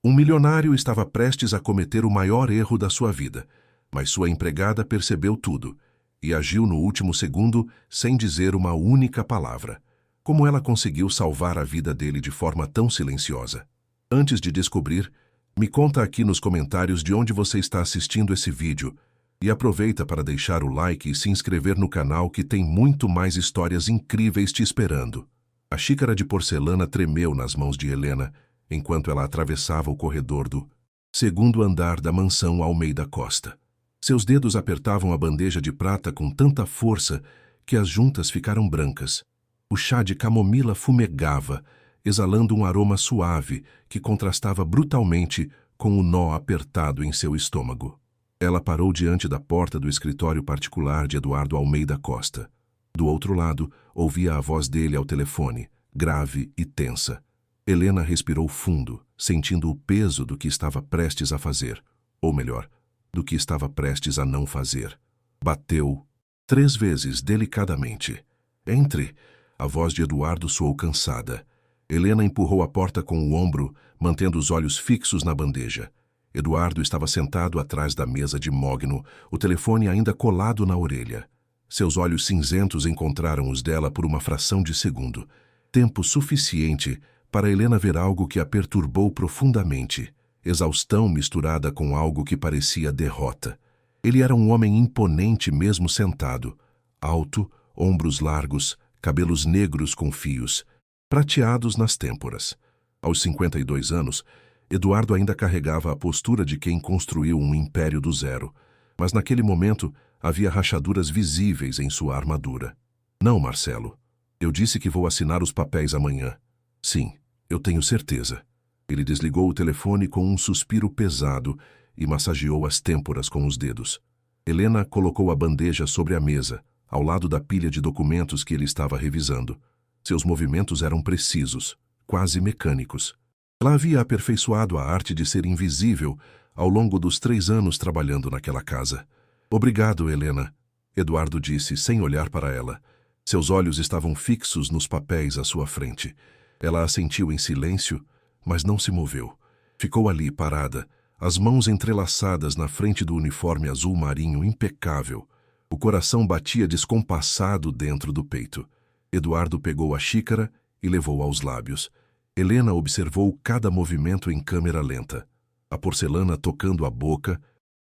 Um milionário estava prestes a cometer o maior erro da sua vida, mas sua empregada percebeu tudo e agiu no último segundo sem dizer uma única palavra. Como ela conseguiu salvar a vida dele de forma tão silenciosa? Antes de descobrir, me conta aqui nos comentários de onde você está assistindo esse vídeo e aproveita para deixar o like e se inscrever no canal que tem muito mais histórias incríveis te esperando. A xícara de porcelana tremeu nas mãos de Helena enquanto ela atravessava o corredor do segundo andar da mansão Almeida Costa. Seus dedos apertavam a bandeja de prata com tanta força que as juntas ficaram brancas. O chá de camomila fumegava, exalando um aroma suave que contrastava brutalmente com o nó apertado em seu estômago. Ela parou diante da porta do escritório particular de Eduardo Almeida Costa. Do outro lado, ouvia a voz dele ao telefone, grave e tensa. Helena respirou fundo, sentindo o peso do que estava prestes a fazer, ou melhor, do que estava prestes a não fazer. Bateu 3 vezes delicadamente. Entre! A voz de Eduardo soou cansada. Helena empurrou a porta com o ombro, mantendo os olhos fixos na bandeja. Eduardo estava sentado atrás da mesa de mogno, o telefone ainda colado na orelha. Seus olhos cinzentos encontraram os dela por uma fração de segundo. Tempo suficiente para Helena ver algo que a perturbou profundamente. Exaustão misturada com algo que parecia derrota. Ele era um homem imponente mesmo sentado. Alto, ombros largos, cabelos negros com fios, prateados nas têmporas. Aos 52 anos, Eduardo ainda carregava a postura de quem construiu um império do zero, mas naquele momento havia rachaduras visíveis em sua armadura. Não, Marcelo. Eu disse que vou assinar os papéis amanhã. Sim, eu tenho certeza. Ele desligou o telefone com um suspiro pesado e massageou as têmporas com os dedos. Helena colocou a bandeja sobre a mesa, ao lado da pilha de documentos que ele estava revisando. Seus movimentos eram precisos, quase mecânicos. Ela havia aperfeiçoado a arte de ser invisível ao longo dos 3 anos trabalhando naquela casa. Obrigado, Helena, Eduardo disse, sem olhar para ela. Seus olhos estavam fixos nos papéis à sua frente. Ela assentiu em silêncio, mas não se moveu. Ficou ali, parada, as mãos entrelaçadas na frente do uniforme azul marinho impecável. O coração batia descompassado dentro do peito. Eduardo pegou a xícara e levou aos lábios. Helena observou cada movimento em câmera lenta. A porcelana tocando a boca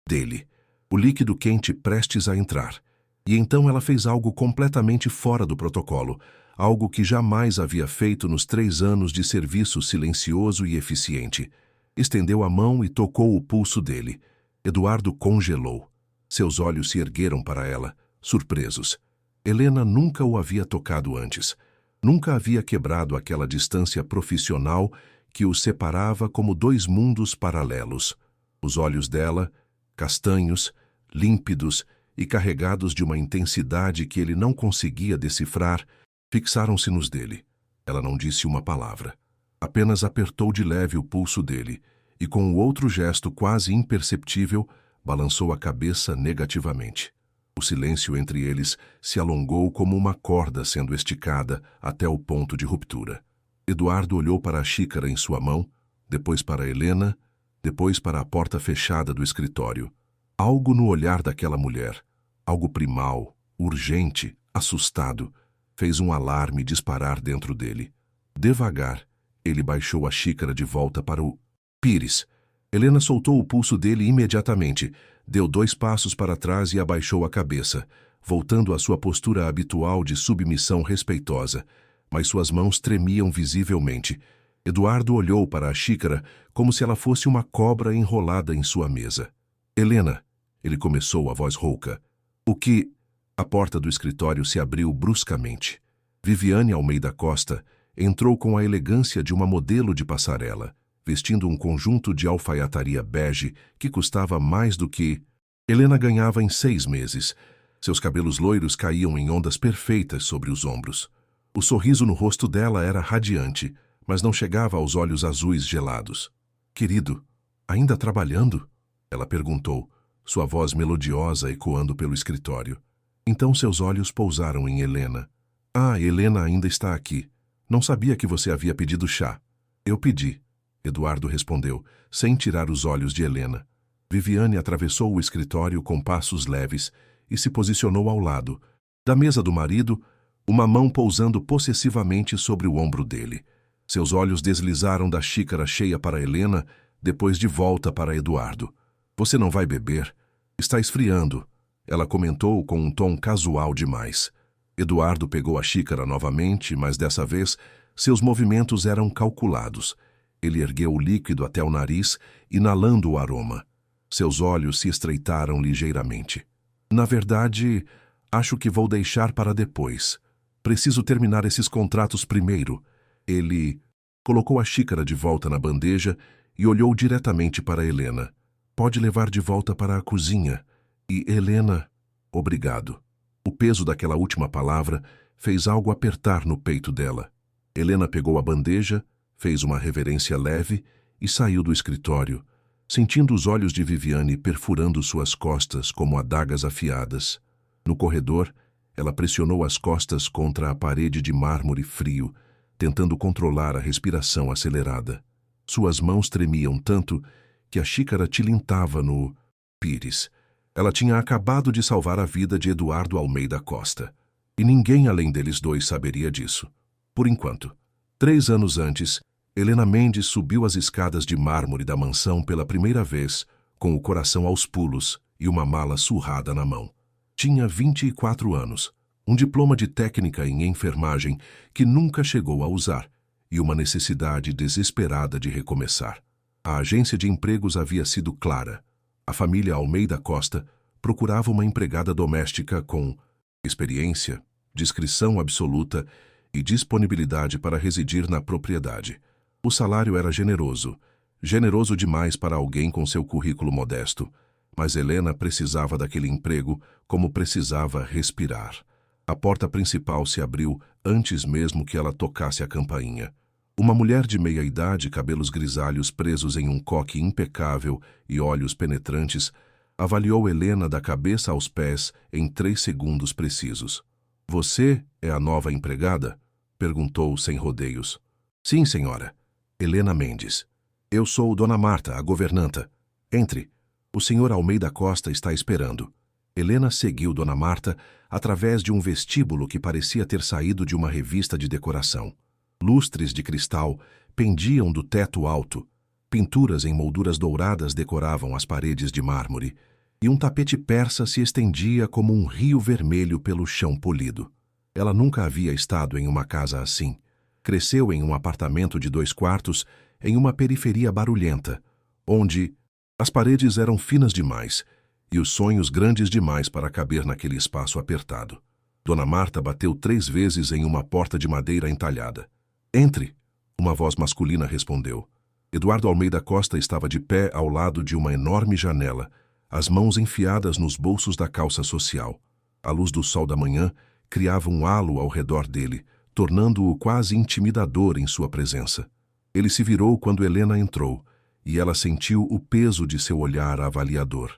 dele. O líquido quente prestes a entrar. E então ela fez algo completamente fora do protocolo. Algo que jamais havia feito nos 3 anos de serviço silencioso e eficiente. Estendeu a mão e tocou o pulso dele. Eduardo congelou. Seus olhos se ergueram para ela, surpresos. Helena nunca o havia tocado antes. Nunca havia quebrado aquela distância profissional que os separava como 2 mundos paralelos. Os olhos dela, castanhos, límpidos e carregados de uma intensidade que ele não conseguia decifrar, fixaram-se nos dele. Ela não disse uma palavra. Apenas apertou de leve o pulso dele e, com o outro gesto quase imperceptível, balançou a cabeça negativamente. O silêncio entre eles se alongou como uma corda sendo esticada até o ponto de ruptura. Eduardo olhou para a xícara em sua mão, depois para Helena, depois para a porta fechada do escritório. Algo no olhar daquela mulher, algo primal, urgente, assustado, fez um alarme disparar dentro dele. Devagar, ele baixou a xícara de volta para o Pires. Helena soltou o pulso dele imediatamente, deu 2 passos para trás e abaixou a cabeça, voltando à sua postura habitual de submissão respeitosa, mas suas mãos tremiam visivelmente. Eduardo olhou para a xícara como se ela fosse uma cobra enrolada em sua mesa. Helena, ele começou a voz rouca. O que... A porta do escritório se abriu bruscamente. Viviane Almeida Costa entrou com a elegância de uma modelo de passarela, vestindo um conjunto de alfaiataria bege que custava mais do que Helena ganhava em 6 meses. Seus cabelos loiros caíam em ondas perfeitas sobre os ombros. O sorriso no rosto dela era radiante, mas não chegava aos olhos azuis gelados. Querido, ainda trabalhando? Ela perguntou, sua voz melodiosa ecoando pelo escritório. Então seus olhos pousaram em Helena. Ah, Helena ainda está aqui. Não sabia que você havia pedido chá. Eu pedi. Eduardo respondeu, sem tirar os olhos de Helena. Viviane atravessou o escritório com passos leves e se posicionou ao lado. Da mesa do marido, uma mão pousando possessivamente sobre o ombro dele. Seus olhos deslizaram da xícara cheia para Helena, depois de volta para Eduardo. Você não vai beber? Está esfriando, ela comentou com um tom casual demais. Eduardo pegou a xícara novamente, mas dessa vez seus movimentos eram calculados. Ele ergueu o líquido até o nariz, inalando o aroma. Seus olhos se estreitaram ligeiramente. Na verdade, acho que vou deixar para depois. Preciso terminar esses contratos primeiro. Ele colocou a xícara de volta na bandeja e olhou diretamente para Helena. Pode levar de volta para a cozinha. E Helena, obrigado. O peso daquela última palavra fez algo apertar no peito dela. Helena pegou a bandeja, fez uma reverência leve e saiu do escritório, sentindo os olhos de Viviane perfurando suas costas como adagas afiadas. No corredor, ela pressionou as costas contra a parede de mármore frio, tentando controlar a respiração acelerada. Suas mãos tremiam tanto que a xícara tilintava no pires. Ela tinha acabado de salvar a vida de Eduardo Almeida Costa. E ninguém além deles dois saberia disso. Por enquanto. 3 anos antes, Helena Mendes subiu as escadas de mármore da mansão pela primeira vez, com o coração aos pulos e uma mala surrada na mão. Tinha 24 anos, um diploma de técnica em enfermagem que nunca chegou a usar e uma necessidade desesperada de recomeçar. A agência de empregos havia sido clara. A família Almeida Costa procurava uma empregada doméstica com experiência, discrição absoluta e disponibilidade para residir na propriedade. O salário era generoso demais para alguém com seu currículo modesto, mas Helena precisava daquele emprego como precisava respirar. A porta principal se abriu antes mesmo que ela tocasse a campainha. Uma mulher de meia-idade, cabelos grisalhos presos em um coque impecável e olhos penetrantes, avaliou Helena da cabeça aos pés em 3 segundos precisos. Você é a nova empregada? Perguntou sem rodeios. Sim, senhora. Helena Mendes. Eu sou Dona Marta, a governanta. Entre. O senhor Almeida Costa está esperando. Helena seguiu Dona Marta através de um vestíbulo que parecia ter saído de uma revista de decoração. Lustres de cristal pendiam do teto alto, pinturas em molduras douradas decoravam as paredes de mármore, e um tapete persa se estendia como um rio vermelho pelo chão polido. Ela nunca havia estado em uma casa assim. Cresceu em um apartamento de 2 quartos em uma periferia barulhenta, onde as paredes eram finas demais e os sonhos grandes demais para caber naquele espaço apertado. Dona Marta bateu 3 vezes em uma porta de madeira entalhada. Entre, uma voz masculina respondeu. Eduardo Almeida Costa estava de pé ao lado de uma enorme janela, as mãos enfiadas nos bolsos da calça social. A luz do sol da manhã criava um halo ao redor dele, tornando-o quase intimidador em sua presença. Ele se virou quando Helena entrou, e ela sentiu o peso de seu olhar avaliador.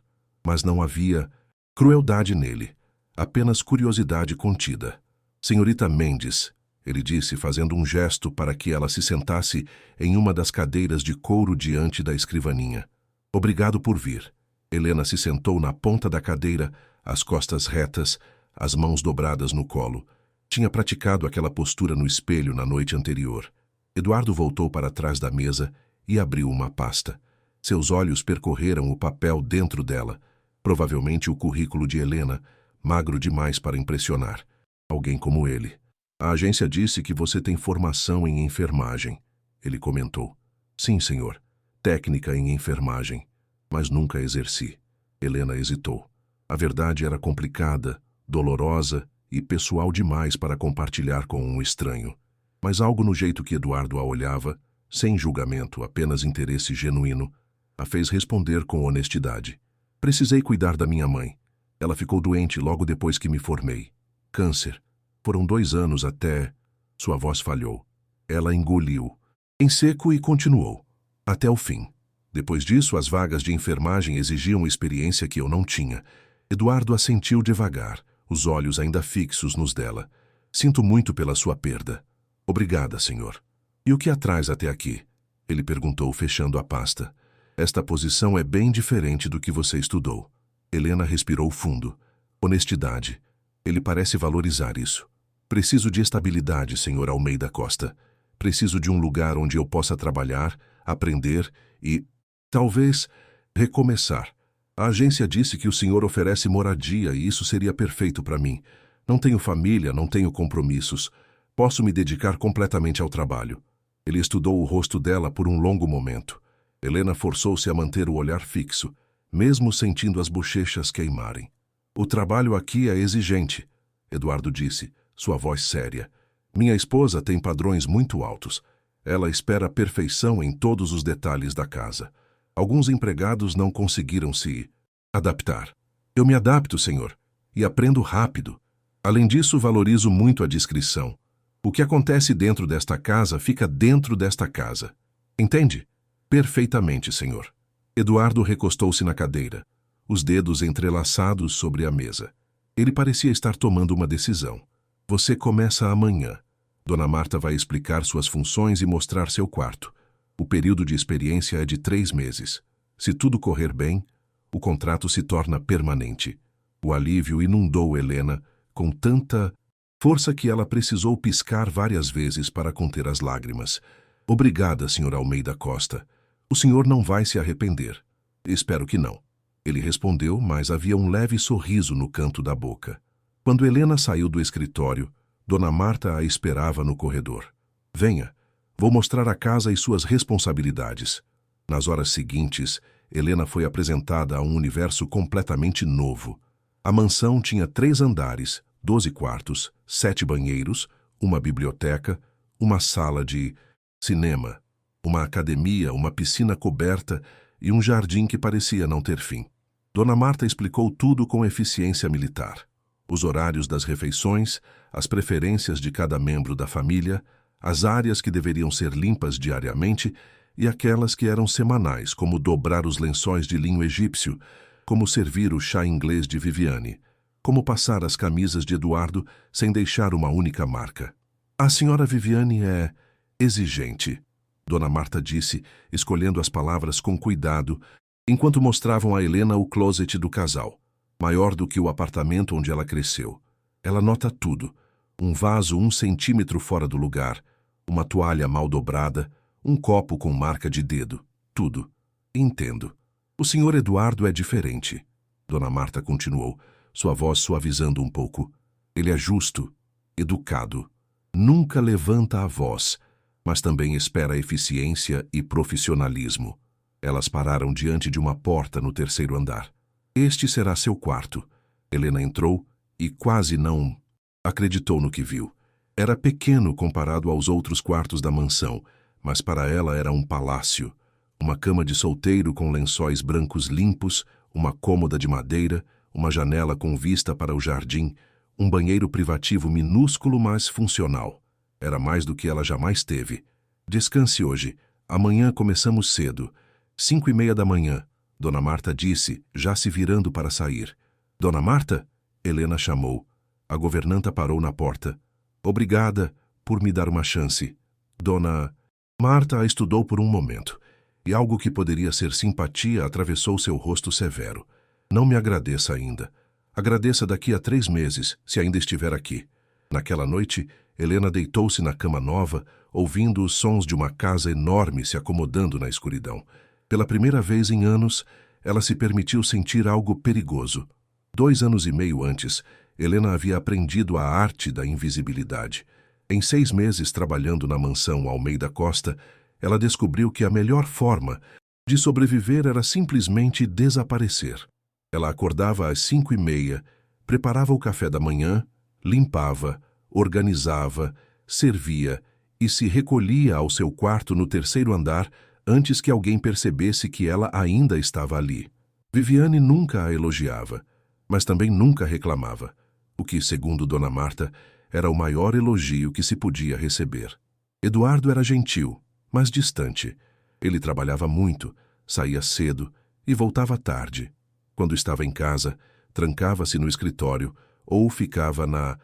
Mas não havia crueldade nele, apenas curiosidade contida. Senhorita Mendes, ele disse, fazendo um gesto para que ela se sentasse em uma das cadeiras de couro diante da escrivaninha. Obrigado por vir. Helena se sentou na ponta da cadeira, as costas retas, as mãos dobradas no colo. Tinha praticado aquela postura no espelho na noite anterior. Eduardo voltou para trás da mesa e abriu uma pasta. Seus olhos percorreram o papel dentro dela, provavelmente o currículo de Helena, magro demais para impressionar. Alguém como ele. A agência disse que você tem formação em enfermagem, ele comentou. Sim, senhor. Técnica em enfermagem, mas nunca exerci. Helena hesitou. A verdade era complicada, dolorosa e pessoal demais para compartilhar com um estranho. Mas algo no jeito que Eduardo a olhava, sem julgamento, apenas interesse genuíno, a fez responder com honestidade. Precisei cuidar da minha mãe. Ela ficou doente logo depois que me formei. Câncer. Foram 2 anos até... Sua voz falhou. Ela engoliu, em seco, e continuou. Até o fim. Depois disso, as vagas de enfermagem exigiam experiência que eu não tinha. Eduardo assentiu devagar, os olhos ainda fixos nos dela. Sinto muito pela sua perda. Obrigada, senhor. E o que a traz até aqui? Ele perguntou, fechando a pasta. Esta posição é bem diferente do que você estudou. Helena respirou fundo. Honestidade. Ele parece valorizar isso. Preciso de estabilidade, Sr. Almeida Costa. Preciso de um lugar onde eu possa trabalhar, aprender e, talvez, recomeçar. A agência disse que o senhor oferece moradia e isso seria perfeito para mim. Não tenho família, não tenho compromissos. Posso me dedicar completamente ao trabalho. Ele estudou o rosto dela por um longo momento. Helena forçou-se a manter o olhar fixo, mesmo sentindo as bochechas queimarem. O trabalho aqui é exigente, Eduardo disse, sua voz séria. Minha esposa tem padrões muito altos. Ela espera a perfeição em todos os detalhes da casa. Alguns empregados não conseguiram se adaptar. Eu me adapto, senhor, e aprendo rápido. Além disso, valorizo muito a discrição. O que acontece dentro desta casa fica dentro desta casa. Entende? Perfeitamente, senhor. Eduardo recostou-se na cadeira, os dedos entrelaçados sobre a mesa. Ele parecia estar tomando uma decisão. Você começa amanhã. Dona Marta vai explicar suas funções e mostrar seu quarto. O período de experiência é de 3 meses. Se tudo correr bem, o contrato se torna permanente. O alívio inundou Helena com tanta força que ela precisou piscar várias vezes para conter as lágrimas. Obrigada, Sr. Almeida Costa. O senhor não vai se arrepender. Espero que não. Ele respondeu, mas havia um leve sorriso no canto da boca. Quando Helena saiu do escritório, Dona Marta a esperava no corredor. Venha, vou mostrar a casa e suas responsabilidades. Nas horas seguintes, Helena foi apresentada a um universo completamente novo. A mansão tinha 3 andares, 12 quartos, 7 banheiros, uma biblioteca, uma sala de cinema, uma academia, uma piscina coberta e um jardim que parecia não ter fim. Dona Marta explicou tudo com eficiência militar. Os horários das refeições, as preferências de cada membro da família, as áreas que deveriam ser limpas diariamente e aquelas que eram semanais, como dobrar os lençóis de linho egípcio, como servir o chá inglês de Viviane, como passar as camisas de Eduardo sem deixar uma única marca. A senhora Viviane é exigente, Dona Marta disse, escolhendo as palavras com cuidado, enquanto mostravam a Helena o closet do casal, maior do que o apartamento onde ela cresceu. Ela nota tudo, um vaso 1 centímetro fora do lugar, uma toalha mal dobrada, um copo com marca de dedo, tudo. Entendo. O senhor Eduardo é diferente, Dona Marta continuou, sua voz suavizando um pouco. Ele é justo, educado, nunca levanta a voz, mas também espera eficiência e profissionalismo. Elas pararam diante de uma porta no 3º andar. Este será seu quarto. Helena entrou e quase não acreditou no que viu. Era pequeno comparado aos outros quartos da mansão, mas para ela era um palácio. Uma cama de solteiro com lençóis brancos limpos, uma cômoda de madeira, uma janela com vista para o jardim, um banheiro privativo minúsculo, mas funcional. Era mais do que ela jamais teve. Descanse hoje. Amanhã começamos cedo. 5:30 da manhã, Dona Marta disse, já se virando para sair. Dona Marta? Helena chamou. A governanta parou na porta. Obrigada por me dar uma chance. Dona Marta a estudou por um momento, e algo que poderia ser simpatia atravessou seu rosto severo. Não me agradeça ainda. Agradeça daqui a 3 meses, se ainda estiver aqui. Naquela noite, Helena deitou-se na cama nova, ouvindo os sons de uma casa enorme se acomodando na escuridão. Pela primeira vez em anos, ela se permitiu sentir algo perigoso. 2 anos e meio antes, Helena havia aprendido a arte da invisibilidade. Em 6 meses trabalhando na mansão Almeida Costa, ela descobriu que a melhor forma de sobreviver era simplesmente desaparecer. Ela acordava às 5:30, preparava o café da manhã, limpava, organizava, servia e se recolhia ao seu quarto no 3º andar antes que alguém percebesse que ela ainda estava ali. Viviane nunca a elogiava, mas também nunca reclamava, o que, segundo Dona Marta, era o maior elogio que se podia receber. Eduardo era gentil, mas distante. Ele trabalhava muito, saía cedo e voltava tarde. Quando estava em casa, trancava-se no escritório ou ficava na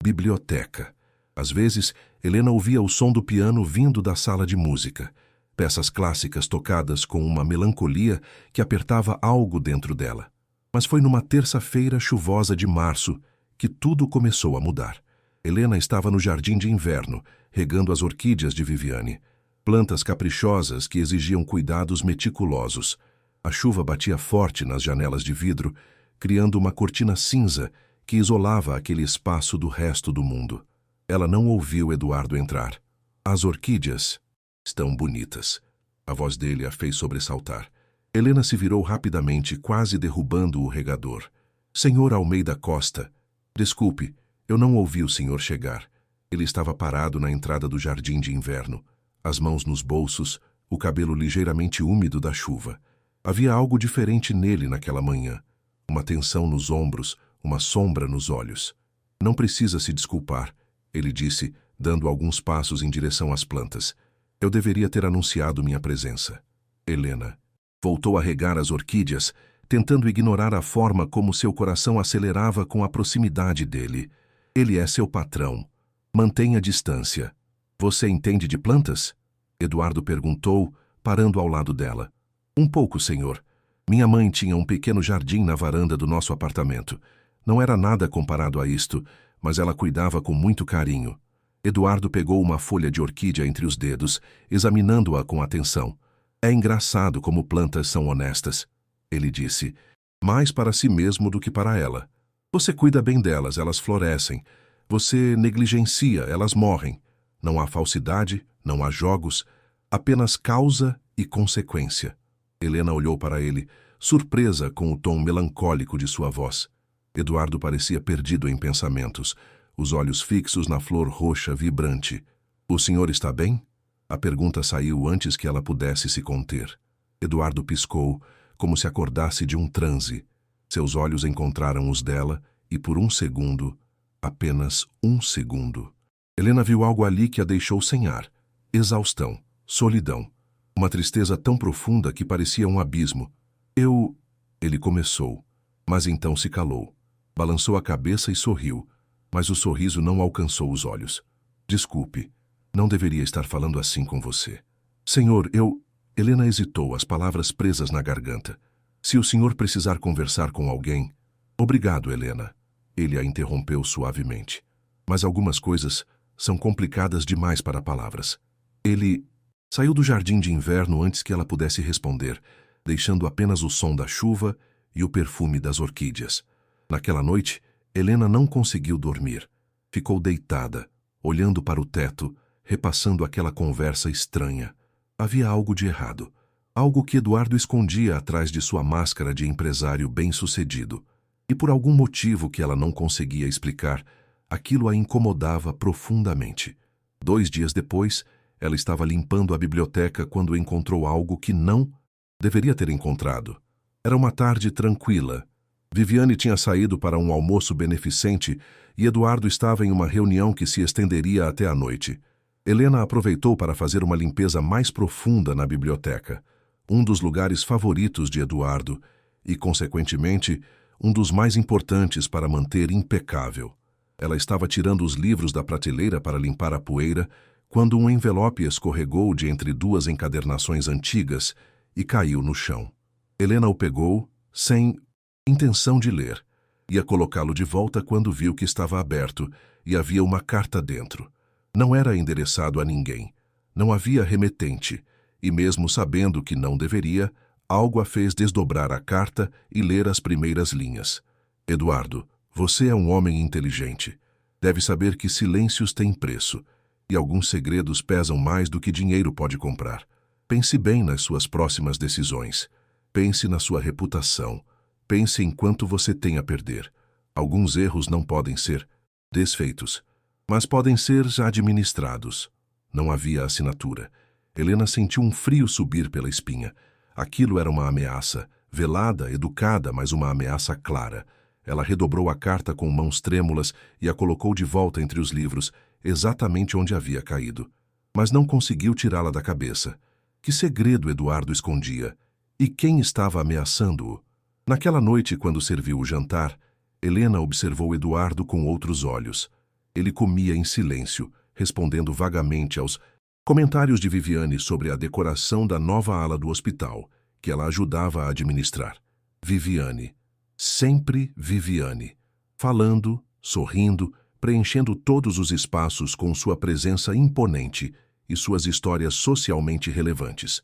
biblioteca. Às vezes, Helena ouvia o som do piano vindo da sala de música. Peças clássicas tocadas com uma melancolia que apertava algo dentro dela. Mas foi numa terça-feira chuvosa de março que tudo começou a mudar. Helena estava no jardim de inverno, regando as orquídeas de Viviane, plantas caprichosas que exigiam cuidados meticulosos. A chuva batia forte nas janelas de vidro, criando uma cortina cinza que isolava aquele espaço do resto do mundo. Ela não ouviu Eduardo entrar. As orquídeas estão bonitas. A voz dele a fez sobressaltar. Helena se virou rapidamente, quase derrubando o regador. Senhor Almeida Costa, desculpe, eu não ouvi o senhor chegar. Ele estava parado na entrada do jardim de inverno, as mãos nos bolsos, o cabelo ligeiramente úmido da chuva. Havia algo diferente nele naquela manhã. Uma tensão nos ombros, uma sombra nos olhos. Não precisa se desculpar, ele disse, dando alguns passos em direção às plantas. Eu deveria ter anunciado minha presença. Helena voltou a regar as orquídeas, tentando ignorar a forma como seu coração acelerava com a proximidade dele. Ele é seu patrão. Mantenha distância. Você entende de plantas? Eduardo perguntou, parando ao lado dela. Um pouco, senhor. Minha mãe tinha um pequeno jardim na varanda do nosso apartamento. Não era nada comparado a isto, mas ela cuidava com muito carinho. Eduardo pegou uma folha de orquídea entre os dedos, examinando-a com atenção. É engraçado como plantas são honestas, ele disse. Mais para si mesmo do que para ela. Você cuida bem delas, elas florescem. Você negligencia, elas morrem. Não há falsidade, não há jogos, apenas causa e consequência. Helena olhou para ele, surpresa com o tom melancólico de sua voz. Eduardo parecia perdido em pensamentos, os olhos fixos na flor roxa vibrante. O senhor está bem? A pergunta saiu antes que ela pudesse se conter. Eduardo piscou, como se acordasse de um transe. Seus olhos encontraram os dela e por um segundo, apenas um segundo, Helena viu algo ali que a deixou sem ar. Exaustão, solidão, uma tristeza tão profunda que parecia um abismo. Ele começou, mas então se calou. Balançou a cabeça e sorriu, mas o sorriso não alcançou os olhos. Desculpe, não deveria estar falando assim com você. Senhor, Helena hesitou, as palavras presas na garganta. Se o senhor precisar conversar com alguém... Obrigado, Helena. Ele a interrompeu suavemente. Mas algumas coisas são complicadas demais para palavras. Ele saiu do jardim de inverno antes que ela pudesse responder, deixando apenas o som da chuva e o perfume das orquídeas. Naquela noite, Helena não conseguiu dormir. Ficou deitada, olhando para o teto, repassando aquela conversa estranha. Havia algo de errado. Algo que Eduardo escondia atrás de sua máscara de empresário bem-sucedido. E por algum motivo que ela não conseguia explicar, aquilo a incomodava profundamente. 2 dias depois, ela estava limpando a biblioteca quando encontrou algo que não deveria ter encontrado. Era uma tarde tranquila. Viviane tinha saído para um almoço beneficente e Eduardo estava em uma reunião que se estenderia até a noite. Helena aproveitou para fazer uma limpeza mais profunda na biblioteca, um dos lugares favoritos de Eduardo e, consequentemente, um dos mais importantes para manter impecável. Ela estava tirando os livros da prateleira para limpar a poeira quando um envelope escorregou de entre 2 encadernações antigas e caiu no chão. Helena o pegou, sem intenção de ler. Ia colocá-lo de volta quando viu que estava aberto e havia uma carta dentro. Não era endereçado a ninguém. Não havia remetente, e mesmo sabendo que não deveria, algo a fez desdobrar a carta e ler as primeiras linhas. Eduardo, você é um homem inteligente. Deve saber que silêncios têm preço, e alguns segredos pesam mais do que dinheiro pode comprar. Pense bem nas suas próximas decisões. Pense na sua reputação. Pense em quanto você tem a perder. Alguns erros não podem ser desfeitos, mas podem ser já administrados. Não havia assinatura. Helena sentiu um frio subir pela espinha. Aquilo era uma ameaça, velada, educada, mas uma ameaça clara. Ela redobrou a carta com mãos trêmulas e a colocou de volta entre os livros, exatamente onde havia caído. Mas não conseguiu tirá-la da cabeça. Que segredo Eduardo escondia? E quem estava ameaçando-o? Naquela noite, quando serviu o jantar, Helena observou Eduardo com outros olhos. Ele comia em silêncio, respondendo vagamente aos Comentários de Viviane sobre a decoração da nova ala do hospital, que ela ajudava a administrar. Viviane. Sempre Viviane. Falando, sorrindo, preenchendo todos os espaços com sua presença imponente e suas histórias socialmente relevantes.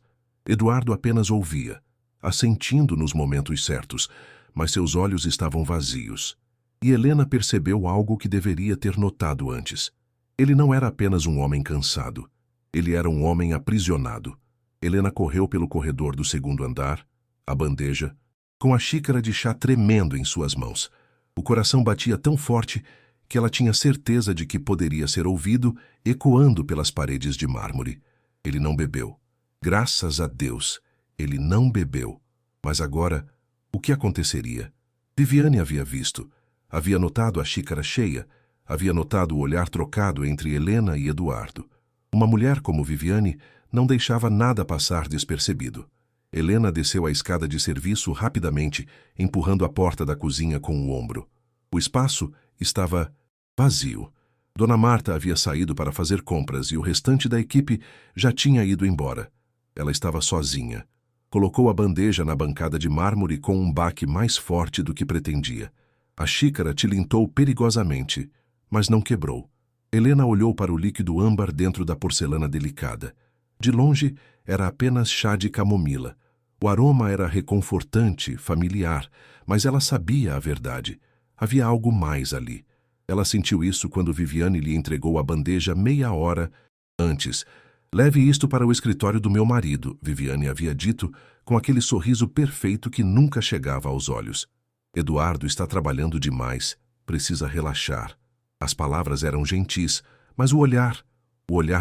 Eduardo apenas ouvia, assentindo nos momentos certos, mas seus olhos estavam vazios. E Helena percebeu algo que deveria ter notado antes. Ele não era apenas um homem cansado. Ele era um homem aprisionado. Helena correu pelo corredor do segundo andar, a bandeja, com a xícara de chá tremendo em suas mãos. O coração batia tão forte que ela tinha certeza de que poderia ser ouvido ecoando pelas paredes de mármore. Ele não bebeu. Graças a Deus, ele não bebeu. Mas agora, o que aconteceria? Viviane havia visto. Havia notado a xícara cheia. Havia notado o olhar trocado entre Helena e Eduardo. Uma mulher como Viviane não deixava nada passar despercebido. Helena desceu a escada de serviço rapidamente, empurrando a porta da cozinha com o ombro. O espaço estava vazio. Dona Marta havia saído para fazer compras e o restante da equipe já tinha ido embora. Ela estava sozinha. Colocou a bandeja na bancada de mármore com um baque mais forte do que pretendia. A xícara tilintou perigosamente, mas não quebrou. Helena olhou para o líquido âmbar dentro da porcelana delicada. De longe, era apenas chá de camomila. O aroma era reconfortante, familiar, mas ela sabia a verdade. Havia algo mais ali. Ela sentiu isso quando Viviane lhe entregou a bandeja meia hora antes. Leve isto para o escritório do meu marido, Viviane havia dito, com aquele sorriso perfeito que nunca chegava aos olhos. Eduardo está trabalhando demais. Precisa relaxar. As palavras eram gentis, mas o olhar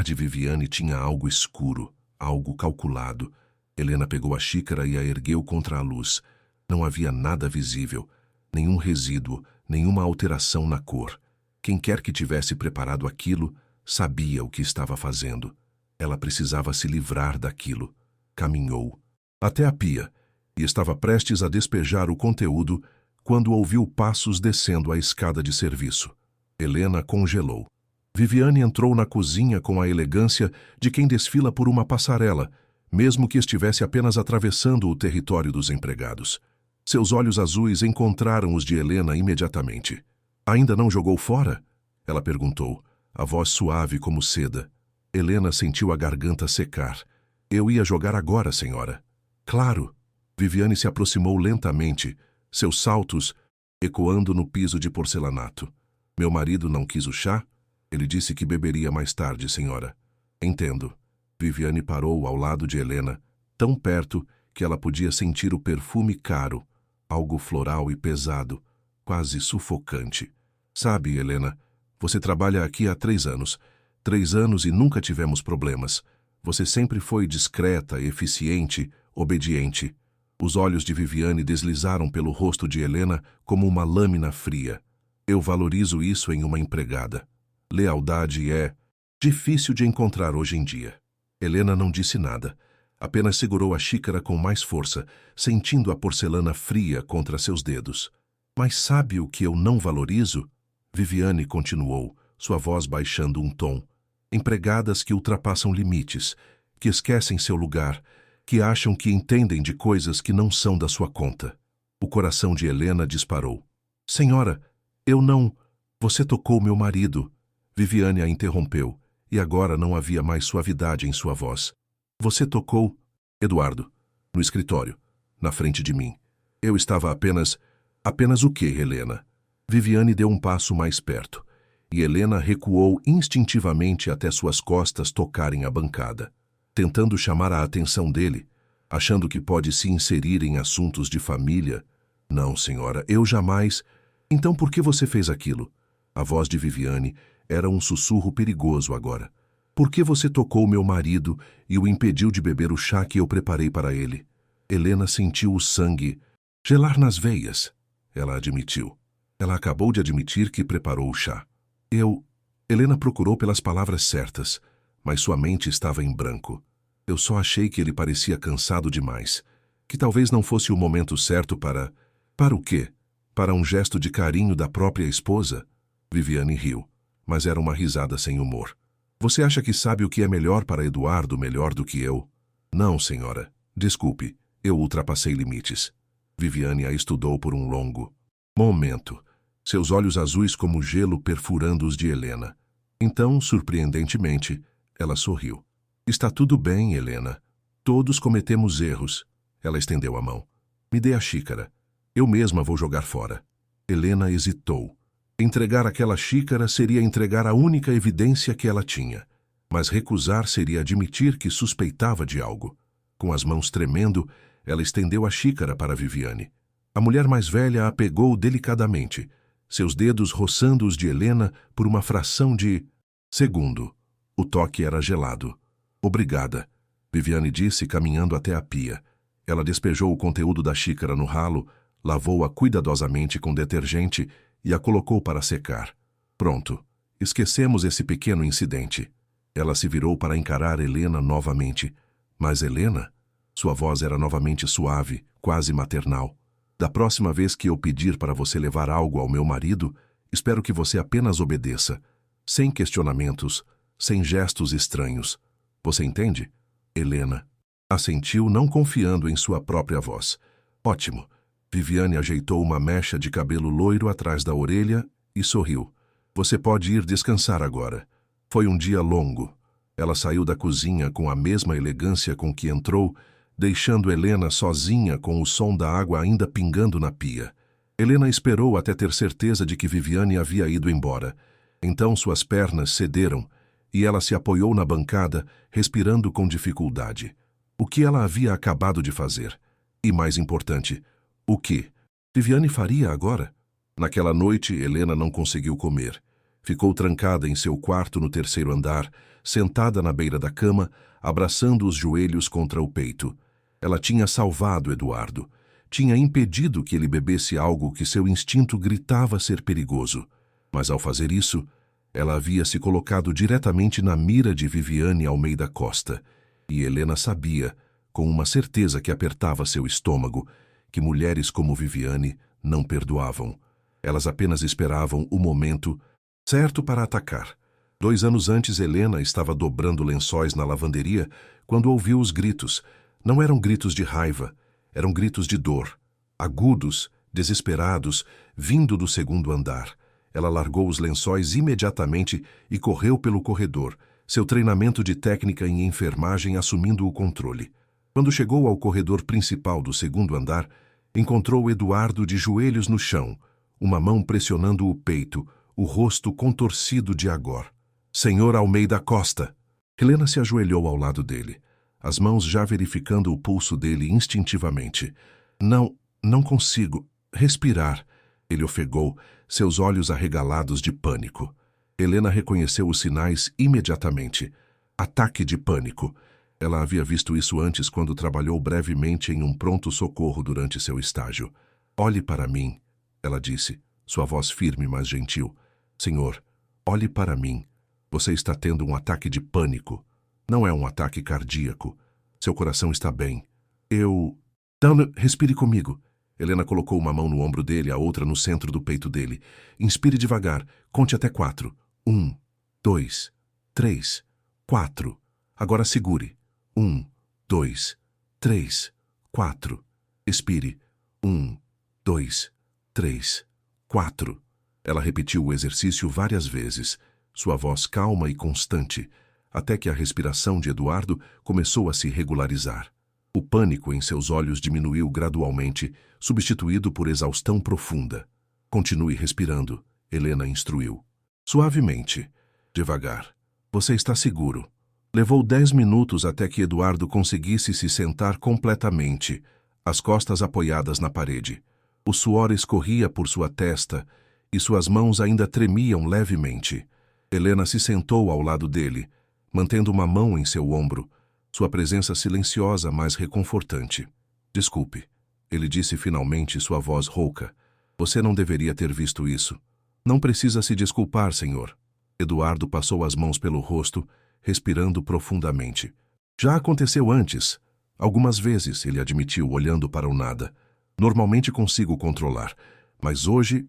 de Viviane tinha algo escuro, algo calculado. Helena pegou a xícara e a ergueu contra a luz. Não havia nada visível, nenhum resíduo, nenhuma alteração na cor. Quem quer que tivesse preparado aquilo, sabia o que estava fazendo. Ela precisava se livrar daquilo. Caminhou até a pia e estava prestes a despejar o conteúdo quando ouviu passos descendo a escada de serviço. Helena congelou. Viviane entrou na cozinha com a elegância de quem desfila por uma passarela, mesmo que estivesse apenas atravessando o território dos empregados. Seus olhos azuis encontraram os de Helena imediatamente. Ainda não jogou fora? Ela perguntou, a voz suave como seda. Helena sentiu a garganta secar. Eu ia jogar agora, senhora. Claro. Viviane se aproximou lentamente, seus saltos ecoando no piso de porcelanato. Meu marido não quis o chá? Ele disse que beberia mais tarde, senhora. Entendo. Viviane parou ao lado de Helena, tão perto que ela podia sentir o perfume caro, algo floral e pesado, quase sufocante. Sabe, Helena, você trabalha aqui há 3 anos. 3 anos e nunca tivemos problemas. Você sempre foi discreta, eficiente, obediente. Os olhos de Viviane deslizaram pelo rosto de Helena como uma lâmina fria. Eu valorizo isso em uma empregada. Lealdade é difícil de encontrar hoje em dia. Helena não disse nada. Apenas segurou a xícara com mais força, sentindo a porcelana fria contra seus dedos. Mas sabe o que eu não valorizo? Viviane continuou, sua voz baixando um tom. Empregadas que ultrapassam limites, que esquecem seu lugar, que acham que entendem de coisas que não são da sua conta. O coração de Helena disparou. Senhora, eu não... Você tocou meu marido. Viviane a interrompeu, e agora não havia mais suavidade em sua voz. Você tocou... Eduardo, no escritório, na frente de mim. Eu estava apenas... Apenas o quê, Helena? Viviane deu um passo mais perto, e Helena recuou instintivamente até suas costas tocarem a bancada, tentando chamar a atenção dele, achando que pode se inserir em assuntos de família. Não, senhora, eu jamais... Então por que você fez aquilo? A voz de Viviane era um sussurro perigoso agora. Por que você tocou meu marido e o impediu de beber o chá que eu preparei para ele? Helena sentiu o sangue gelar nas veias. Ela admitiu. Ela acabou de admitir que preparou o chá. Helena procurou pelas palavras certas, mas sua mente estava em branco. Eu só achei que ele parecia cansado demais, que talvez não fosse o momento certo para... Para o quê? Para um gesto de carinho da própria esposa? Viviane riu, mas era uma risada sem humor. Você acha que sabe o que é melhor para Eduardo melhor do que eu? Não, senhora. Desculpe, eu ultrapassei limites. Viviane a estudou por um longo momento, seus olhos azuis como gelo perfurando os de Helena. Então, surpreendentemente, ela sorriu. Está tudo bem, Helena. Todos cometemos erros. Ela estendeu a mão. Me dê a xícara. Eu mesma vou jogar fora. Helena hesitou. Entregar aquela xícara seria entregar a única evidência que ela tinha, mas recusar seria admitir que suspeitava de algo. Com as mãos tremendo, ela estendeu a xícara para Viviane. A mulher mais velha a pegou delicadamente, seus dedos roçando os de Helena por uma fração de segundo. O toque era gelado. Obrigada, Viviane disse, caminhando até a pia. Ela despejou o conteúdo da xícara no ralo, lavou-a cuidadosamente com detergente e a colocou para secar. Pronto. Esquecemos esse pequeno incidente. Ela se virou para encarar Helena novamente. Mas Helena? Sua voz era novamente suave, quase maternal. Da próxima vez que eu pedir para você levar algo ao meu marido, espero que você apenas obedeça, sem questionamentos, sem gestos estranhos. Você entende? Helena assentiu, não confiando em sua própria voz. Ótimo. Viviane ajeitou uma mecha de cabelo loiro atrás da orelha e sorriu. Você pode ir descansar agora. Foi um dia longo. Ela saiu da cozinha com a mesma elegância com que entrou, deixando Helena sozinha com o som da água ainda pingando na pia. Helena esperou até ter certeza de que Viviane havia ido embora. Então suas pernas cederam e ela se apoiou na bancada, respirando com dificuldade. O que ela havia acabado de fazer? E mais importante, o que Viviane faria agora? Naquela noite, Helena não conseguiu comer. Ficou trancada em seu quarto no terceiro andar, sentada na beira da cama, abraçando os joelhos contra o peito. Ela tinha salvado Eduardo. Tinha impedido que ele bebesse algo que seu instinto gritava ser perigoso. Mas ao fazer isso, ela havia se colocado diretamente na mira de Viviane Almeida Costa. E Helena sabia, com uma certeza que apertava seu estômago, que mulheres como Viviane não perdoavam. Elas apenas esperavam o momento certo para atacar. 2 anos antes, Helena estava dobrando lençóis na lavanderia quando ouviu os gritos. Não eram gritos de raiva, eram gritos de dor, agudos, desesperados, vindo do segundo andar. Ela largou os lençóis imediatamente e correu pelo corredor, seu treinamento de técnica em enfermagem assumindo o controle. Quando chegou ao corredor principal do segundo andar, encontrou Eduardo de joelhos no chão, uma mão pressionando o peito, o rosto contorcido de agor. Senhor Almeida Costa! Helena se ajoelhou ao lado dele, as mãos já verificando o pulso dele instintivamente. Não consigo respirar, ele ofegou, seus olhos arregalados de pânico. Helena reconheceu os sinais imediatamente. Ataque de pânico. Ela havia visto isso antes quando trabalhou brevemente em um pronto-socorro durante seu estágio. Olhe para mim, ela disse, sua voz firme mas gentil. Senhor, olhe para mim. Você está tendo um ataque de pânico. Não é um ataque cardíaco. Seu coração está bem. Não, respire comigo. Helena colocou uma mão no ombro dele, a outra no centro do peito dele. Inspire devagar. Conte até 4. 1, 2, 3, 4. Agora segure. 1, 2, 3, 4. Expire. 1, 2, 3, 4. Ela repetiu o exercício várias vezes, sua voz calma e constante, até que a respiração de Eduardo começou a se regularizar. O pânico em seus olhos diminuiu gradualmente, substituído por exaustão profunda. Continue respirando, Helena instruiu. Suavemente, devagar. Você está seguro. Levou 10 minutos até que Eduardo conseguisse se sentar completamente, as costas apoiadas na parede. O suor escorria por sua testa e suas mãos ainda tremiam levemente. Helena se sentou ao lado dele, mantendo uma mão em seu ombro, sua presença silenciosa, mas reconfortante. Desculpe, ele disse finalmente, sua voz rouca. Você não deveria ter visto isso. Não precisa se desculpar, senhor. Eduardo passou as mãos pelo rosto, respirando profundamente. Já aconteceu antes. Algumas vezes, ele admitiu, olhando para o nada. Normalmente consigo controlar, mas hoje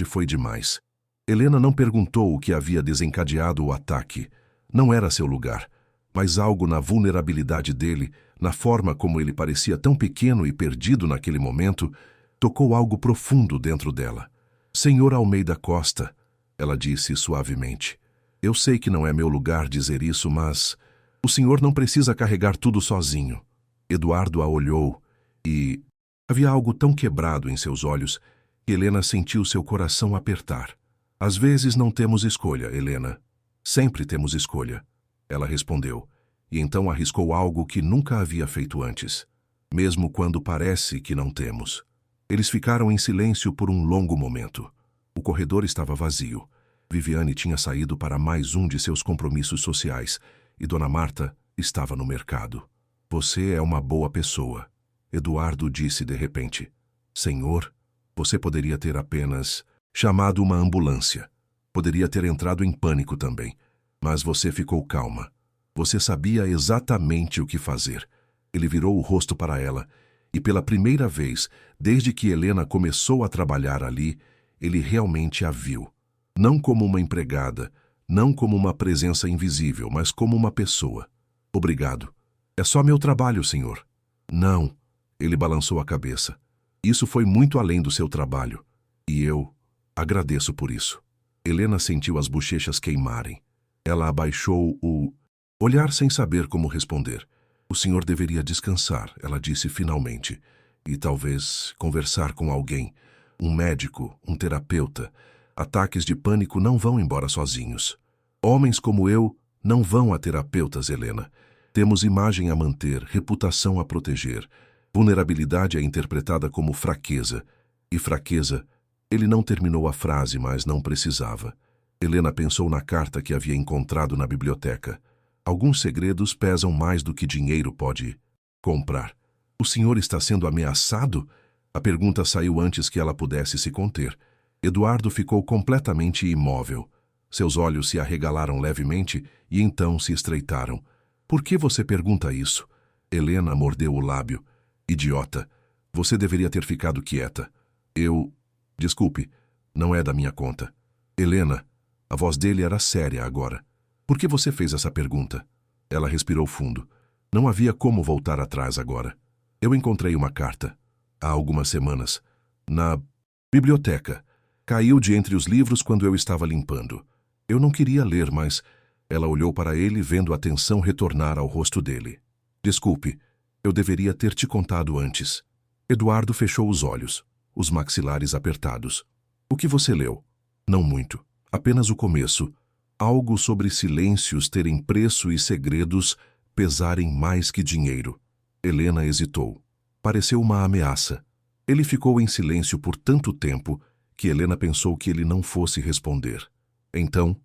foi demais. Helena não perguntou o que havia desencadeado o ataque. Não era seu lugar, mas algo na vulnerabilidade dele, na forma como ele parecia tão pequeno e perdido naquele momento, tocou algo profundo dentro dela. Senhor Almeida Costa, ela disse suavemente. Eu sei que não é meu lugar dizer isso, mas o senhor não precisa carregar tudo sozinho. Eduardo a olhou e havia algo tão quebrado em seus olhos que Helena sentiu seu coração apertar. Às vezes não temos escolha, Helena. Sempre temos escolha, ela respondeu, e então arriscou algo que nunca havia feito antes, mesmo quando parece que não temos. Eles ficaram em silêncio por um longo momento. O corredor estava vazio. Viviane tinha saído para mais um de seus compromissos sociais e Dona Marta estava no mercado. Você é uma boa pessoa, Eduardo disse de repente. Senhor, você poderia ter apenas chamado uma ambulância. Poderia ter entrado em pânico também, mas você ficou calma. Você sabia exatamente o que fazer. Ele virou o rosto para ela e pela primeira vez, desde que Helena começou a trabalhar ali, ele realmente a viu. Não como uma empregada, não como uma presença invisível, mas como uma pessoa. Obrigado. É só meu trabalho, senhor. Não, ele balançou a cabeça. Isso foi muito além do seu trabalho. E eu agradeço por isso. Helena sentiu as bochechas queimarem. Ela abaixou o olhar sem saber como responder. O senhor deveria descansar, ela disse finalmente. E talvez conversar com alguém. Um médico, um terapeuta. Ataques de pânico não vão embora sozinhos. Homens como eu não vão a terapeutas, Helena. Temos imagem a manter, reputação a proteger. Vulnerabilidade é interpretada como fraqueza. E fraqueza, ele não terminou a frase, mas não precisava. Helena pensou na carta que havia encontrado na biblioteca. Alguns segredos pesam mais do que dinheiro pode comprar. O senhor está sendo ameaçado? A pergunta saiu antes que ela pudesse se conter. Eduardo ficou completamente imóvel. Seus olhos se arregalaram levemente e então se estreitaram. Por que você pergunta isso? Helena mordeu o lábio. Idiota. Você deveria ter ficado quieta. Desculpe, não é da minha conta. Helena, a voz dele era séria agora. Por que você fez essa pergunta? Ela respirou fundo. Não havia como voltar atrás agora. Eu encontrei uma carta, há algumas semanas, na biblioteca. Caiu de entre os livros quando eu estava limpando. Eu não queria ler, mas ela olhou para ele, vendo a tensão retornar ao rosto dele. Desculpe, eu deveria ter te contado antes. Eduardo fechou os olhos, os maxilares apertados. O que você leu? Não muito, apenas o começo. Algo sobre silêncios terem preço e segredos pesarem mais que dinheiro. Helena hesitou. Pareceu uma ameaça. Ele ficou em silêncio por tanto tempo que Helena pensou que ele não fosse responder. Então,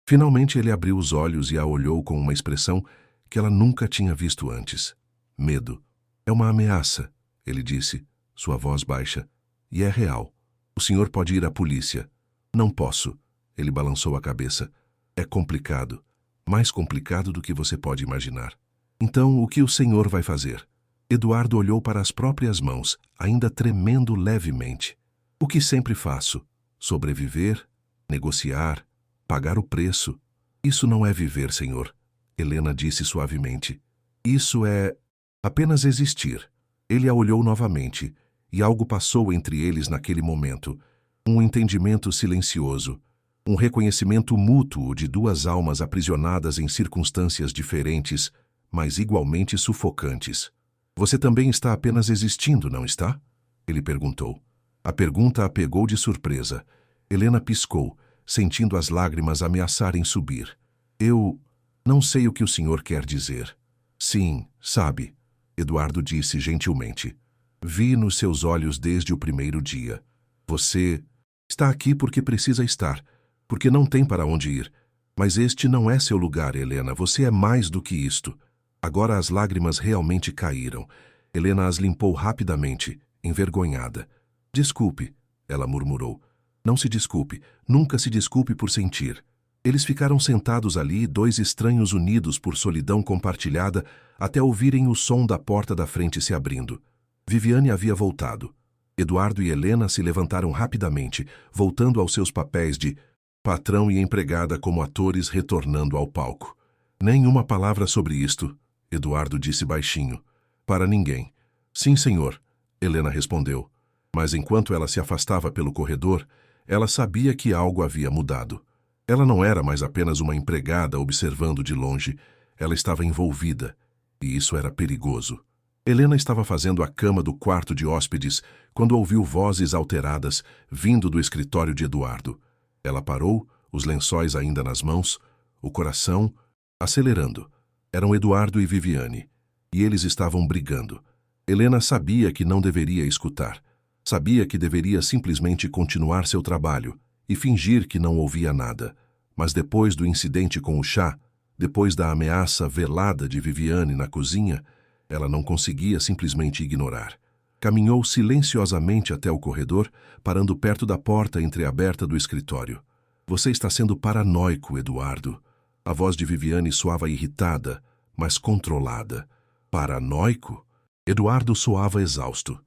finalmente ele abriu os olhos e a olhou com uma expressão que ela nunca tinha visto antes. Medo. É uma ameaça, ele disse, sua voz baixa. E é real. O senhor pode ir à polícia. Não posso. Ele balançou a cabeça. É complicado. Mais complicado do que você pode imaginar. Então, o que o senhor vai fazer? Eduardo olhou para as próprias mãos, ainda tremendo levemente. O que sempre faço? Sobreviver? Negociar? Pagar o preço? Isso não é viver, senhor. Helena disse suavemente. Isso é apenas existir. Ele a olhou novamente, e algo passou entre eles naquele momento. Um entendimento silencioso. Um reconhecimento mútuo de duas almas aprisionadas em circunstâncias diferentes, mas igualmente sufocantes. Você também está apenas existindo, não está? Ele perguntou. A pergunta a pegou de surpresa. Helena piscou, sentindo as lágrimas ameaçarem subir. Eu não sei o que o senhor quer dizer. Sim, sabe, Eduardo disse gentilmente. Vi nos seus olhos desde o primeiro dia. Você está aqui porque precisa estar, porque não tem para onde ir. Mas este não é seu lugar, Helena. Você é mais do que isto. Agora as lágrimas realmente caíram. Helena as limpou rapidamente, envergonhada. Desculpe, ela murmurou. Não se desculpe, nunca se desculpe por sentir. Eles ficaram sentados ali, dois estranhos unidos por solidão compartilhada, até ouvirem o som da porta da frente se abrindo. Viviane havia voltado. Eduardo e Helena se levantaram rapidamente, voltando aos seus papéis de patrão e empregada como atores retornando ao palco. Nenhuma palavra sobre isto, Eduardo disse baixinho. Para ninguém. Sim, senhor, Helena respondeu. Mas enquanto ela se afastava pelo corredor, ela sabia que algo havia mudado. Ela não era mais apenas uma empregada observando de longe, ela estava envolvida, e isso era perigoso. Helena estava fazendo a cama do quarto de hóspedes quando ouviu vozes alteradas vindo do escritório de Eduardo. Ela parou, os lençóis ainda nas mãos, o coração acelerando. Eram Eduardo e Viviane, e eles estavam brigando. Helena sabia que não deveria escutar. Sabia que deveria simplesmente continuar seu trabalho e fingir que não ouvia nada. Mas depois do incidente com o chá, depois da ameaça velada de Viviane na cozinha, ela não conseguia simplesmente ignorar. Caminhou silenciosamente até o corredor, parando perto da porta entreaberta do escritório. Você está sendo paranoico, Eduardo. A voz de Viviane soava irritada, mas controlada. Paranoico? Eduardo soava exausto.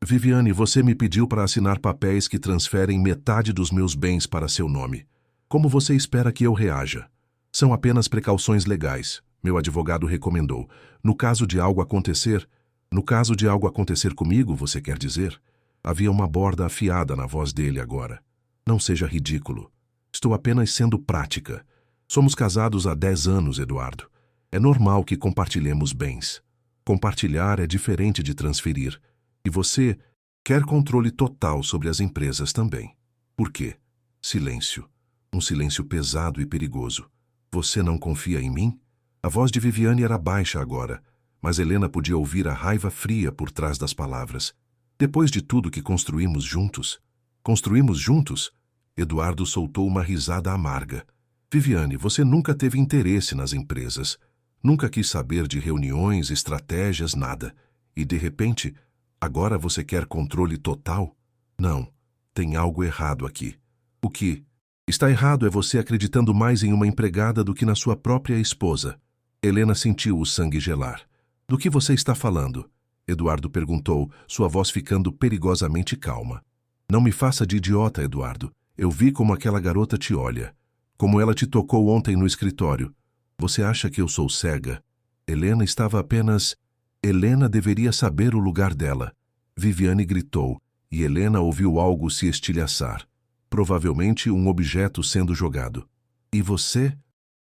Viviane, você me pediu para assinar papéis que transferem metade dos meus bens para seu nome. Como você espera que eu reaja? São apenas precauções legais, meu advogado recomendou. No caso de algo acontecer comigo, você quer dizer? Havia uma borda afiada na voz dele agora. Não seja ridículo. Estou apenas sendo prática. Somos casados há 10 anos, Eduardo. É normal que compartilhemos bens. Compartilhar é diferente de transferir. E você quer controle total sobre as empresas também. Por quê? Silêncio. Um silêncio pesado e perigoso. Você não confia em mim? A voz de Viviane era baixa agora, mas Helena podia ouvir a raiva fria por trás das palavras. Depois de tudo que construímos juntos? Construímos juntos? Eduardo soltou uma risada amarga. Viviane, você nunca teve interesse nas empresas. Nunca quis saber de reuniões, estratégias, nada. E de repente, agora você quer controle total? Não, tem algo errado aqui. O que está errado é você acreditando mais em uma empregada do que na sua própria esposa. Helena sentiu o sangue gelar. Do que você está falando? Eduardo perguntou, sua voz ficando perigosamente calma. Não me faça de idiota, Eduardo. Eu vi como aquela garota te olha. Como ela te tocou ontem no escritório. Você acha que eu sou cega? Helena estava apenas... Helena deveria saber o lugar dela. Viviane gritou, e Helena ouviu algo se estilhaçar. Provavelmente um objeto sendo jogado. E você?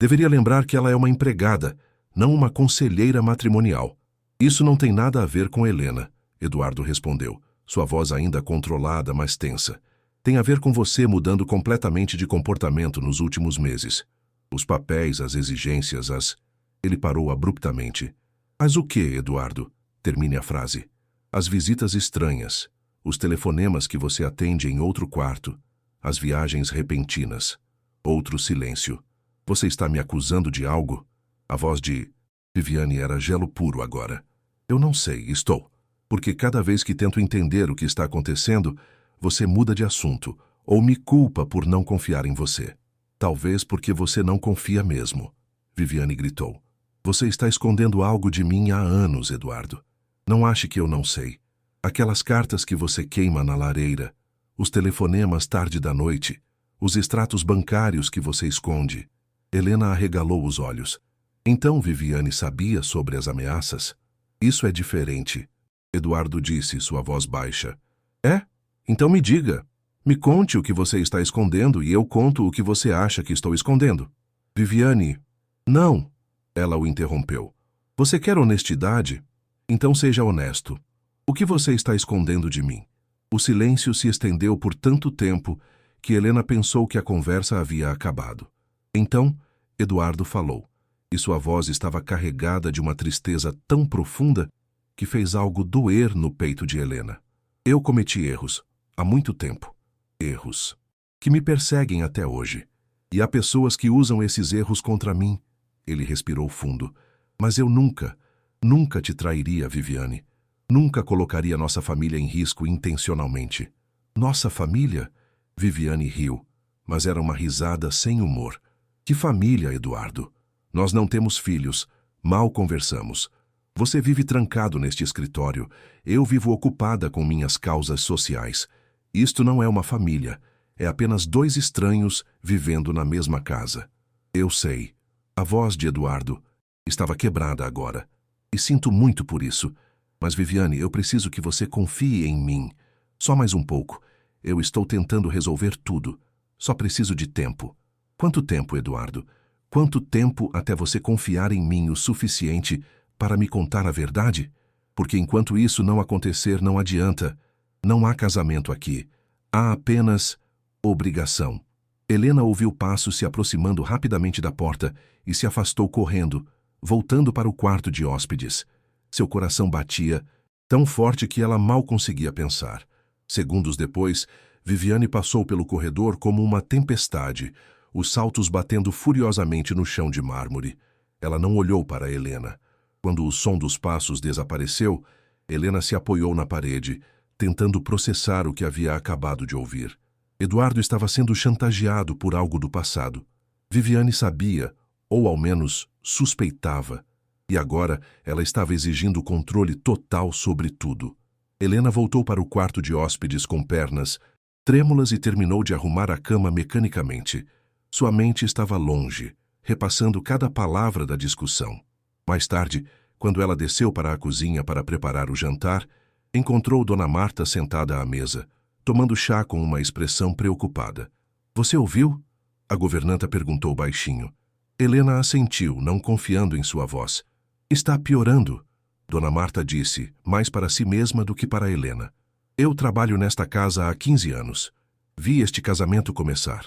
Deveria lembrar que ela é uma empregada, não uma conselheira matrimonial. Isso não tem nada a ver com Helena, Eduardo respondeu, sua voz ainda controlada, mas tensa. Tem a ver com você mudando completamente de comportamento nos últimos meses. Os papéis, as exigências, Ele parou abruptamente. Mas o que, Eduardo? Termine a frase. As visitas estranhas, os telefonemas que você atende em outro quarto, as viagens repentinas. Outro silêncio. Você está me acusando de algo? A voz de Viviane era gelo puro agora. Eu não sei, estou. Porque cada vez que tento entender o que está acontecendo, você muda de assunto, ou me culpa por não confiar em você. Talvez porque você não confia mesmo. Viviane gritou. Você está escondendo algo de mim há anos, Eduardo. Não ache que eu não sei. Aquelas cartas que você queima na lareira, os telefonemas tarde da noite, os extratos bancários que você esconde. Helena arregalou os olhos. Então Viviane sabia sobre as ameaças? Isso é diferente, Eduardo disse, sua voz baixa. É? Então me diga. Me conte o que você está escondendo e eu conto o que você acha que estou escondendo. Viviane. Não. Ela o interrompeu. Você quer honestidade? Então seja honesto. O que você está escondendo de mim? O silêncio se estendeu por tanto tempo que Helena pensou que a conversa havia acabado. Então, Eduardo falou, e sua voz estava carregada de uma tristeza tão profunda que fez algo doer no peito de Helena. Eu cometi erros, há muito tempo. Erros que me perseguem até hoje. E há pessoas que usam esses erros contra mim. Ele respirou fundo. Mas eu nunca te trairia, Viviane. Nunca colocaria nossa família em risco intencionalmente. Nossa família? Viviane riu, mas era uma risada sem humor. Que família, Eduardo? Nós não temos filhos, mal conversamos. Você vive trancado neste escritório, eu vivo ocupada com minhas causas sociais. Isto não é uma família, é apenas 2 estranhos vivendo na mesma casa. Eu sei. A voz de Eduardo estava quebrada agora. E sinto muito por isso. Mas, Viviane, eu preciso que você confie em mim. Só mais um pouco. Eu estou tentando resolver tudo. Só preciso de tempo. Quanto tempo, Eduardo? Quanto tempo até você confiar em mim o suficiente para me contar a verdade? Porque enquanto isso não acontecer, não adianta. Não há casamento aqui. Há apenas obrigação. Helena ouviu passos se aproximando rapidamente da porta e se afastou correndo, voltando para o quarto de hóspedes. Seu coração batia tão forte que ela mal conseguia pensar. Segundos depois, Viviane passou pelo corredor como uma tempestade, os saltos batendo furiosamente no chão de mármore. Ela não olhou para Helena. Quando o som dos passos desapareceu, Helena se apoiou na parede, tentando processar o que havia acabado de ouvir. Eduardo estava sendo chantageado por algo do passado. Viviane sabia, ou ao menos suspeitava, e agora ela estava exigindo controle total sobre tudo. Helena voltou para o quarto de hóspedes com pernas trêmulas e terminou de arrumar a cama mecanicamente. Sua mente estava longe, repassando cada palavra da discussão. Mais tarde, quando ela desceu para a cozinha para preparar o jantar, encontrou Dona Marta sentada à mesa, tomando chá com uma expressão preocupada. "Você ouviu?" A governanta perguntou baixinho. Helena assentiu, não confiando em sua voz. "Está piorando", Dona Marta disse, mais para si mesma do que para Helena. "Eu trabalho nesta casa há 15 anos. Vi este casamento começar.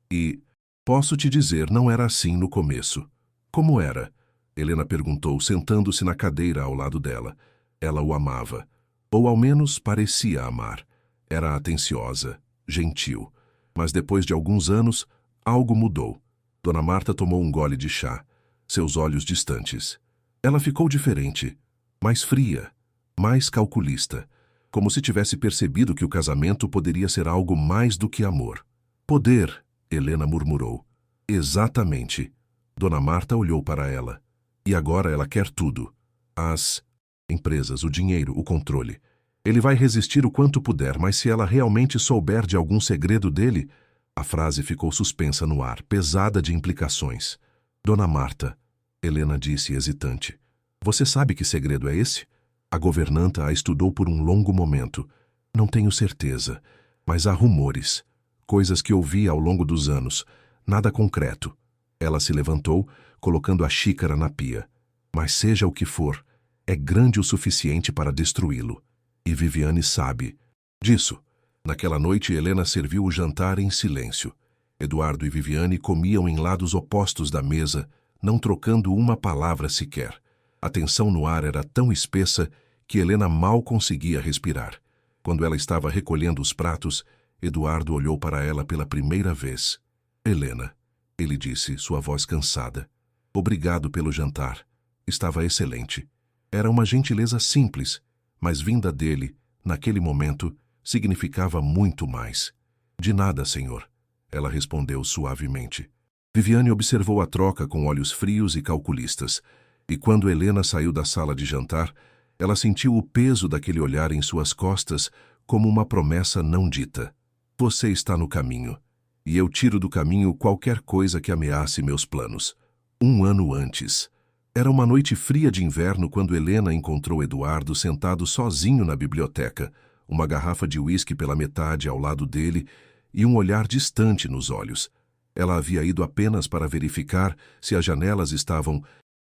E, posso te dizer, não era assim no começo." "Como era?" Helena perguntou, sentando-se na cadeira ao lado dela. Ela o amava. Ou ao menos parecia amar. Era atenciosa, gentil. Mas depois de alguns anos, algo mudou. Dona Marta tomou um gole de chá, seus olhos distantes. Ela ficou diferente, mais fria, mais calculista, como se tivesse percebido que o casamento poderia ser algo mais do que amor. "Poder", Helena murmurou. "Exatamente." Dona Marta olhou para ela. "E agora ela quer tudo. As empresas, o dinheiro, o controle. Ele vai resistir o quanto puder, mas se ela realmente souber de algum segredo dele..." A frase ficou suspensa no ar, pesada de implicações. "Dona Marta", Helena disse hesitante. "Você sabe que segredo é esse?" A governanta a estudou por um longo momento. "Não tenho certeza, mas há rumores. Coisas que ouvi ao longo dos anos. Nada concreto." Ela se levantou, colocando a xícara na pia. "Mas seja o que for, é grande o suficiente para destruí-lo. E Viviane sabe disso." Naquela noite, Helena serviu o jantar em silêncio. Eduardo e Viviane comiam em lados opostos da mesa, não trocando uma palavra sequer. A tensão no ar era tão espessa que Helena mal conseguia respirar. Quando ela estava recolhendo os pratos, Eduardo olhou para ela pela primeira vez. "Helena", ele disse, sua voz cansada. "Obrigado pelo jantar. Estava excelente." Era uma gentileza simples, mas vinda dele, naquele momento, significava muito mais. "De nada, senhor", ela respondeu suavemente. Viviane observou a troca com olhos frios e calculistas, e quando Helena saiu da sala de jantar, ela sentiu o peso daquele olhar em suas costas como uma promessa não dita. "Você está no caminho, e eu tiro do caminho qualquer coisa que ameace meus planos." 1 ano antes. Era uma noite fria de inverno quando Helena encontrou Eduardo sentado sozinho na biblioteca, uma garrafa de uísque pela metade ao lado dele e um olhar distante nos olhos. Ela havia ido apenas para verificar se as janelas estavam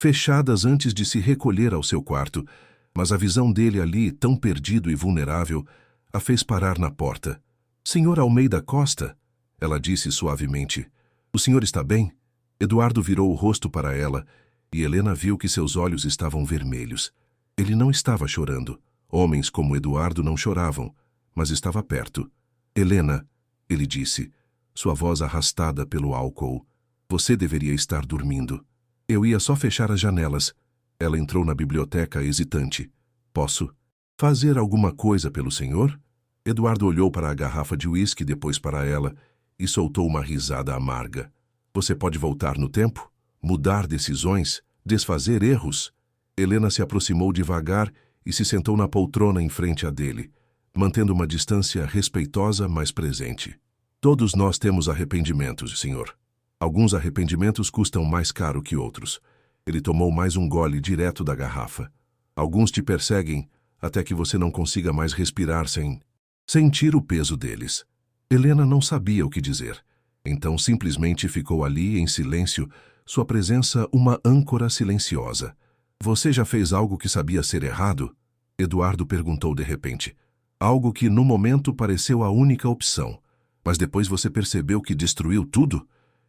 fechadas antes de se recolher ao seu quarto, mas a visão dele ali, tão perdido e vulnerável, a fez parar na porta. "Senhor Almeida Costa?" ela disse suavemente. "O senhor está bem?" Eduardo virou o rosto para ela e Helena viu que seus olhos estavam vermelhos. Ele não estava chorando. Homens como Eduardo não choravam, mas estava perto. "Helena", ele disse, sua voz arrastada pelo álcool. "Você deveria estar dormindo." "Eu ia só fechar as janelas." Ela entrou na biblioteca hesitante. "Posso fazer alguma coisa pelo senhor?" Eduardo olhou para a garrafa de uísque, depois para ela, e soltou uma risada amarga. "Você pode voltar no tempo? Mudar decisões? Desfazer erros?" Helena se aproximou devagar e se sentou na poltrona em frente a dele, mantendo uma distância respeitosa, mas presente. "Todos nós temos arrependimentos, senhor. Alguns arrependimentos custam mais caro que outros. Ele tomou mais um gole direto da garrafa. Alguns te perseguem até que você não consiga mais respirar sem sentir o peso deles. Helena não sabia o que dizer. Então simplesmente ficou ali em silêncio, sua presença uma âncora silenciosa. Você já fez algo que sabia ser errado? Eduardo perguntou de repente. Algo que no momento pareceu a única opção. Mas depois você percebeu que destruiu tudo?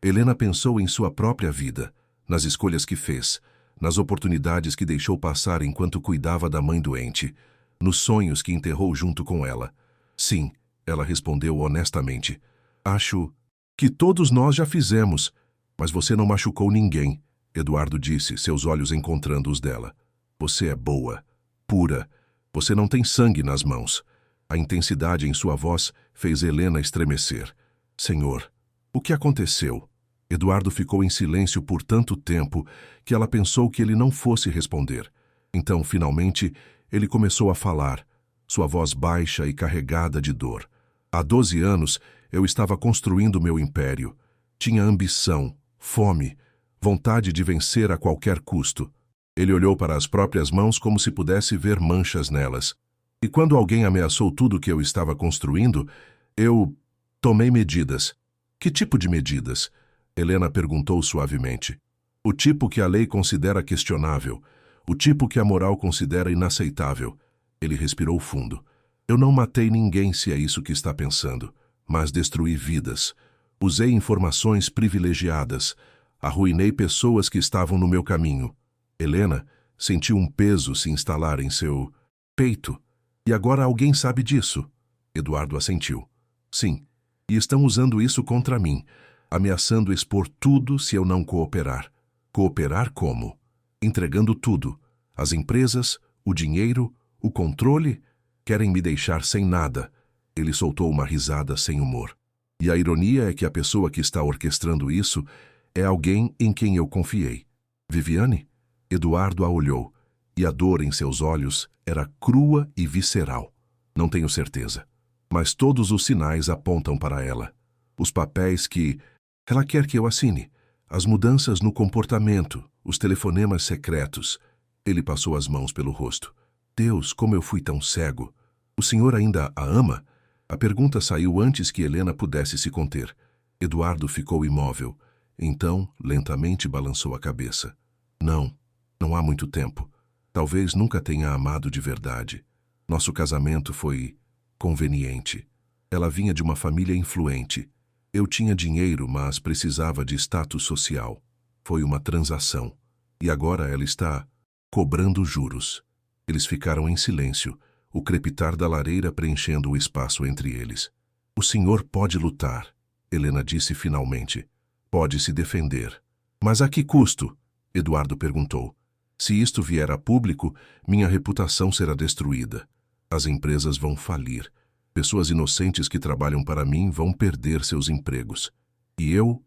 Helena pensou em sua própria vida, nas escolhas que fez, nas oportunidades que deixou passar enquanto cuidava da mãe doente, nos sonhos que enterrou junto com ela. Sim, ela respondeu honestamente. Acho que todos nós já fizemos, mas você não machucou ninguém, Eduardo disse, seus olhos encontrando os dela. Você é boa, pura. Você não tem sangue nas mãos. A intensidade em sua voz fez Helena estremecer. Senhor, o que aconteceu? Eduardo ficou em silêncio por tanto tempo que ela pensou que ele não fosse responder. Então, finalmente, ele começou a falar, sua voz baixa e carregada de dor. Há 12 anos, eu estava construindo meu império. Tinha ambição, fome, vontade de vencer a qualquer custo. Ele olhou para as próprias mãos como se pudesse ver manchas nelas. E quando alguém ameaçou tudo que eu estava construindo, eu tomei medidas. Que tipo de medidas? Helena perguntou suavemente. O tipo que a lei considera questionável. O tipo que a moral considera inaceitável. Ele respirou fundo. Eu não matei ninguém, se é isso que está pensando, mas destruí vidas. Usei informações privilegiadas. Arruinei pessoas que estavam no meu caminho. Helena sentiu um peso se instalar em seu peito. E agora alguém sabe disso? Eduardo assentiu. Sim, e estão usando isso contra mim, ameaçando expor tudo se eu não cooperar. Cooperar como? Entregando tudo. As empresas, o dinheiro, o controle, querem me deixar sem nada. Ele soltou uma risada sem humor. E a ironia é que a pessoa que está orquestrando isso é alguém em quem eu confiei. Viviane? Eduardo a olhou, e a dor em seus olhos era crua e visceral. Não tenho certeza, mas todos os sinais apontam para ela. Os papéis que ela quer que eu assine, as mudanças no comportamento, os telefonemas secretos. Ele passou as mãos pelo rosto. Deus, como eu fui tão cego. O senhor ainda a ama? A pergunta saiu antes que Helena pudesse se conter. Eduardo ficou imóvel. Então, lentamente balançou a cabeça. Não há muito tempo. Talvez nunca tenha amado de verdade. Nosso casamento foi conveniente. Ela vinha de uma família influente. Eu tinha dinheiro, mas precisava de status social. Foi uma transação. E agora ela está cobrando juros. Eles ficaram em silêncio, o crepitar da lareira preenchendo o espaço entre eles. O senhor pode lutar, Helena disse finalmente. Pode se defender. Mas a que custo? Eduardo perguntou. Se isto vier a público, minha reputação será destruída. As empresas vão falir. Pessoas inocentes que trabalham para mim vão perder seus empregos. E eu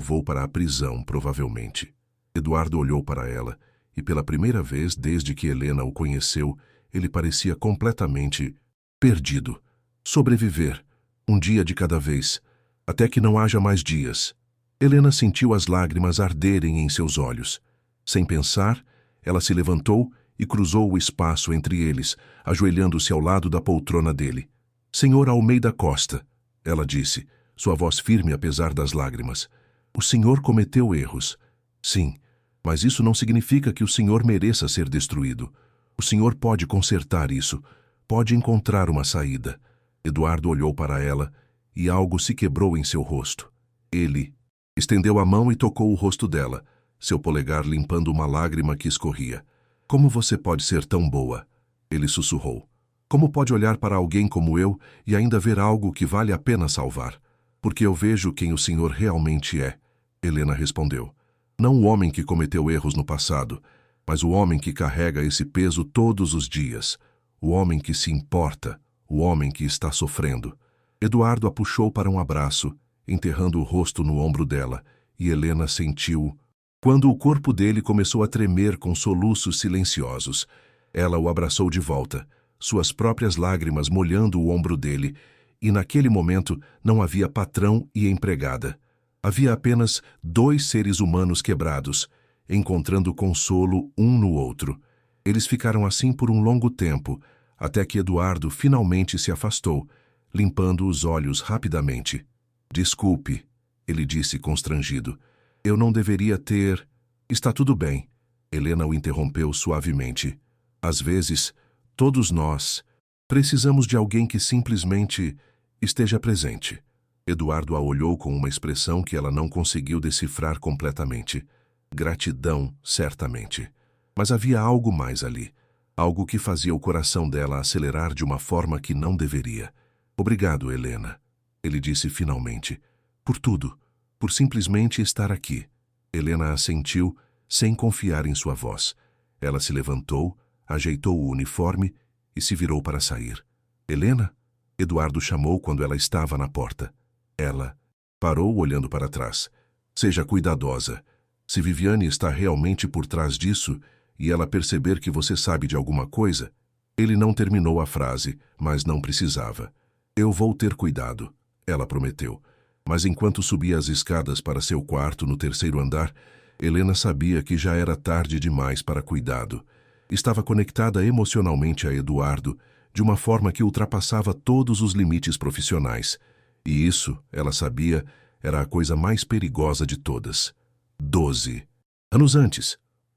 vou para a prisão, provavelmente. Eduardo olhou para ela, e pela primeira vez desde que Helena o conheceu, ele parecia completamente perdido. Sobreviver, um dia de cada vez, até que não haja mais dias. Helena sentiu as lágrimas arderem em seus olhos. Sem pensar, ela se levantou e cruzou o espaço entre eles, ajoelhando-se ao lado da poltrona dele. Senhor Almeida Costa, ela disse, sua voz firme apesar das lágrimas. O senhor cometeu erros. Sim, mas isso não significa que o senhor mereça ser destruído. O senhor pode consertar isso, pode encontrar uma saída. Eduardo olhou para ela e algo se quebrou em seu rosto. Ele estendeu a mão e tocou o rosto dela, seu polegar limpando uma lágrima que escorria. Como você pode ser tão boa? Ele sussurrou. Como pode olhar para alguém como eu e ainda ver algo que vale a pena salvar? Porque eu vejo quem o senhor realmente é, Helena respondeu. Não o homem que cometeu erros no passado, mas o homem que carrega esse peso todos os dias. O homem que se importa, o homem que está sofrendo. Eduardo a puxou para um abraço, enterrando o rosto no ombro dela, e Helena sentiu quando o corpo dele começou a tremer com soluços silenciosos. Ela o abraçou de volta, suas próprias lágrimas molhando o ombro dele, e naquele momento não havia patrão e empregada. Havia apenas 2 seres humanos quebrados, encontrando consolo um no outro. Eles ficaram assim por um longo tempo, até que Eduardo finalmente se afastou, limpando os olhos rapidamente. Desculpe, ele disse constrangido. Eu não deveria ter... Está tudo bem. Helena o interrompeu suavemente. Às vezes, todos nós precisamos de alguém que simplesmente esteja presente. Eduardo a olhou com uma expressão que ela não conseguiu decifrar completamente. Gratidão, certamente. Mas havia algo mais ali. Algo que fazia o coração dela acelerar de uma forma que não deveria. Obrigado, Helena. Ele disse finalmente. Por tudo. Por simplesmente estar aqui. Helena assentiu, sem confiar em sua voz. Ela se levantou, ajeitou o uniforme e se virou para sair. Helena? Eduardo chamou quando ela estava na porta. Ela parou olhando para trás. Seja cuidadosa. Se Viviane está realmente por trás disso e ela perceber que você sabe de alguma coisa... Ele não terminou a frase, mas não precisava. Eu vou ter cuidado, ela prometeu. Mas enquanto subia as escadas para seu quarto no 3º andar, Helena sabia que já era tarde demais para cuidado. Estava conectada emocionalmente a Eduardo, de uma forma que ultrapassava todos os limites profissionais. E isso, ela sabia, era a coisa mais perigosa de todas. 12 anos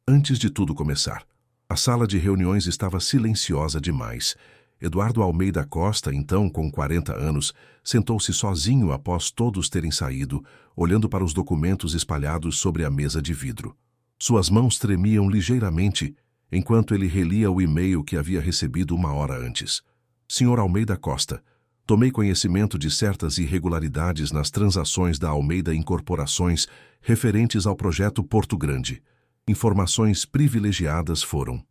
antes de tudo começar. A sala de reuniões estava silenciosa demais. Eduardo Almeida Costa, então com 40 anos, sentou-se sozinho após todos terem saído, olhando para os documentos espalhados sobre a mesa de vidro. Suas mãos tremiam ligeiramente, enquanto ele relia o e-mail que havia recebido 1 hora antes. Sr. Almeida Costa, tomei conhecimento de certas irregularidades nas transações da Almeida Incorporações referentes ao projeto Porto Grande. Informações privilegiadas foram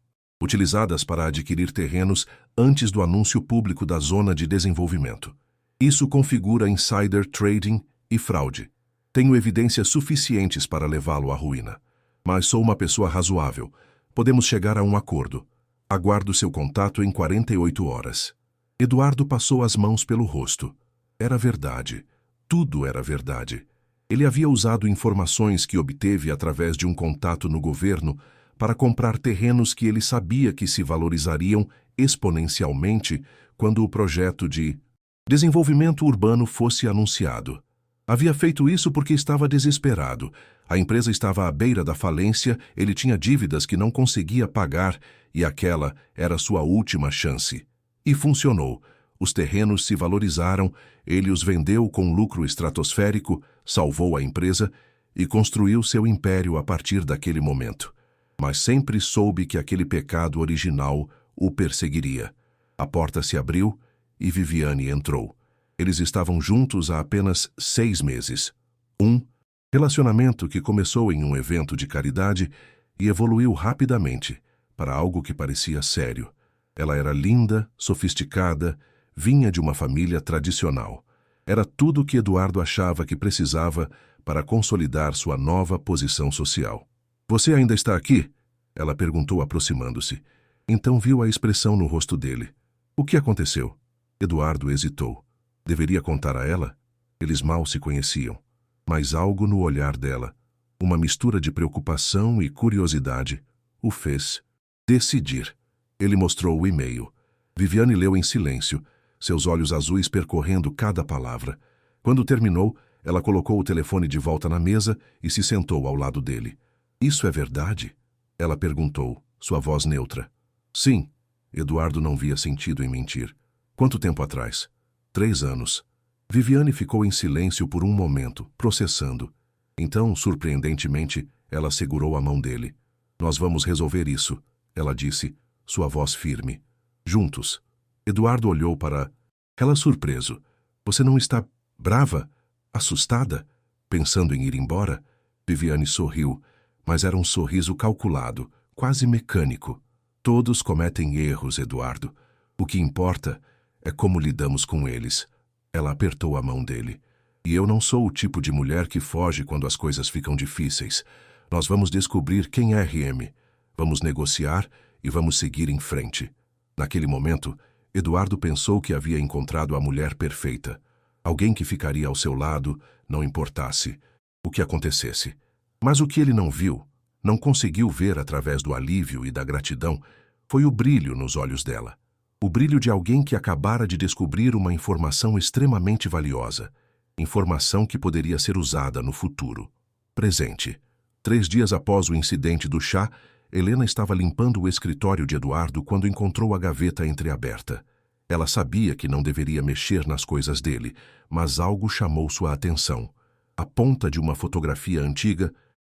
utilizadas para adquirir terrenos antes do anúncio público da Zona de Desenvolvimento. Isso configura insider trading e fraude. Tenho evidências suficientes para levá-lo à ruína. Mas sou uma pessoa razoável. Podemos chegar a um acordo. Aguardo seu contato em 48 horas. Eduardo passou as mãos pelo rosto. Era verdade. Tudo era verdade. Ele havia usado informações que obteve através de um contato no governo para comprar terrenos que ele sabia que se valorizariam exponencialmente quando o projeto de desenvolvimento urbano fosse anunciado. Havia feito isso porque estava desesperado. A empresa estava à beira da falência, ele tinha dívidas que não conseguia pagar e aquela era sua última chance. E funcionou. Os terrenos se valorizaram, ele os vendeu com lucro estratosférico, salvou a empresa e construiu seu império a partir daquele momento. Mas sempre soube que aquele pecado original o perseguiria. A porta se abriu e Viviane entrou. Eles estavam juntos há apenas 6 meses. Um relacionamento que começou em um evento de caridade e evoluiu rapidamente para algo que parecia sério. Ela era linda, sofisticada, vinha de uma família tradicional. Era tudo o que Eduardo achava que precisava para consolidar sua nova posição social. Você ainda está aqui? Ela perguntou aproximando-se. Então viu a expressão no rosto dele. O que aconteceu? Eduardo hesitou. Deveria contar a ela? Eles mal se conheciam. Mas algo no olhar dela, uma mistura de preocupação e curiosidade, o fez decidir. Ele mostrou o e-mail. Viviane leu em silêncio, seus olhos azuis percorrendo cada palavra. Quando terminou, ela colocou o telefone de volta na mesa e se sentou ao lado dele. Isso é verdade? Ela perguntou, sua voz neutra. Sim. Eduardo não via sentido em mentir. Quanto tempo atrás? 3 anos. Viviane ficou em silêncio por um momento, processando. Então, surpreendentemente, ela segurou a mão dele. Nós vamos resolver isso, ela disse, sua voz firme. Juntos. Eduardo olhou para ela surpreso. Você não está brava? Assustada? Pensando em ir embora? Viviane sorriu, mas era um sorriso calculado, quase mecânico. Todos cometem erros, Eduardo. O que importa é como lidamos com eles. Ela apertou a mão dele. E eu não sou o tipo de mulher que foge quando as coisas ficam difíceis. Nós vamos descobrir quem é RM. Vamos negociar e vamos seguir em frente. Naquele momento, Eduardo pensou que havia encontrado a mulher perfeita. Alguém que ficaria ao seu lado, não importasse. o que acontecesse. Mas o que ele não viu, não conseguiu ver através do alívio e da gratidão, foi o brilho nos olhos dela. O brilho de alguém que acabara de descobrir uma informação extremamente valiosa. Informação que poderia ser usada no futuro. Presente. 3 dias após o incidente do chá, Helena estava limpando o escritório de Eduardo quando encontrou a gaveta entreaberta. Ela sabia que não deveria mexer nas coisas dele, mas algo chamou sua atenção. A ponta de uma fotografia antiga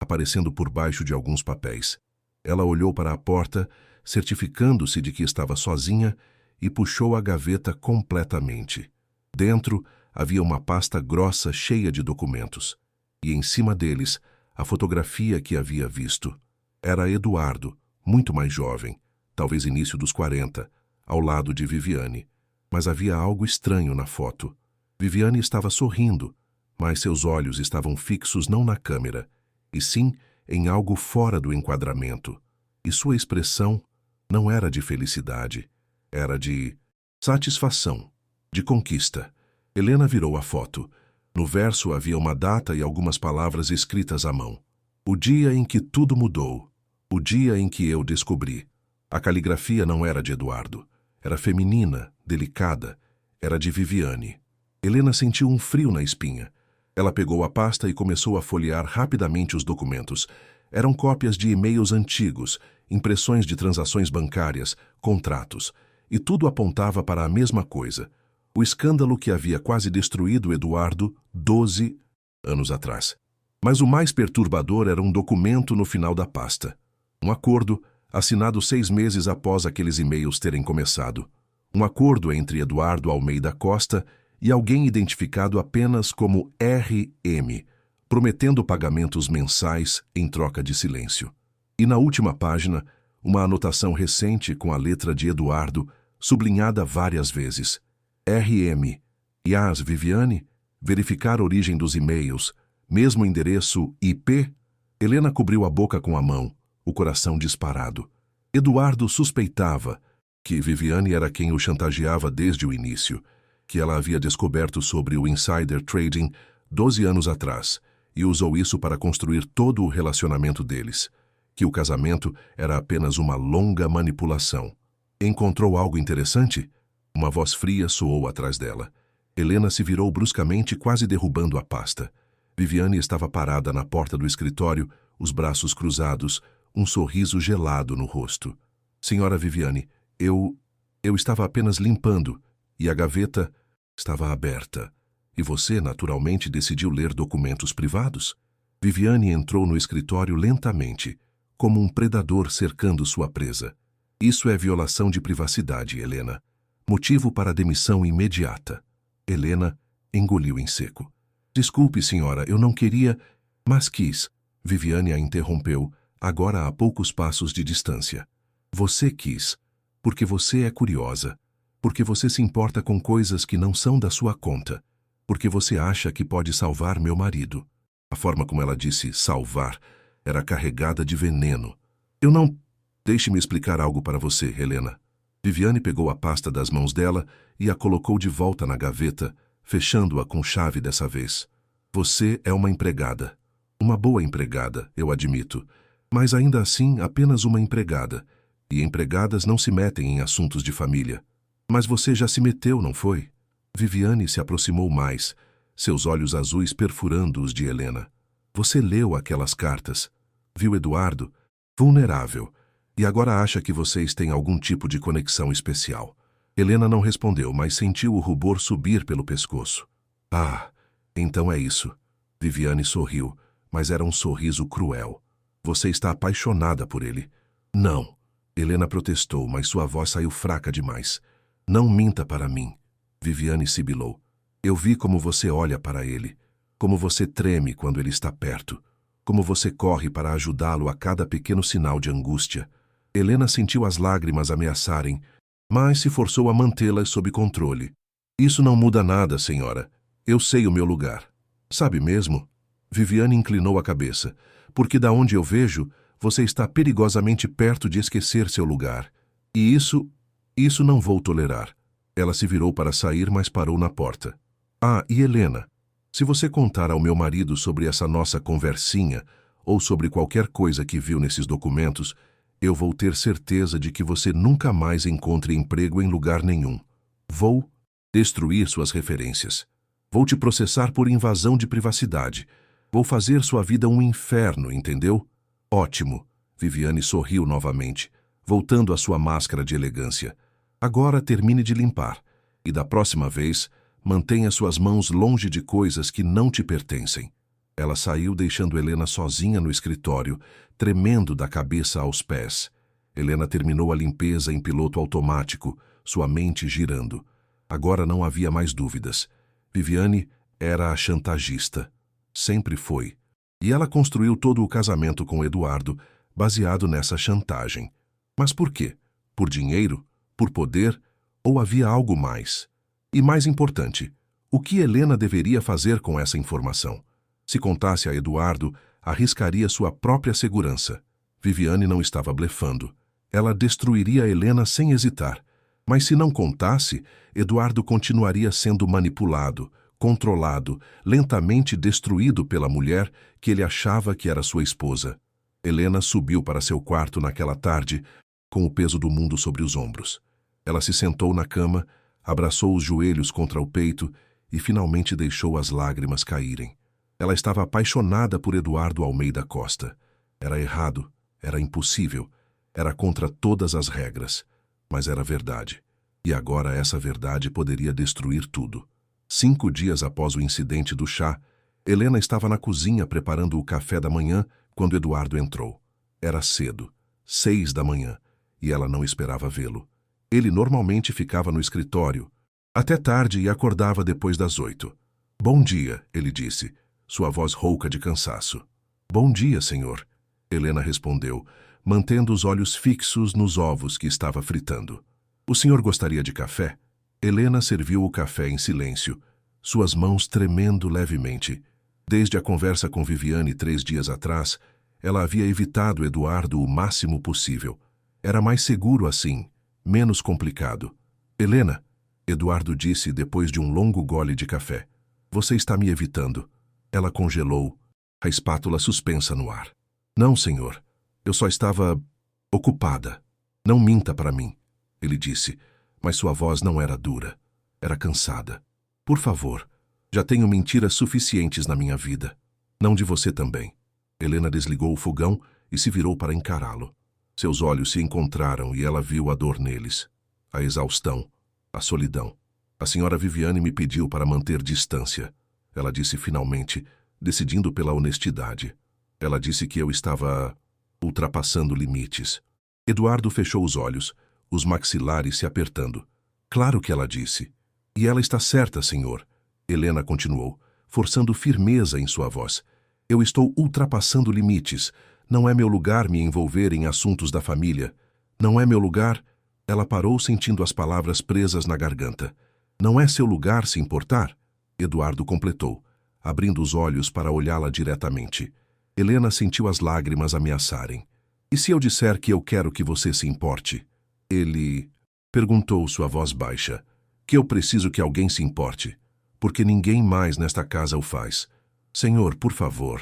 aparecendo por baixo de alguns papéis. Ela olhou para a porta, certificando-se de que estava sozinha, e puxou a gaveta completamente. Dentro havia uma pasta grossa cheia de documentos, e em cima deles, a fotografia que havia visto. Era Eduardo, muito mais jovem, talvez início dos 40, ao lado de Viviane. Mas havia algo estranho na foto. Viviane estava sorrindo, mas seus olhos estavam fixos não na câmera, e sim em algo fora do enquadramento. E sua expressão não era de felicidade, era de satisfação, de conquista. Helena virou a foto. No verso havia uma data e algumas palavras escritas à mão. O dia em que tudo mudou. O dia em que eu descobri. A caligrafia não era de Eduardo. Era feminina, delicada. Era de Viviane. Helena sentiu um frio na espinha. Ela pegou a pasta e começou a folhear rapidamente os documentos. Eram cópias de e-mails antigos, impressões de transações bancárias, contratos. E tudo apontava para a mesma coisa. O escândalo que havia quase destruído Eduardo 12 anos atrás. Mas o mais perturbador era um documento no final da pasta. Um acordo assinado 6 meses após aqueles e-mails terem começado. Um acordo entre Eduardo Almeida Costa e alguém identificado apenas como RM, prometendo pagamentos mensais em troca de silêncio. E na última página, uma anotação recente com a letra de Eduardo, sublinhada várias vezes. RM. Yas Viviane? Verificar a origem dos e-mails. Mesmo endereço IP? Helena cobriu a boca com a mão, o coração disparado. Eduardo suspeitava que Viviane era quem o chantageava desde o início, que ela havia descoberto sobre o insider trading 12 anos atrás e usou isso para construir todo o relacionamento deles, que o casamento era apenas uma longa manipulação. Encontrou algo interessante? Uma voz fria soou atrás dela. Helena se virou bruscamente, quase derrubando a pasta. Viviane estava parada na porta do escritório, os braços cruzados, um sorriso gelado no rosto. Senhora Viviane, eu estava apenas limpando, e a gaveta estava aberta. E você, naturalmente, decidiu ler documentos privados? Viviane entrou no escritório lentamente, como um predador cercando sua presa. Isso é violação de privacidade, Helena. Motivo para a demissão imediata. Helena engoliu em seco. Desculpe, senhora, eu não queria, mas quis. Viviane a interrompeu, agora a poucos passos de distância. Você quis, porque você é curiosa, porque você se importa com coisas que não são da sua conta, porque você acha que pode salvar meu marido. A forma como ela disse salvar era carregada de veneno. Eu não... Deixe-me explicar algo para você, Helena. Viviane pegou a pasta das mãos dela e a colocou de volta na gaveta, fechando-a com chave dessa vez. Você é uma empregada. Uma boa empregada, eu admito, mas ainda assim apenas uma empregada, e empregadas não se metem em assuntos de família. Mas você já se meteu, não foi? Viviane se aproximou mais, seus olhos azuis perfurando os de Helena. Você leu aquelas cartas, viu Eduardo, vulnerável, e agora acha que vocês têm algum tipo de conexão especial. Helena não respondeu, mas sentiu o rubor subir pelo pescoço. Ah, então é isso. Viviane sorriu, mas era um sorriso cruel. Você está apaixonada por ele. Não. Helena protestou, mas sua voz saiu fraca demais. Não minta para mim. Viviane sibilou. Eu vi como você olha para ele, como você treme quando ele está perto, como você corre para ajudá-lo a cada pequeno sinal de angústia. Helena sentiu as lágrimas ameaçarem, mas se forçou a mantê-las sob controle. Isso não muda nada, senhora. Eu sei o meu lugar. Sabe mesmo? Viviane inclinou a cabeça. Porque da onde eu vejo, você está perigosamente perto de esquecer seu lugar. E isso não vou tolerar. Ela se virou para sair, mas parou na porta. Ah, e Helena? Se você contar ao meu marido sobre essa nossa conversinha ou sobre qualquer coisa que viu nesses documentos, eu vou ter certeza de que você nunca mais encontre emprego em lugar nenhum. Vou destruir suas referências. Vou te processar por invasão de privacidade. Vou fazer sua vida um inferno, entendeu? Ótimo. Viviane sorriu novamente, voltando à sua máscara de elegância. Agora termine de limpar. E da próxima vez, mantenha suas mãos longe de coisas que não te pertencem. Ela saiu deixando Helena sozinha no escritório, tremendo da cabeça aos pés. Helena terminou a limpeza em piloto automático, sua mente girando. Agora não havia mais dúvidas. Viviane era a chantagista. Sempre foi. E ela construiu todo o casamento com Eduardo, baseado nessa chantagem. Mas por quê? Por dinheiro? Por poder? Ou havia algo mais? E mais importante, o que Helena deveria fazer com essa informação? Se contasse a Eduardo, arriscaria sua própria segurança. Viviane não estava blefando. Ela destruiria Helena sem hesitar. Mas se não contasse, Eduardo continuaria sendo manipulado, controlado, lentamente destruído pela mulher que ele achava que era sua esposa. Helena subiu para seu quarto naquela tarde, com o peso do mundo sobre os ombros. Ela se sentou na cama, abraçou os joelhos contra o peito e finalmente deixou as lágrimas caírem. Ela estava apaixonada por Eduardo Almeida Costa. Era errado, era impossível, era contra todas as regras, mas era verdade. E agora essa verdade poderia destruir tudo. 5 dias após o incidente do chá, Helena estava na cozinha preparando o café da manhã quando Eduardo entrou. Era cedo, 6 da manhã, e ela não esperava vê-lo. Ele normalmente ficava no escritório, até tarde e acordava depois das 8. Bom dia, ele disse, sua voz rouca de cansaço. Bom dia, senhor, Helena respondeu, mantendo os olhos fixos nos ovos que estava fritando. O senhor gostaria de café? Helena serviu o café em silêncio, suas mãos tremendo levemente. Desde a conversa com Viviane 3 dias atrás, ela havia evitado Eduardo o máximo possível. Era mais seguro assim, menos complicado. Helena, Eduardo disse depois de um longo gole de café. Você está me evitando. Ela congelou, a espátula suspensa no ar. Não, senhor. Eu só estava ocupada. Não minta para mim, ele disse, mas sua voz não era dura. Era cansada. Por favor, já tenho mentiras suficientes na minha vida. Não de você também. Helena desligou o fogão e se virou para encará-lo. Seus olhos se encontraram e ela viu a dor neles. A exaustão, a solidão. A senhora Viviane me pediu para manter distância. Ela disse finalmente, decidindo pela honestidade. Ela disse que eu estava ultrapassando limites. Eduardo fechou os olhos, os maxilares se apertando. Claro que ela disse. E ela está certa, senhor. Helena continuou, forçando firmeza em sua voz. Eu estou ultrapassando limites. Não é meu lugar me envolver em assuntos da família. Não é meu lugar... Ela parou sentindo as palavras presas na garganta. Não é seu lugar se importar? Eduardo completou, abrindo os olhos para olhá-la diretamente. Helena sentiu as lágrimas ameaçarem. E se eu disser que eu quero que você se importe? Ele perguntou sua voz baixa. Que eu preciso que alguém se importe, porque ninguém mais nesta casa o faz. Senhor, por favor.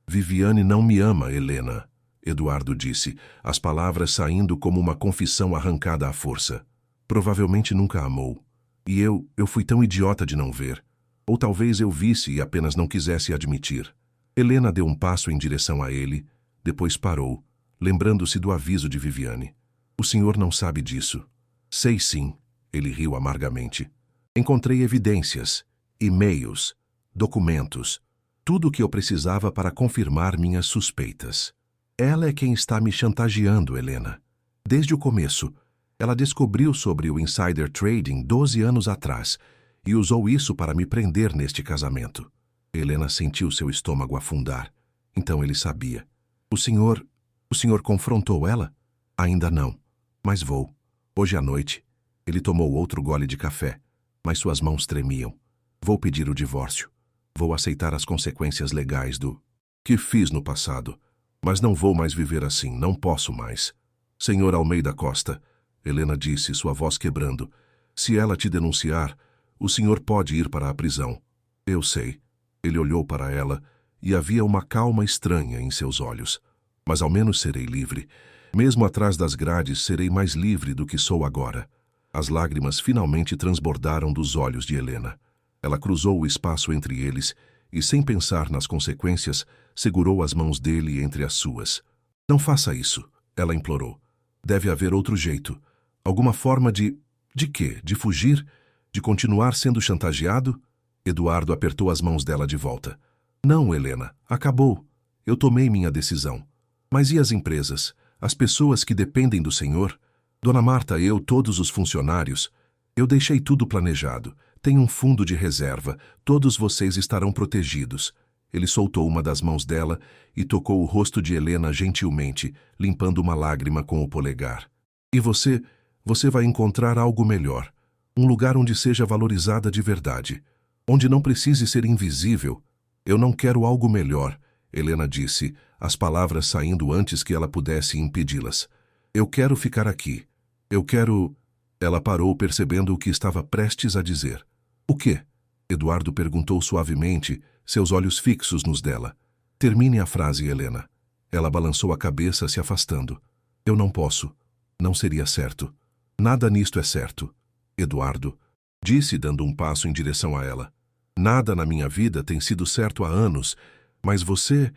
Viviane não me ama, Helena. Eduardo disse, as palavras saindo como uma confissão arrancada à força. Provavelmente nunca amou. E eu fui tão idiota de não ver. Ou talvez eu visse e apenas não quisesse admitir. Helena deu um passo em direção a ele, depois parou, lembrando-se do aviso de Viviane. O senhor não sabe disso. Sei sim, ele riu amargamente. Encontrei evidências, e-mails, documentos, tudo o que eu precisava para confirmar minhas suspeitas. Ela é quem está me chantageando, Helena. Desde o começo, ela descobriu sobre o insider trading 12 anos atrás e usou isso para me prender neste casamento. Helena sentiu seu estômago afundar. Então ele sabia. O senhor confrontou ela? Ainda não, mas vou. Hoje à noite, ele tomou outro gole de café, mas suas mãos tremiam. Vou pedir o divórcio. Vou aceitar as consequências legais do que fiz no passado. Mas não vou mais viver assim, não posso mais. Senhor Almeida Costa, Helena disse, sua voz quebrando, se ela te denunciar, o senhor pode ir para a prisão. Eu sei. Ele olhou para ela e havia uma calma estranha em seus olhos. Mas ao menos serei livre. Mesmo atrás das grades, serei mais livre do que sou agora. As lágrimas finalmente transbordaram dos olhos de Helena. Ela cruzou o espaço entre eles e, sem pensar nas consequências, segurou as mãos dele entre as suas. Não faça isso, ela implorou. Deve haver outro jeito. Alguma forma de... De quê? De fugir? De continuar sendo chantageado? Eduardo apertou as mãos dela de volta. Não, Helena, acabou. Eu tomei minha decisão. Mas e as empresas? As pessoas que dependem do Senhor? Dona Marta, eu, todos os funcionários? Eu deixei tudo planejado. Tem um fundo de reserva. Todos vocês estarão protegidos. Ele soltou uma das mãos dela e tocou o rosto de Helena gentilmente, limpando uma lágrima com o polegar. E você vai encontrar algo melhor. Um lugar onde seja valorizada de verdade. Onde não precise ser invisível. Eu não quero algo melhor, Helena disse, as palavras saindo antes que ela pudesse impedi-las. Eu quero ficar aqui. Eu quero... Ela parou, percebendo o que estava prestes a dizer. O quê? Eduardo perguntou suavemente, seus olhos fixos nos dela. Termine a frase, Helena. Ela balançou a cabeça, se afastando. Eu não posso. Não seria certo. Nada nisto é certo. Eduardo, disse, dando um passo em direção a ela. Nada na minha vida tem sido certo há anos, mas você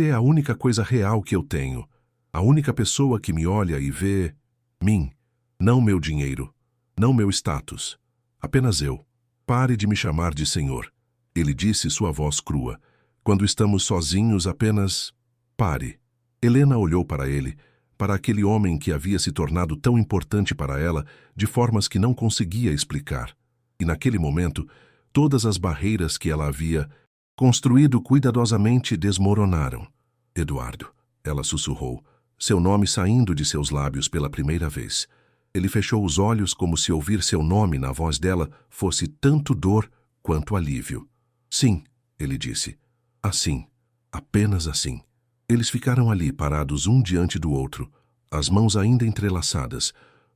é a única coisa real que eu tenho. A única pessoa que me olha e vê... mim. Não meu dinheiro. Não meu status. Apenas eu. Pare de me chamar de senhor. Ele disse, sua voz crua. Quando estamos sozinhos, apenas... Pare. Helena olhou para ele, para aquele homem que havia se tornado tão importante para ela, de formas que não conseguia explicar. E naquele momento, todas as barreiras que ela havia construído cuidadosamente desmoronaram. Eduardo, ela sussurrou, seu nome saindo de seus lábios pela primeira vez. Ele fechou os olhos como se ouvir seu nome na voz dela fosse tanto dor quanto alívio. Sim, ele disse. Assim, apenas assim. Eles ficaram ali parados um diante do outro, as mãos ainda entrelaçadas,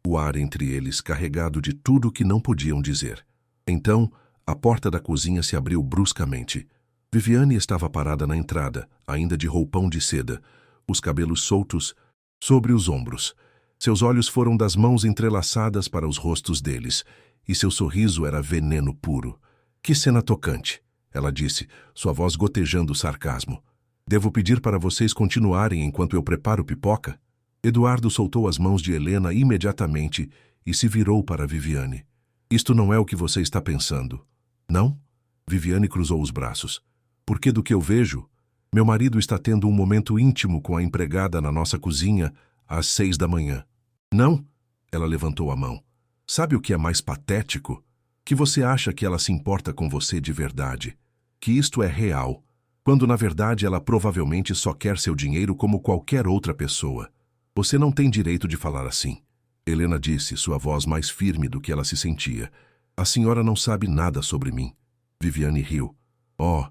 o ar entre eles carregado de tudo que não podiam dizer. Então, a porta da cozinha se abriu bruscamente. Viviane estava parada na entrada, ainda de roupão de seda, os cabelos soltos sobre os ombros. Seus olhos foram das mãos entrelaçadas para os rostos deles, e seu sorriso era veneno puro. Que cena tocante, ela disse, sua voz gotejando sarcasmo. Devo pedir para vocês continuarem enquanto eu preparo pipoca? Eduardo soltou as mãos de Helena imediatamente e se virou para Viviane. Isto não é o que você está pensando. Não? Viviane cruzou os braços. Porque do que eu vejo, meu marido está tendo um momento íntimo com a empregada na nossa cozinha às 6 da manhã. Não? Ela levantou a mão. Sabe o que é mais patético? Que você acha que ela se importa com você de verdade. Que isto é real. Quando na verdade ela provavelmente só quer seu dinheiro como qualquer outra pessoa. Você não tem direito de falar assim. Helena disse, sua voz mais firme do que ela se sentia. A senhora não sabe nada sobre mim. Viviane riu. Oh,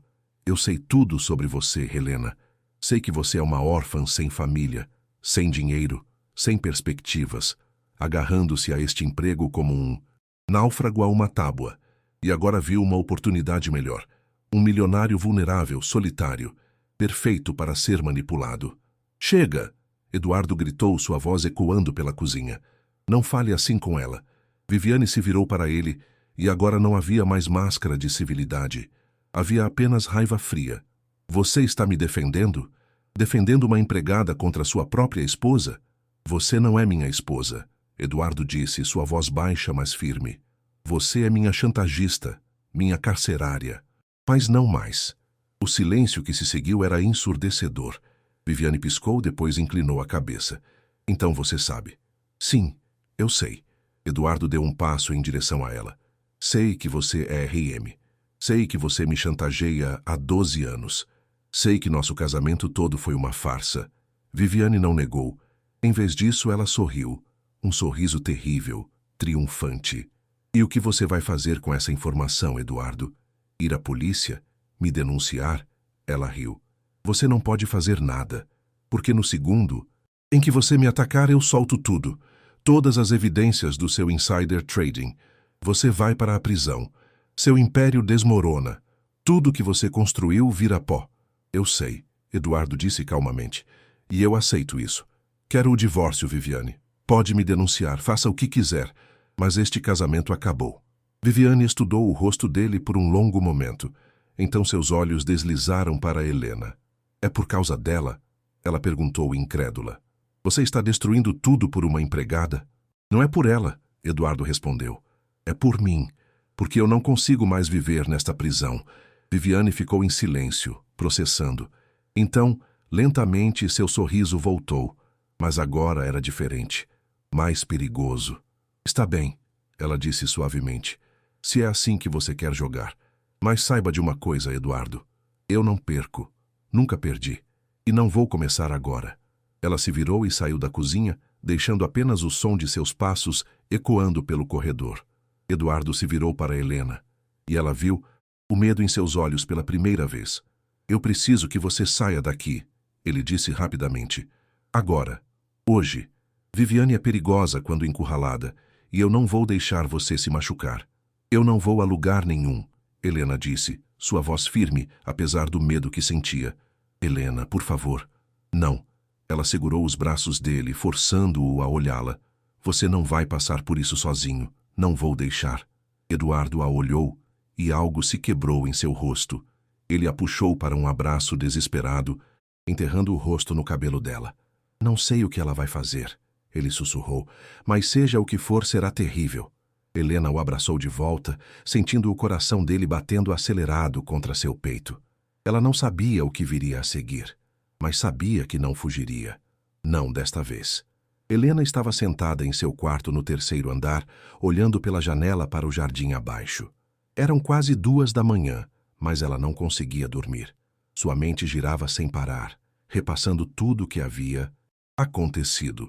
eu sei tudo sobre você, Helena. Sei que você é uma órfã sem família, sem dinheiro, sem perspectivas, agarrando-se a este emprego como um náufrago a uma tábua, e agora viu uma oportunidade melhor. Um milionário vulnerável, solitário, perfeito para ser manipulado. Chega! Eduardo gritou, sua voz ecoando pela cozinha. Não fale assim com ela. Viviane se virou para ele, e agora não havia mais máscara de civilidade. Havia apenas raiva fria. Você está me defendendo? Defendendo uma empregada contra sua própria esposa? Você não é minha esposa, Eduardo disse, sua voz baixa, mas firme. Você é minha chantagista, minha carcerária. Mas não mais. O silêncio que se seguiu era ensurdecedor. Viviane piscou, depois inclinou a cabeça. Então você sabe. Sim, eu sei. Eduardo deu um passo em direção a ela. Sei que você é RM. Sei que você me chantageia há 12 anos. Sei que nosso casamento todo foi uma farsa. Viviane não negou. Em vez disso, ela sorriu. Um sorriso terrível, triunfante. E o que você vai fazer com essa informação, Eduardo? Ir à polícia? Me denunciar? Ela riu. Você não pode fazer nada, porque no segundo em que você me atacar, eu solto tudo. Todas as evidências do seu insider trading. Você vai para a prisão. Seu império desmorona. Tudo que você construiu vira pó. Eu sei, Eduardo disse calmamente. E eu aceito isso. Quero o divórcio, Viviane. Pode me denunciar, faça o que quiser. Mas este casamento acabou. Viviane estudou o rosto dele por um longo momento. Então seus olhos deslizaram para Helena. É por causa dela? Ela perguntou incrédula. Você está destruindo tudo por uma empregada? Não é por ela, Eduardo respondeu. É por mim, porque eu não consigo mais viver nesta prisão. Viviane ficou em silêncio, processando. Então, lentamente, seu sorriso voltou. Mas agora era diferente, mais perigoso. Está bem, ela disse suavemente. Se é assim que você quer jogar. Mas saiba de uma coisa, Eduardo. Eu não perco. Nunca perdi. E não vou começar agora. Ela se virou e saiu da cozinha, deixando apenas o som de seus passos ecoando pelo corredor. Eduardo se virou para Helena. E ela viu o medo em seus olhos pela primeira vez. Eu preciso que você saia daqui, ele disse rapidamente. Agora. Hoje. Viviane é perigosa quando encurralada, e eu não vou deixar você se machucar. Eu não vou a lugar nenhum, Helena disse, sua voz firme, apesar do medo que sentia. Helena, por favor. Não. Ela segurou os braços dele, forçando-o a olhá-la. Você não vai passar por isso sozinho. Não vou deixar. Eduardo a olhou, e algo se quebrou em seu rosto. Ele a puxou para um abraço desesperado, enterrando o rosto no cabelo dela. Não sei o que ela vai fazer, ele sussurrou, mas seja o que for, será terrível. Helena o abraçou de volta, sentindo o coração dele batendo acelerado contra seu peito. Ela não sabia o que viria a seguir, mas sabia que não fugiria. Não desta vez. Helena estava sentada em seu quarto no terceiro andar, olhando pela janela para o jardim abaixo. Eram quase 2 da manhã, mas ela não conseguia dormir. Sua mente girava sem parar, repassando tudo o que havia acontecido.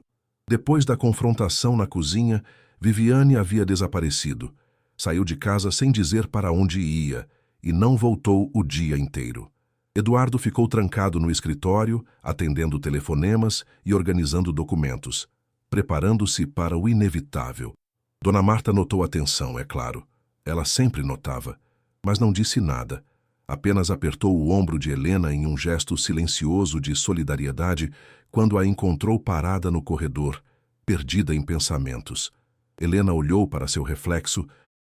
Depois da confrontação na cozinha, Viviane havia desaparecido. Saiu de casa sem dizer para onde ia e não voltou o dia inteiro. Eduardo ficou trancado no escritório, atendendo telefonemas e organizando documentos, preparando-se para o inevitável. Dona Marta notou a tensão, é claro. Ela sempre notava, mas não disse nada. Apenas apertou o ombro de Helena em um gesto silencioso de solidariedade quando a encontrou parada no corredor, perdida em pensamentos. Helena olhou para seu reflexo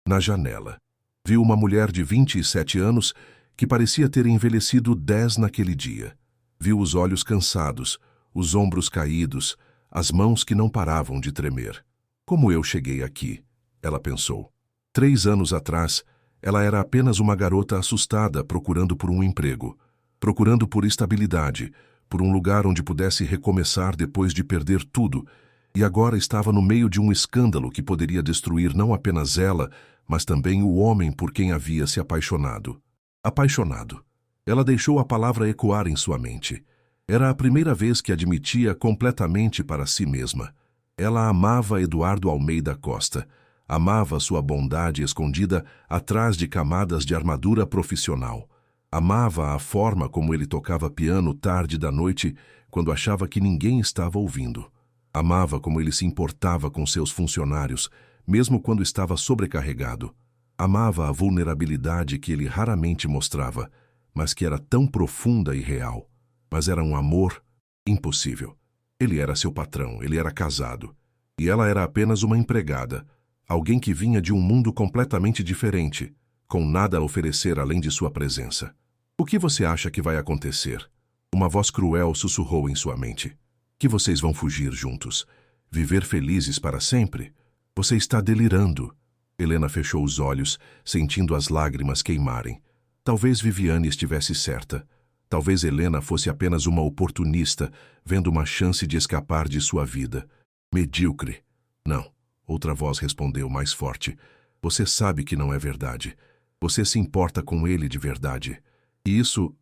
na janela. Viu uma mulher de 27 anos que parecia ter envelhecido 10 naquele dia. Viu os olhos cansados, os ombros caídos, as mãos que não paravam de tremer. Como eu cheguei aqui? Ela pensou. 3 anos atrás, ela era apenas uma garota assustada procurando por um emprego, procurando por estabilidade, por um lugar onde pudesse recomeçar depois de perder tudo, e agora estava no meio de um escândalo que poderia destruir não apenas ela, mas também o homem por quem havia se apaixonado. Apaixonado. Ela deixou a palavra ecoar em sua mente. Era a primeira vez que admitia completamente para si mesma. Ela amava Eduardo Almeida Costa. Amava sua bondade escondida atrás de camadas de armadura profissional. Amava a forma como ele tocava piano tarde da noite, quando achava que ninguém estava ouvindo. Amava como ele se importava com seus funcionários, mesmo quando estava sobrecarregado. Amava a vulnerabilidade que ele raramente mostrava, mas que era tão profunda e real. Mas era um amor impossível. Ele era seu patrão, ele era casado. E ela era apenas uma empregada, alguém que vinha de um mundo completamente diferente, com nada a oferecer além de sua presença. O que você acha que vai acontecer? Uma voz cruel sussurrou em sua mente. Que vocês vão fugir juntos? Viver felizes para sempre? Você está delirando. Helena fechou os olhos, sentindo as lágrimas queimarem. Talvez Viviane estivesse certa. Talvez Helena fosse apenas uma oportunista, vendo uma chance de escapar de sua vida. Medíocre. Não. Outra voz respondeu mais forte. Você sabe que não é verdade. Você se importa com ele de verdade. E isso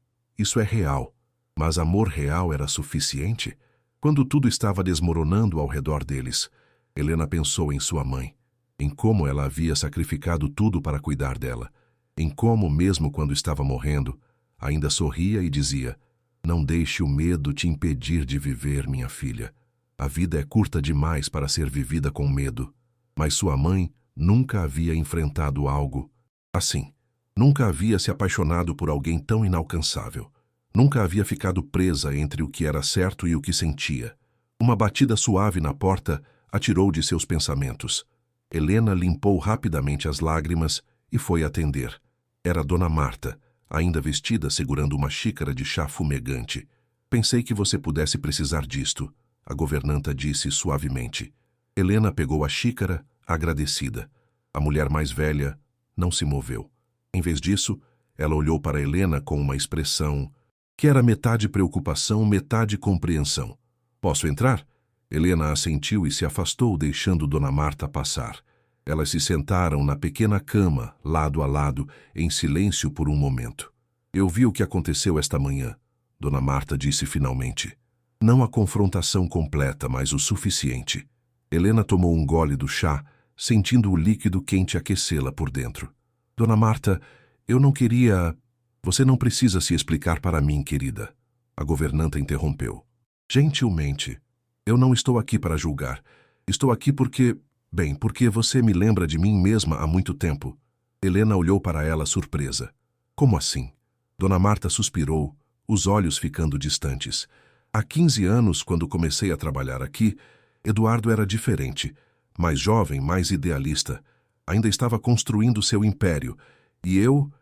é real. Mas amor real era suficiente? Quando tudo estava desmoronando ao redor deles, Helena pensou em sua mãe, em como ela havia sacrificado tudo para cuidar dela, em como, mesmo quando estava morrendo, ainda sorria e dizia: não deixe o medo te impedir de viver, minha filha. A vida é curta demais para ser vivida com medo. Mas sua mãe nunca havia enfrentado algo assim. Nunca havia se apaixonado por alguém tão inalcançável. Nunca havia ficado presa entre o que era certo e o que sentia. Uma batida suave na porta a tirou de seus pensamentos. Helena limpou rapidamente as lágrimas e foi atender. Era Dona Marta, ainda vestida, segurando uma xícara de chá fumegante. Pensei que você pudesse precisar disto, a governanta disse suavemente. Helena pegou a xícara, agradecida. A mulher mais velha não se moveu. Em vez disso, ela olhou para Helena com uma expressão que era metade preocupação, metade compreensão. Posso entrar? Helena assentiu e se afastou, deixando Dona Marta passar. Elas se sentaram na pequena cama, lado a lado, em silêncio por um momento. Eu vi o que aconteceu esta manhã, Dona Marta disse finalmente. Não a confrontação completa, mas o suficiente. Helena tomou um gole do chá, sentindo o líquido quente aquecê-la por dentro. Dona Marta, eu não queria... Você não precisa se explicar para mim, querida. A governanta interrompeu. Gentilmente. Eu não estou aqui para julgar. Estou aqui porque... Bem, porque você me lembra de mim mesma há muito tempo. Helena olhou para ela surpresa. Como assim? Dona Marta suspirou, os olhos ficando distantes. Há 15 anos, quando comecei a trabalhar aqui, Eduardo era diferente, mais jovem, mais idealista. Ainda estava construindo seu império, e eu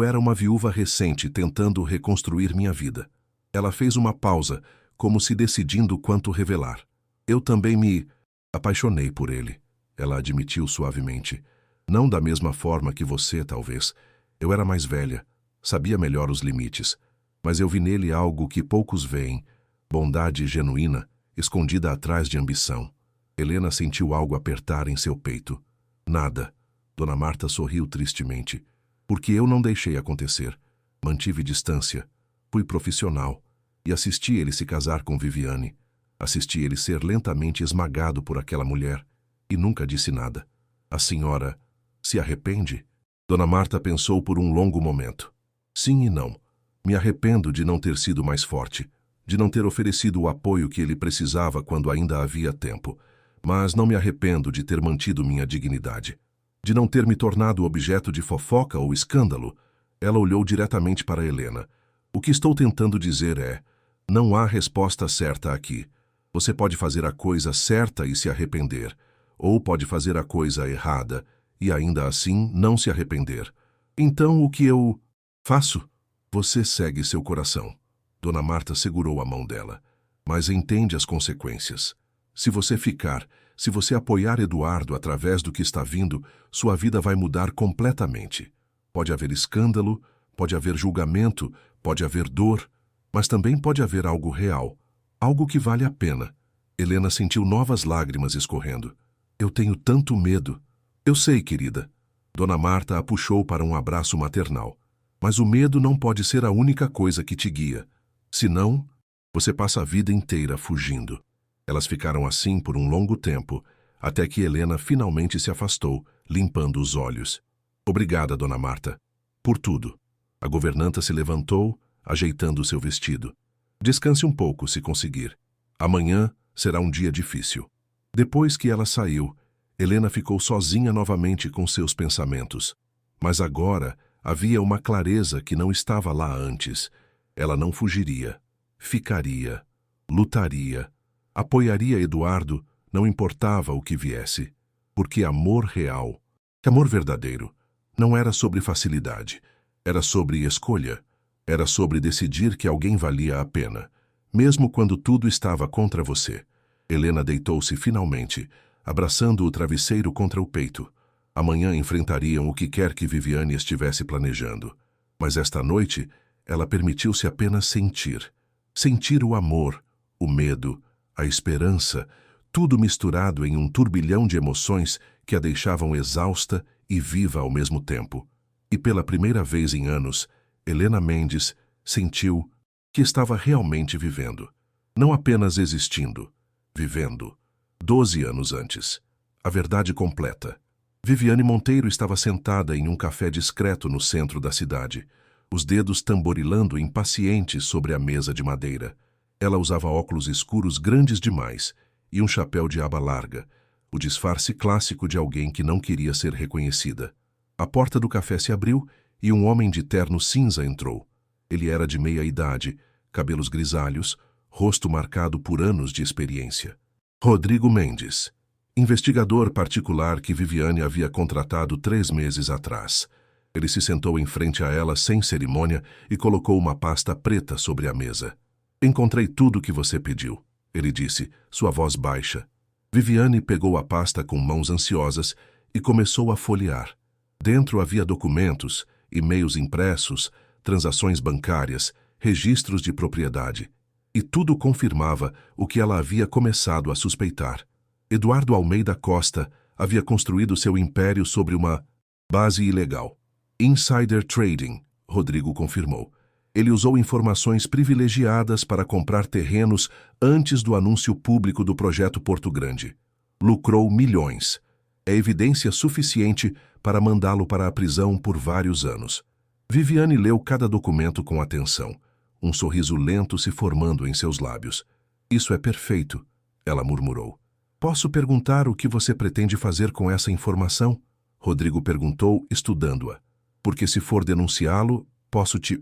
era uma viúva recente tentando reconstruir minha vida. Ela fez uma pausa, como se decidindo quanto revelar. Eu também me apaixonei por ele, ela admitiu suavemente. Não da mesma forma que você, talvez. Eu era mais velha, sabia melhor os limites, mas eu vi nele algo que poucos veem, bondade genuína, escondida atrás de ambição. Helena sentiu algo apertar em seu peito. Nada. Dona Marta sorriu tristemente. Porque eu não deixei acontecer. Mantive distância. Fui profissional. E assisti ele se casar com Viviane. Assisti ele ser lentamente esmagado por aquela mulher. E nunca disse nada. A senhora se arrepende? Dona Marta pensou por um longo momento. Sim e não. Me arrependo de não ter sido mais forte. De não ter oferecido o apoio que ele precisava quando ainda havia tempo. Mas não me arrependo de ter mantido minha dignidade. De não ter me tornado objeto de fofoca ou escândalo. Ela olhou diretamente para Helena. O que estou tentando dizer é, não há resposta certa aqui. Você pode fazer a coisa certa e se arrepender, ou pode fazer a coisa errada e ainda assim não se arrepender. Então o que eu faço? Você segue seu coração. Dona Marta segurou a mão dela. Mas entende as consequências. Se você ficar, se você apoiar Eduardo através do que está vindo, sua vida vai mudar completamente. Pode haver escândalo, pode haver julgamento, pode haver dor, mas também pode haver algo real, algo que vale a pena. Helena sentiu novas lágrimas escorrendo. Eu tenho tanto medo. Eu sei, querida. Dona Marta a puxou para um abraço maternal. Mas o medo não pode ser a única coisa que te guia. Senão, você passa a vida inteira fugindo. Elas ficaram assim por um longo tempo, até que Helena finalmente se afastou, limpando os olhos. Obrigada, Dona Marta. Por tudo. A governanta se levantou, ajeitando seu vestido. Descanse um pouco, se conseguir. Amanhã será um dia difícil. Depois que ela saiu, Helena ficou sozinha novamente com seus pensamentos. Mas agora havia uma clareza que não estava lá antes. Ela não fugiria. Ficaria. Lutaria. Apoiaria Eduardo, não importava o que viesse. Porque amor real, amor verdadeiro, não era sobre facilidade. Era sobre escolha. Era sobre decidir que alguém valia a pena, mesmo quando tudo estava contra você. Helena deitou-se finalmente, abraçando o travesseiro contra o peito. Amanhã enfrentariam o que quer que Viviane estivesse planejando. Mas esta noite, ela permitiu-se apenas sentir. Sentir o amor, o medo, a esperança, tudo misturado em um turbilhão de emoções que a deixavam exausta e viva ao mesmo tempo. E pela primeira vez em anos, Helena Mendes sentiu que estava realmente vivendo. Não apenas existindo, vivendo. 12 anos antes. A verdade completa. Viviane Monteiro estava sentada em um café discreto no centro da cidade, os dedos tamborilando impacientes sobre a mesa de madeira. Ela usava óculos escuros grandes demais e um chapéu de aba larga, o disfarce clássico de alguém que não queria ser reconhecida. A porta do café se abriu e um homem de terno cinza entrou. Ele era de meia idade, cabelos grisalhos, rosto marcado por anos de experiência. Rodrigo Mendes, investigador particular que Viviane havia contratado 3 meses atrás. Ele se sentou em frente a ela sem cerimônia e colocou uma pasta preta sobre a mesa. Encontrei tudo o que você pediu, ele disse, sua voz baixa. Viviane pegou a pasta com mãos ansiosas e começou a folhear. Dentro havia documentos, e-mails impressos, transações bancárias, registros de propriedade. E tudo confirmava o que ela havia começado a suspeitar. Eduardo Almeida Costa havia construído seu império sobre uma base ilegal. Insider Trading, Rodrigo confirmou. Ele usou informações privilegiadas para comprar terrenos antes do anúncio público do projeto Porto Grande. Lucrou milhões. É evidência suficiente para mandá-lo para a prisão por vários anos. Viviane leu cada documento com atenção, um sorriso lento se formando em seus lábios. Isso é perfeito, ela murmurou. Posso perguntar o que você pretende fazer com essa informação? Rodrigo perguntou, estudando-a. Porque se for denunciá-lo, posso te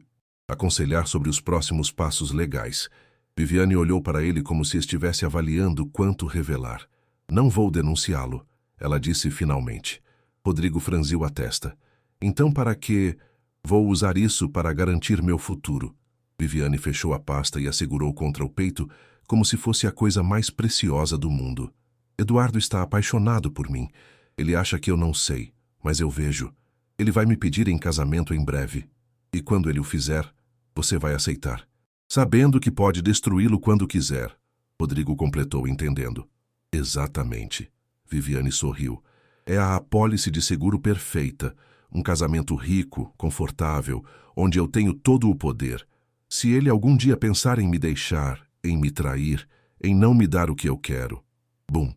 aconselhar sobre os próximos passos legais. Viviane olhou para ele como se estivesse avaliando quanto revelar. Não vou denunciá-lo, ela disse finalmente. Rodrigo franziu a testa. Então para que... Vou usar isso para garantir meu futuro. Viviane fechou a pasta e a segurou contra o peito como se fosse a coisa mais preciosa do mundo. Eduardo está apaixonado por mim. Ele acha que eu não sei, mas eu vejo. Ele vai me pedir em casamento em breve. E quando ele o fizer, você vai aceitar. Sabendo que pode destruí-lo quando quiser. Rodrigo completou, entendendo. Exatamente. Viviane sorriu. É a apólice de seguro perfeita. Um casamento rico, confortável, onde eu tenho todo o poder. Se ele algum dia pensar em me deixar, em me trair, em não me dar o que eu quero. Bum.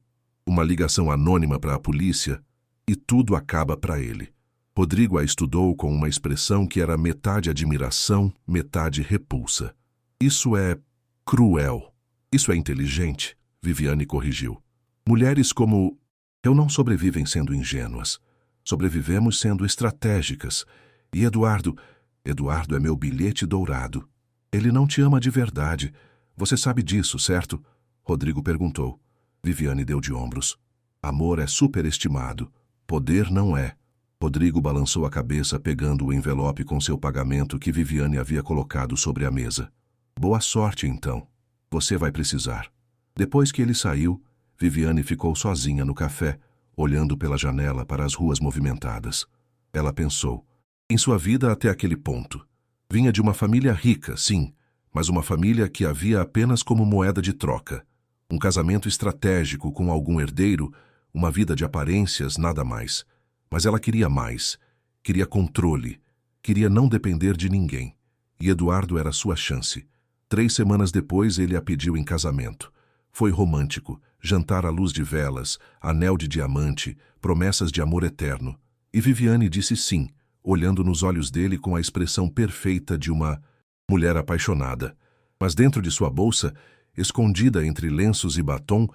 Uma ligação anônima para a polícia e tudo acaba para ele. Rodrigo a estudou com uma expressão que era metade admiração, metade repulsa. Isso é cruel. Isso é inteligente, Viviane corrigiu. Mulheres como eu não sobrevivem sendo ingênuas. Sobrevivemos sendo estratégicas. E Eduardo é meu bilhete dourado. Ele não te ama de verdade. Você sabe disso, certo? Rodrigo perguntou. Viviane deu de ombros. Amor é superestimado. Poder não é. Rodrigo balançou a cabeça pegando o envelope com seu pagamento que Viviane havia colocado sobre a mesa. Boa sorte, então. Você vai precisar. Depois que ele saiu, Viviane ficou sozinha no café, olhando pela janela para as ruas movimentadas. Ela pensou. Em sua vida até aquele ponto. Vinha de uma família rica, sim, mas uma família que a via apenas como moeda de troca. Um casamento estratégico com algum herdeiro, uma vida de aparências, nada mais. Mas ela queria mais. Queria controle. Queria não depender de ninguém. E Eduardo era sua chance. 3 semanas depois ele a pediu em casamento. Foi romântico. Jantar à luz de velas, anel de diamante, promessas de amor eterno. E Viviane disse sim, olhando nos olhos dele com a expressão perfeita de uma mulher apaixonada. Mas dentro de sua bolsa, escondida entre lenços e batom,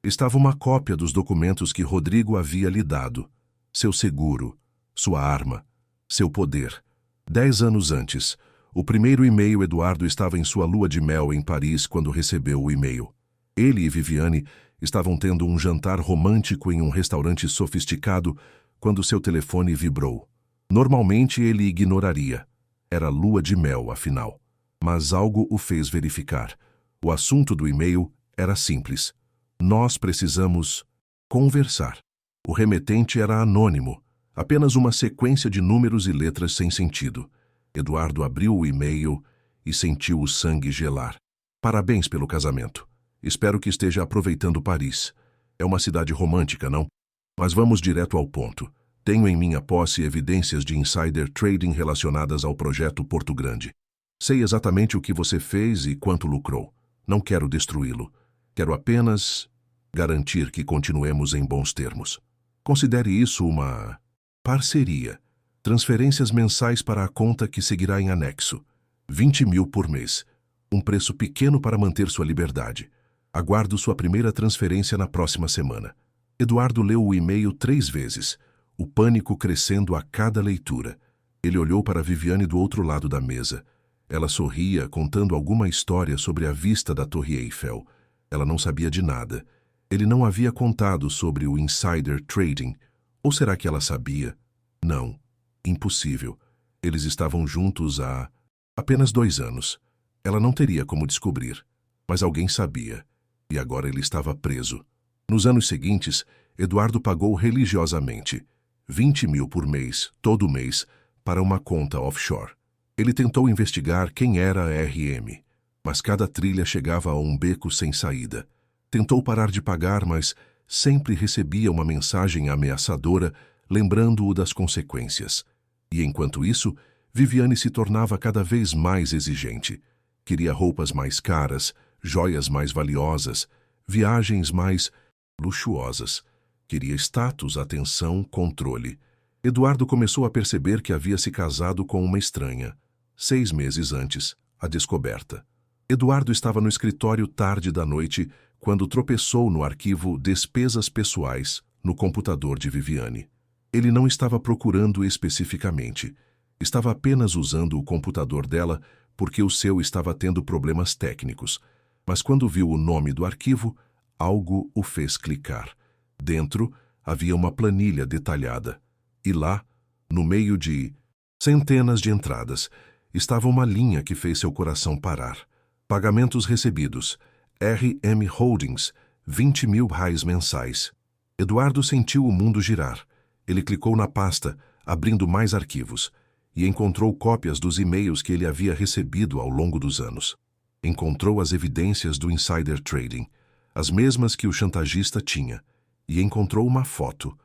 estava uma cópia dos documentos que Rodrigo havia lhe dado. Seu seguro, sua arma, seu poder. 10 anos antes, o primeiro e-mail Eduardo estava em sua lua de mel em Paris quando recebeu o e-mail. Ele e Viviane estavam tendo um jantar romântico em um restaurante sofisticado quando seu telefone vibrou. Normalmente ele ignoraria. Era lua de mel, afinal. Mas algo o fez verificar. O assunto do e-mail era simples. Nós precisamos conversar. O remetente era anônimo, apenas uma sequência de números e letras sem sentido. Eduardo abriu o e-mail e sentiu o sangue gelar. Parabéns pelo casamento. Espero que esteja aproveitando Paris. É uma cidade romântica, não? Mas vamos direto ao ponto. Tenho em minha posse evidências de insider trading relacionadas ao projeto Porto Grande. Sei exatamente o que você fez e quanto lucrou. Não quero destruí-lo. Quero apenas garantir que continuemos em bons termos. Considere isso uma parceria. Transferências mensais para a conta que seguirá em anexo. 20 mil por mês. Um preço pequeno para manter sua liberdade. Aguardo sua primeira transferência na próxima semana. Eduardo leu o e-mail 3 vezes, o pânico crescendo a cada leitura. Ele olhou para Viviane do outro lado da mesa. Ela sorria, contando alguma história sobre a vista da Torre Eiffel. Ela não sabia de nada. Ele não havia contado sobre o insider trading. Ou será que ela sabia? Não. Impossível. Eles estavam juntos há apenas 2 anos. Ela não teria como descobrir. Mas alguém sabia. E agora ele estava preso. Nos anos seguintes, Eduardo pagou religiosamente 20 mil por mês, todo mês, para uma conta offshore. Ele tentou investigar quem era a RM, mas cada trilha chegava a um beco sem saída. Tentou parar de pagar, mas sempre recebia uma mensagem ameaçadora, lembrando-o das consequências. E enquanto isso, Viviane se tornava cada vez mais exigente. Queria roupas mais caras, joias mais valiosas, viagens mais luxuosas. Queria status, atenção, controle. Eduardo começou a perceber que havia se casado com uma estranha. 6 meses antes, a descoberta. Eduardo estava no escritório tarde da noite quando tropeçou no arquivo Despesas Pessoais no computador de Viviane. Ele não estava procurando especificamente. Estava apenas usando o computador dela porque o seu estava tendo problemas técnicos. Mas quando viu o nome do arquivo, algo o fez clicar. Dentro havia uma planilha detalhada. E lá, no meio de centenas de entradas, estava uma linha que fez seu coração parar. Pagamentos recebidos. RM Holdings, 20 mil reais mensais. Eduardo sentiu o mundo girar. Ele clicou na pasta, abrindo mais arquivos, e encontrou cópias dos e-mails que ele havia recebido ao longo dos anos. Encontrou as evidências do insider trading, as mesmas que o chantagista tinha, e encontrou uma foto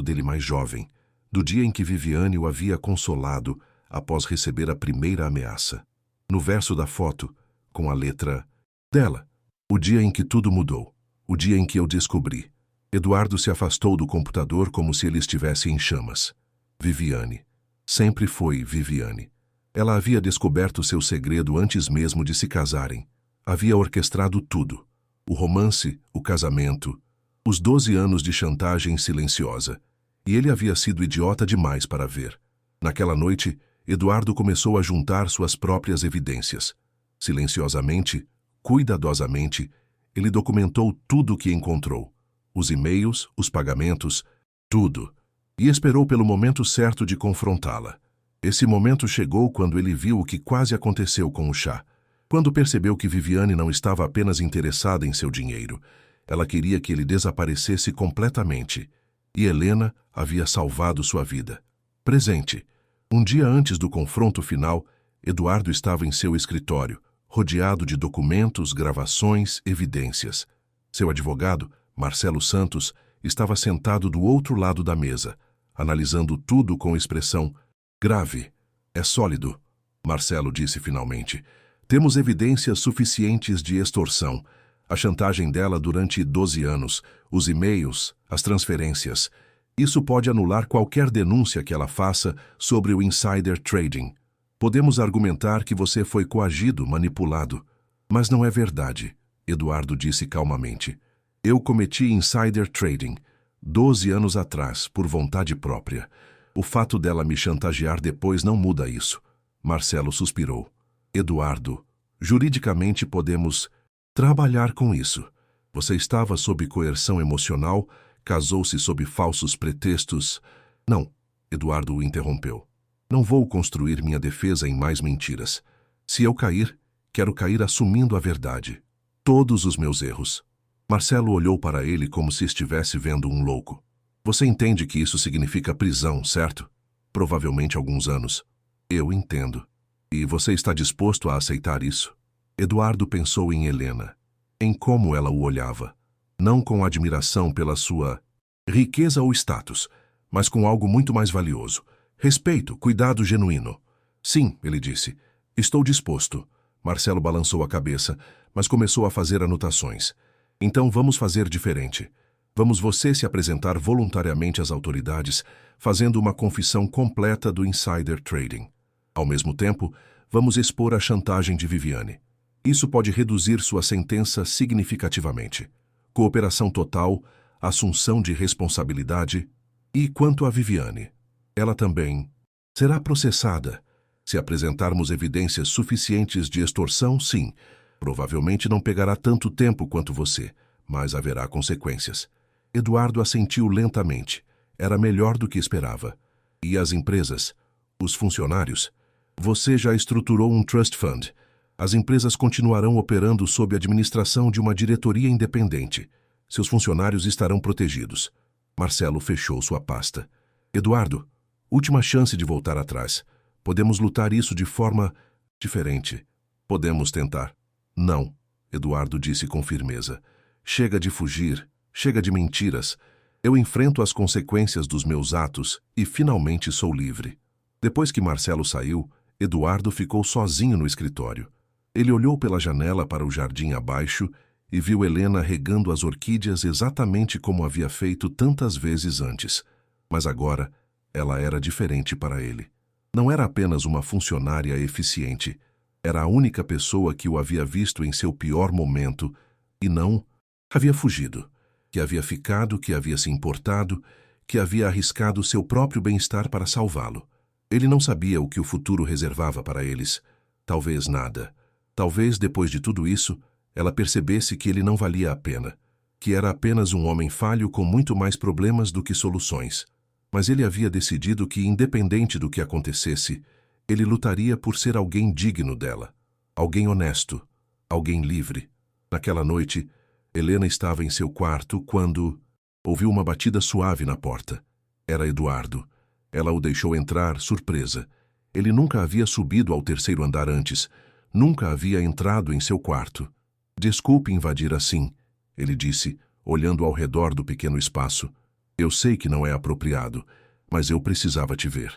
dele mais jovem, do dia em que Viviane o havia consolado após receber a primeira ameaça. No verso da foto, com a letra dela, o dia em que tudo mudou, o dia em que eu descobri. Eduardo se afastou do computador como se ele estivesse em chamas. Viviane. Sempre foi Viviane. Ela havia descoberto seu segredo antes mesmo de se casarem. Havia orquestrado tudo. O romance, o casamento, os 12 anos de chantagem silenciosa. E ele havia sido idiota demais para ver. Naquela noite, Eduardo começou a juntar suas próprias evidências. Silenciosamente, cuidadosamente, ele documentou tudo o que encontrou. Os e-mails, os pagamentos, tudo. E esperou pelo momento certo de confrontá-la. Esse momento chegou quando ele viu o que quase aconteceu com o chá. Quando percebeu que Viviane não estava apenas interessada em seu dinheiro. Ela queria que ele desaparecesse completamente. E Helena havia salvado sua vida. Presente. Um dia antes do confronto final, Eduardo estava em seu escritório, rodeado de documentos, gravações, evidências. Seu advogado, Marcelo Santos, estava sentado do outro lado da mesa, analisando tudo com expressão grave. É sólido, Marcelo disse finalmente. Temos evidências suficientes de extorsão. A chantagem dela durante 12 anos, os e-mails, as transferências. Isso pode anular qualquer denúncia que ela faça sobre o insider trading. Podemos argumentar que você foi coagido, manipulado. Mas não é verdade, Eduardo disse calmamente. Eu cometi insider trading 12 anos atrás, por vontade própria. O fato dela me chantagear depois não muda isso. Marcelo suspirou. Eduardo, juridicamente podemos trabalhar com isso. Você estava sob coerção emocional, casou-se sob falsos pretextos. Não, Eduardo o interrompeu. Não vou construir minha defesa em mais mentiras. Se eu cair, quero cair assumindo a verdade. Todos os meus erros. Marcelo olhou para ele como se estivesse vendo um louco. Você entende que isso significa prisão, certo? Provavelmente alguns anos. Eu entendo. E você está disposto a aceitar isso? Eduardo pensou em Helena, em como ela o olhava. Não com admiração pela sua riqueza ou status, mas com algo muito mais valioso. Respeito, cuidado genuíno. Sim, ele disse. Estou disposto. Marcelo balançou a cabeça, mas começou a fazer anotações. Então vamos fazer diferente. Vamos você se apresentar voluntariamente às autoridades, fazendo uma confissão completa do insider trading. Ao mesmo tempo, vamos expor a chantagem de Viviane. Isso pode reduzir sua sentença significativamente. Cooperação total, assunção de responsabilidade. E quanto a Viviane? Ela também Será processada. Se apresentarmos evidências suficientes de extorsão, sim. Provavelmente não pegará tanto tempo quanto você, mas haverá consequências. Eduardo assentiu lentamente. Era melhor do que esperava. E as empresas? Os funcionários? Você já estruturou um trust fund. As empresas continuarão operando sob a administração de uma diretoria independente. Seus funcionários estarão protegidos. Marcelo fechou sua pasta. Eduardo, última chance de voltar atrás. Podemos lutar isso de forma diferente. Podemos tentar. Não, Eduardo disse com firmeza. Chega de fugir, chega de mentiras. Eu enfrento as consequências dos meus atos e finalmente sou livre. Depois que Marcelo saiu, Eduardo ficou sozinho no escritório. Ele olhou pela janela para o jardim abaixo e viu Helena regando as orquídeas exatamente como havia feito tantas vezes antes. Mas agora, ela era diferente para ele. Não era apenas uma funcionária eficiente. Era a única pessoa que o havia visto em seu pior momento e não havia fugido, que havia ficado, que havia se importado, que havia arriscado seu próprio bem-estar para salvá-lo. Ele não sabia o que o futuro reservava para eles. Talvez nada. Talvez, depois de tudo isso, ela percebesse que ele não valia a pena, que era apenas um homem falho com muito mais problemas do que soluções. Mas ele havia decidido que, independente do que acontecesse, ele lutaria por ser alguém digno dela, alguém honesto, alguém livre. Naquela noite, Helena estava em seu quarto quando ouviu uma batida suave na porta. Era Eduardo. Ela o deixou entrar, surpresa. Ele nunca havia subido ao terceiro andar antes, nunca havia entrado em seu quarto. Desculpe invadir assim, ele disse, olhando ao redor do pequeno espaço. Eu sei que não é apropriado, mas eu precisava te ver.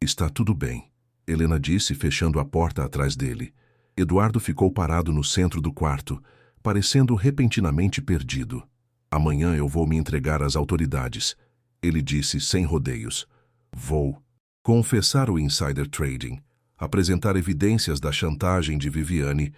Está tudo bem, Helena disse, fechando a porta atrás dele. Eduardo ficou parado no centro do quarto, parecendo repentinamente perdido. Amanhã eu vou me entregar às autoridades, ele disse sem rodeios. Vou confessar o insider trading, apresentar evidências da chantagem de Viviane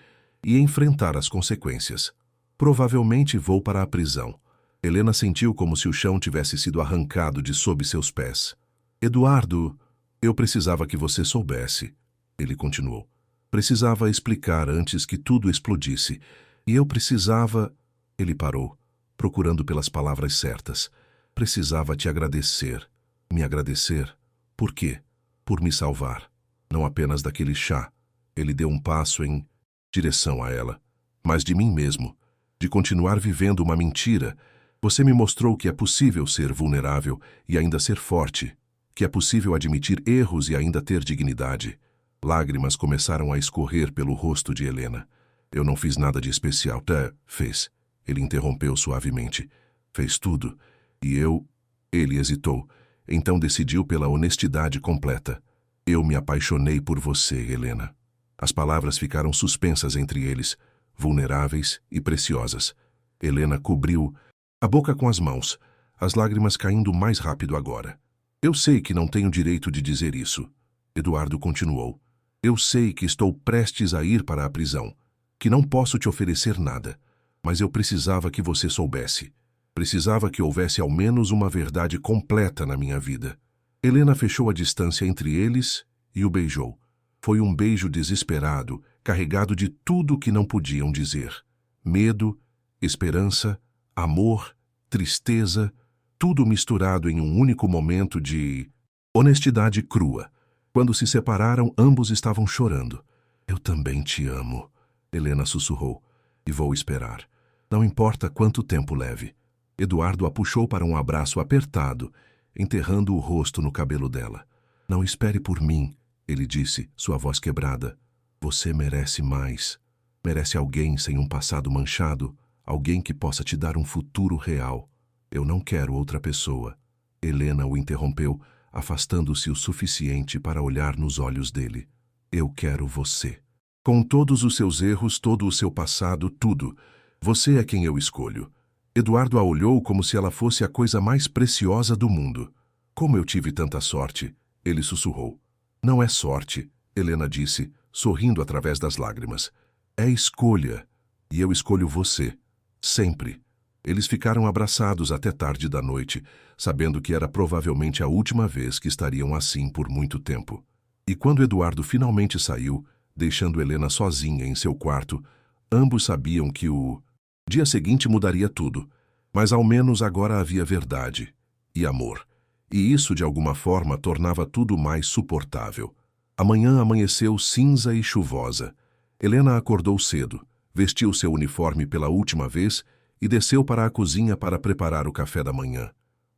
e enfrentar as consequências. Provavelmente vou para a prisão. Helena sentiu como se o chão tivesse sido arrancado de sob seus pés. Eduardo, eu precisava que você soubesse, ele continuou. Precisava explicar antes que tudo explodisse. E eu precisava... Ele parou, procurando pelas palavras certas. Precisava te agradecer. Me agradecer? Por quê? Por me salvar. Não apenas daquele chá. Ele deu um passo em direção a ela. Mas de mim mesmo. De continuar vivendo uma mentira. Você me mostrou que é possível ser vulnerável e ainda ser forte. Que é possível admitir erros e ainda ter dignidade. Lágrimas começaram a escorrer pelo rosto de Helena. Eu não fiz nada de especial. Fez. Ele interrompeu suavemente. Fez tudo. E eu... Ele hesitou. Então decidiu pela honestidade completa. Eu me apaixonei por você, Helena. As palavras ficaram suspensas entre eles, vulneráveis e preciosas. Helena cobriu a boca com as mãos, as lágrimas caindo mais rápido agora. Eu sei que não tenho direito de dizer isso. Eduardo continuou. Eu sei que estou prestes a ir para a prisão, que não posso te oferecer nada, mas eu precisava que você soubesse. Precisava que houvesse ao menos uma verdade completa na minha vida. Helena fechou a distância entre eles e o beijou. Foi um beijo desesperado, carregado de tudo que não podiam dizer. Medo, esperança, amor, tristeza, tudo misturado em um único momento de honestidade crua. Quando se separaram, ambos estavam chorando. Eu também te amo, Helena sussurrou, e vou esperar. Não importa quanto tempo leve. Eduardo a puxou para um abraço apertado, enterrando o rosto no cabelo dela. Não espere por mim, ele disse, sua voz quebrada. Você merece mais. Merece alguém sem um passado manchado, alguém que possa te dar um futuro real. Eu não quero outra pessoa. Helena o interrompeu, afastando-se o suficiente para olhar nos olhos dele. Eu quero você. Com todos os seus erros, todo o seu passado, tudo. Você é quem eu escolho. Eduardo a olhou como se ela fosse a coisa mais preciosa do mundo. Como eu tive tanta sorte, ele sussurrou. Não é sorte, Helena disse, sorrindo através das lágrimas. É escolha. E eu escolho você. Sempre. Eles ficaram abraçados até tarde da noite, sabendo que era provavelmente a última vez que estariam assim por muito tempo. E quando Eduardo finalmente saiu, deixando Helena sozinha em seu quarto, ambos sabiam que o dia seguinte mudaria tudo, mas ao menos agora havia verdade e amor, e isso de alguma forma tornava tudo mais suportável. A manhã amanheceu cinza e chuvosa. Helena acordou cedo, vestiu seu uniforme pela última vez e desceu para a cozinha para preparar o café da manhã.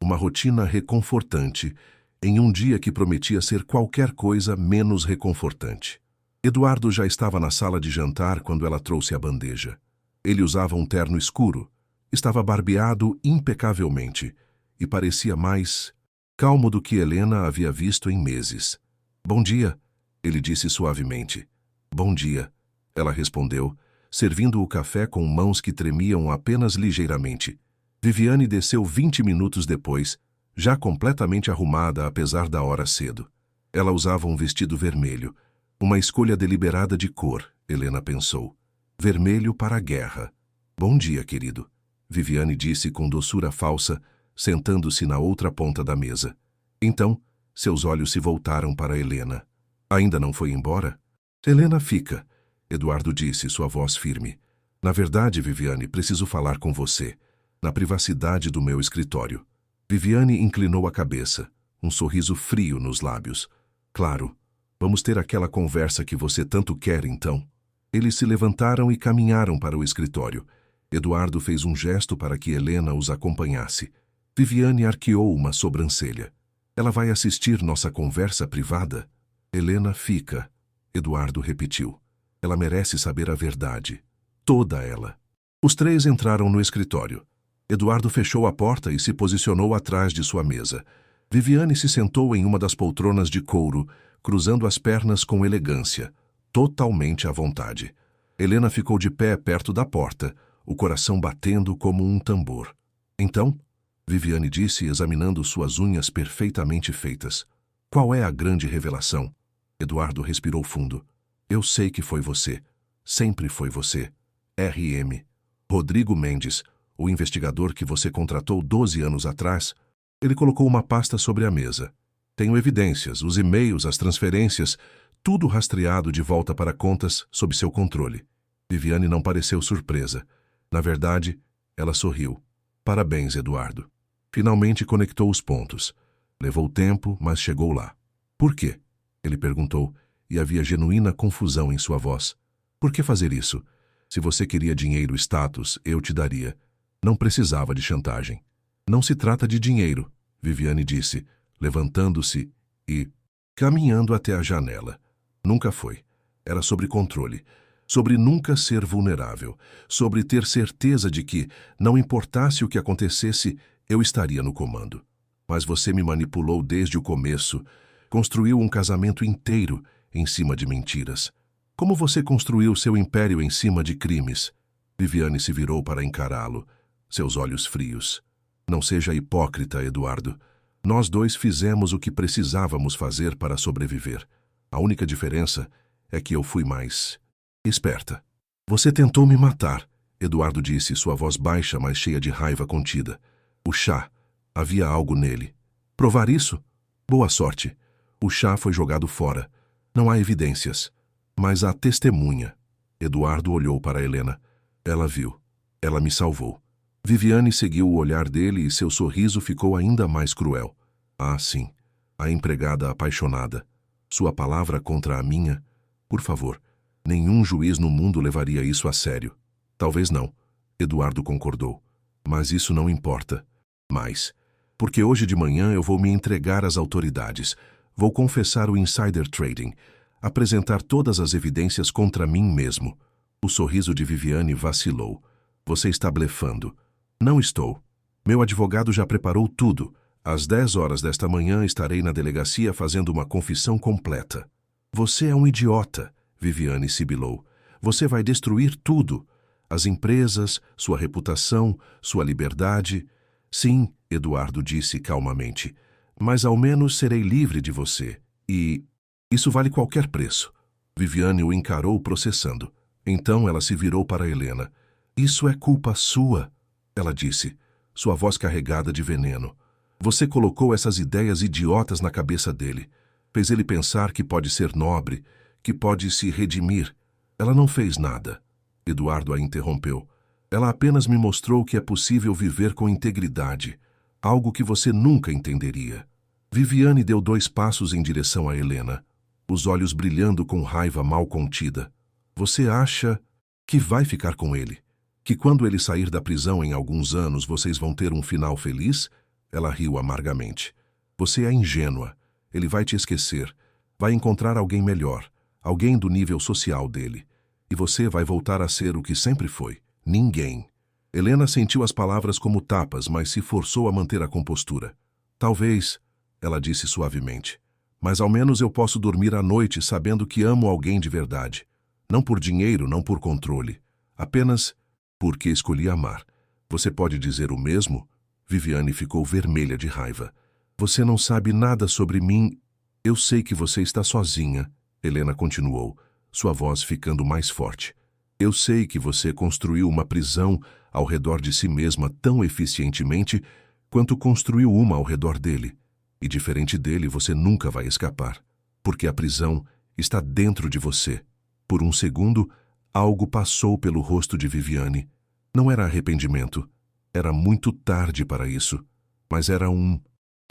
Uma rotina reconfortante, em um dia que prometia ser qualquer coisa menos reconfortante. Eduardo já estava na sala de jantar quando ela trouxe a bandeja. Ele usava um terno escuro, estava barbeado impecavelmente e parecia mais calmo do que Helena havia visto em meses. "Bom dia", ele disse suavemente. "Bom dia", ela respondeu, servindo o café com mãos que tremiam apenas ligeiramente. Viviane desceu 20 minutos depois, já completamente arrumada apesar da hora cedo. Ela usava um vestido vermelho, uma escolha deliberada de cor, Helena pensou. Vermelho para a guerra. "Bom dia, querido", Viviane disse com doçura falsa, sentando-se na outra ponta da mesa. Então, seus olhos se voltaram para Helena. "Ainda não foi embora?" "Helena, fica", Eduardo disse, sua voz firme. "Na verdade, Viviane, preciso falar com você, na privacidade do meu escritório." Viviane inclinou a cabeça, um sorriso frio nos lábios. "Claro, vamos ter aquela conversa que você tanto quer, então." Eles se levantaram e caminharam para o escritório. Eduardo fez um gesto para que Helena os acompanhasse. Viviane arqueou uma sobrancelha. "Ela vai assistir nossa conversa privada?" "Helena, fica", Eduardo repetiu. "Ela merece saber a verdade. Toda ela." Os três entraram no escritório. Eduardo fechou a porta e se posicionou atrás de sua mesa. Viviane se sentou em uma das poltronas de couro, cruzando as pernas com elegância, totalmente à vontade. Helena ficou de pé perto da porta, o coração batendo como um tambor. "Então", Viviane disse, examinando suas unhas perfeitamente feitas. "Qual é a grande revelação?" Eduardo respirou fundo. "Eu sei que foi você. Sempre foi você. R.M. Rodrigo Mendes, o investigador que você contratou 12 anos atrás." Ele colocou uma pasta sobre a mesa. "Tenho evidências, os e-mails, as transferências, tudo rastreado de volta para contas sob seu controle." Viviane não pareceu surpresa. Na verdade, ela sorriu. "Parabéns, Eduardo." Finalmente conectou os pontos. Levou tempo, mas chegou lá. "Por quê?" ele perguntou, e havia genuína confusão em sua voz. "Por que fazer isso? Se você queria dinheiro e status, eu te daria. Não precisava de chantagem." "Não se trata de dinheiro", Viviane disse, levantando-se e caminhando até a janela. "Nunca foi. Era sobre controle. Sobre nunca ser vulnerável. Sobre ter certeza de que, não importasse o que acontecesse, eu estaria no comando. Mas você me manipulou desde o começo. Construiu um casamento inteiro em cima de mentiras. Como você construiu seu império em cima de crimes?" Viviane se virou para encará-lo, seus olhos frios. "Não seja hipócrita, Eduardo. Nós dois fizemos o que precisávamos fazer para sobreviver. A única diferença é que eu fui mais esperta." "Você tentou me matar", Eduardo disse, sua voz baixa, mas cheia de raiva contida. "O chá. Havia algo nele. Provar isso? Boa sorte. O chá foi jogado fora. Não há evidências. Mas há testemunha." Eduardo olhou para Helena. "Ela viu. Ela me salvou." Viviane seguiu o olhar dele e seu sorriso ficou ainda mais cruel. "Ah, sim. A empregada apaixonada. Sua palavra contra a minha? Por favor, nenhum juiz no mundo levaria isso a sério." "Talvez não", Eduardo concordou. "Mas isso não importa. Mais. Porque hoje de manhã eu vou me entregar às autoridades. Vou confessar o insider trading. Apresentar todas as evidências contra mim mesmo." O sorriso de Viviane vacilou. "Você está blefando." "Não estou. Meu advogado já preparou tudo. Às 10 horas desta manhã estarei na delegacia fazendo uma confissão completa." "Você é um idiota", Viviane sibilou. "Você vai destruir tudo. As empresas, sua reputação, sua liberdade." "Sim", Eduardo disse calmamente. "Mas ao menos serei livre de você. E isso vale qualquer preço." Viviane o encarou processando. Então ela se virou para Helena. "Isso é culpa sua." ela disse, sua voz carregada de veneno. Você colocou essas ideias idiotas na cabeça dele. Fez ele pensar que pode ser nobre, que pode se redimir. Ela não fez nada. Eduardo a interrompeu. Ela apenas me mostrou que é possível viver com integridade, algo que você nunca entenderia. Viviane deu 2 passos em direção a Helena, os olhos brilhando com raiva mal contida. Você acha que vai ficar com ele? Que quando ele sair da prisão em alguns anos vocês vão ter um final feliz? Ela riu amargamente. Você é ingênua. Ele vai te esquecer. Vai encontrar alguém melhor, alguém do nível social dele. E você vai voltar a ser o que sempre foi. Ninguém. Helena sentiu as palavras como tapas, mas se forçou a manter a compostura. Talvez, ela disse suavemente, mas ao menos eu posso dormir à noite sabendo que amo alguém de verdade. Não por dinheiro, não por controle. Apenas porque escolhi amar. Você pode dizer o mesmo? Viviane ficou vermelha de raiva. Você não sabe nada sobre mim. Eu sei que você está sozinha, Helena continuou, sua voz ficando mais forte. Eu sei que você construiu uma prisão ao redor de si mesma tão eficientemente quanto construiu uma ao redor dele. E diferente dele, você nunca vai escapar, porque a prisão está dentro de você. Por um segundo, algo passou pelo rosto de Viviane. Não era arrependimento. Era muito tarde para isso. Mas era um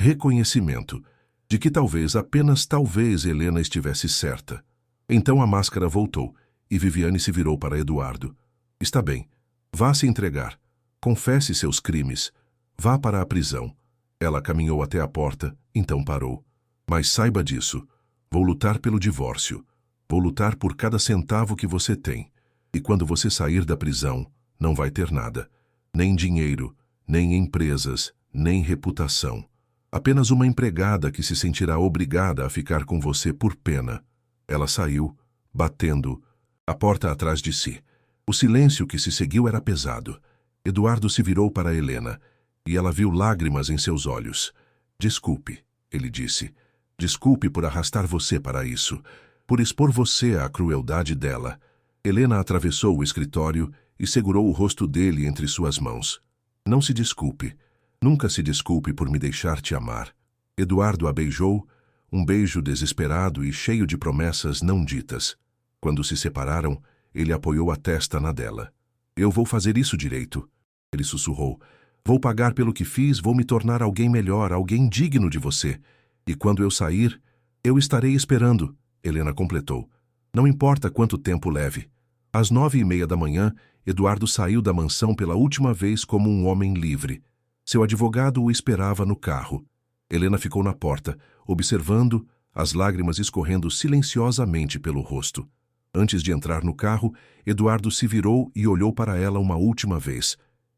reconhecimento de que talvez, apenas talvez, Helena estivesse certa. Então a máscara voltou e Viviane se virou para Eduardo. Está bem. Vá se entregar. Confesse seus crimes. Vá para a prisão. Ela caminhou até a porta, então parou. Mas saiba disso. Vou lutar pelo divórcio. Vou lutar por cada centavo que você tem. E quando você sair da prisão, não vai ter nada. Nem dinheiro, nem empresas, nem reputação. Apenas uma empregada que se sentirá obrigada a ficar com você por pena. Ela saiu, batendo a porta atrás de si. O silêncio que se seguiu era pesado. Eduardo se virou para Helena, e ela viu lágrimas em seus olhos. Desculpe, ele disse. Desculpe por arrastar você para isso, por expor você à crueldade dela. Helena atravessou o escritório e segurou o rosto dele entre suas mãos. Não se desculpe. Nunca se desculpe por me deixar te amar. Eduardo a beijou, um beijo desesperado e cheio de promessas não ditas. Quando se separaram, ele apoiou a testa na dela. Eu vou fazer isso direito, ele sussurrou. Vou pagar pelo que fiz, vou me tornar alguém melhor, alguém digno de você. E quando eu sair, eu estarei esperando, Helena completou. Não importa quanto tempo leve. Às 9h30 da manhã, Eduardo saiu da mansão pela última vez como um homem livre. Seu advogado o esperava no carro. Helena ficou na porta, observando, as lágrimas escorrendo silenciosamente pelo rosto. Antes de entrar no carro, Eduardo se virou e olhou para ela uma última vez.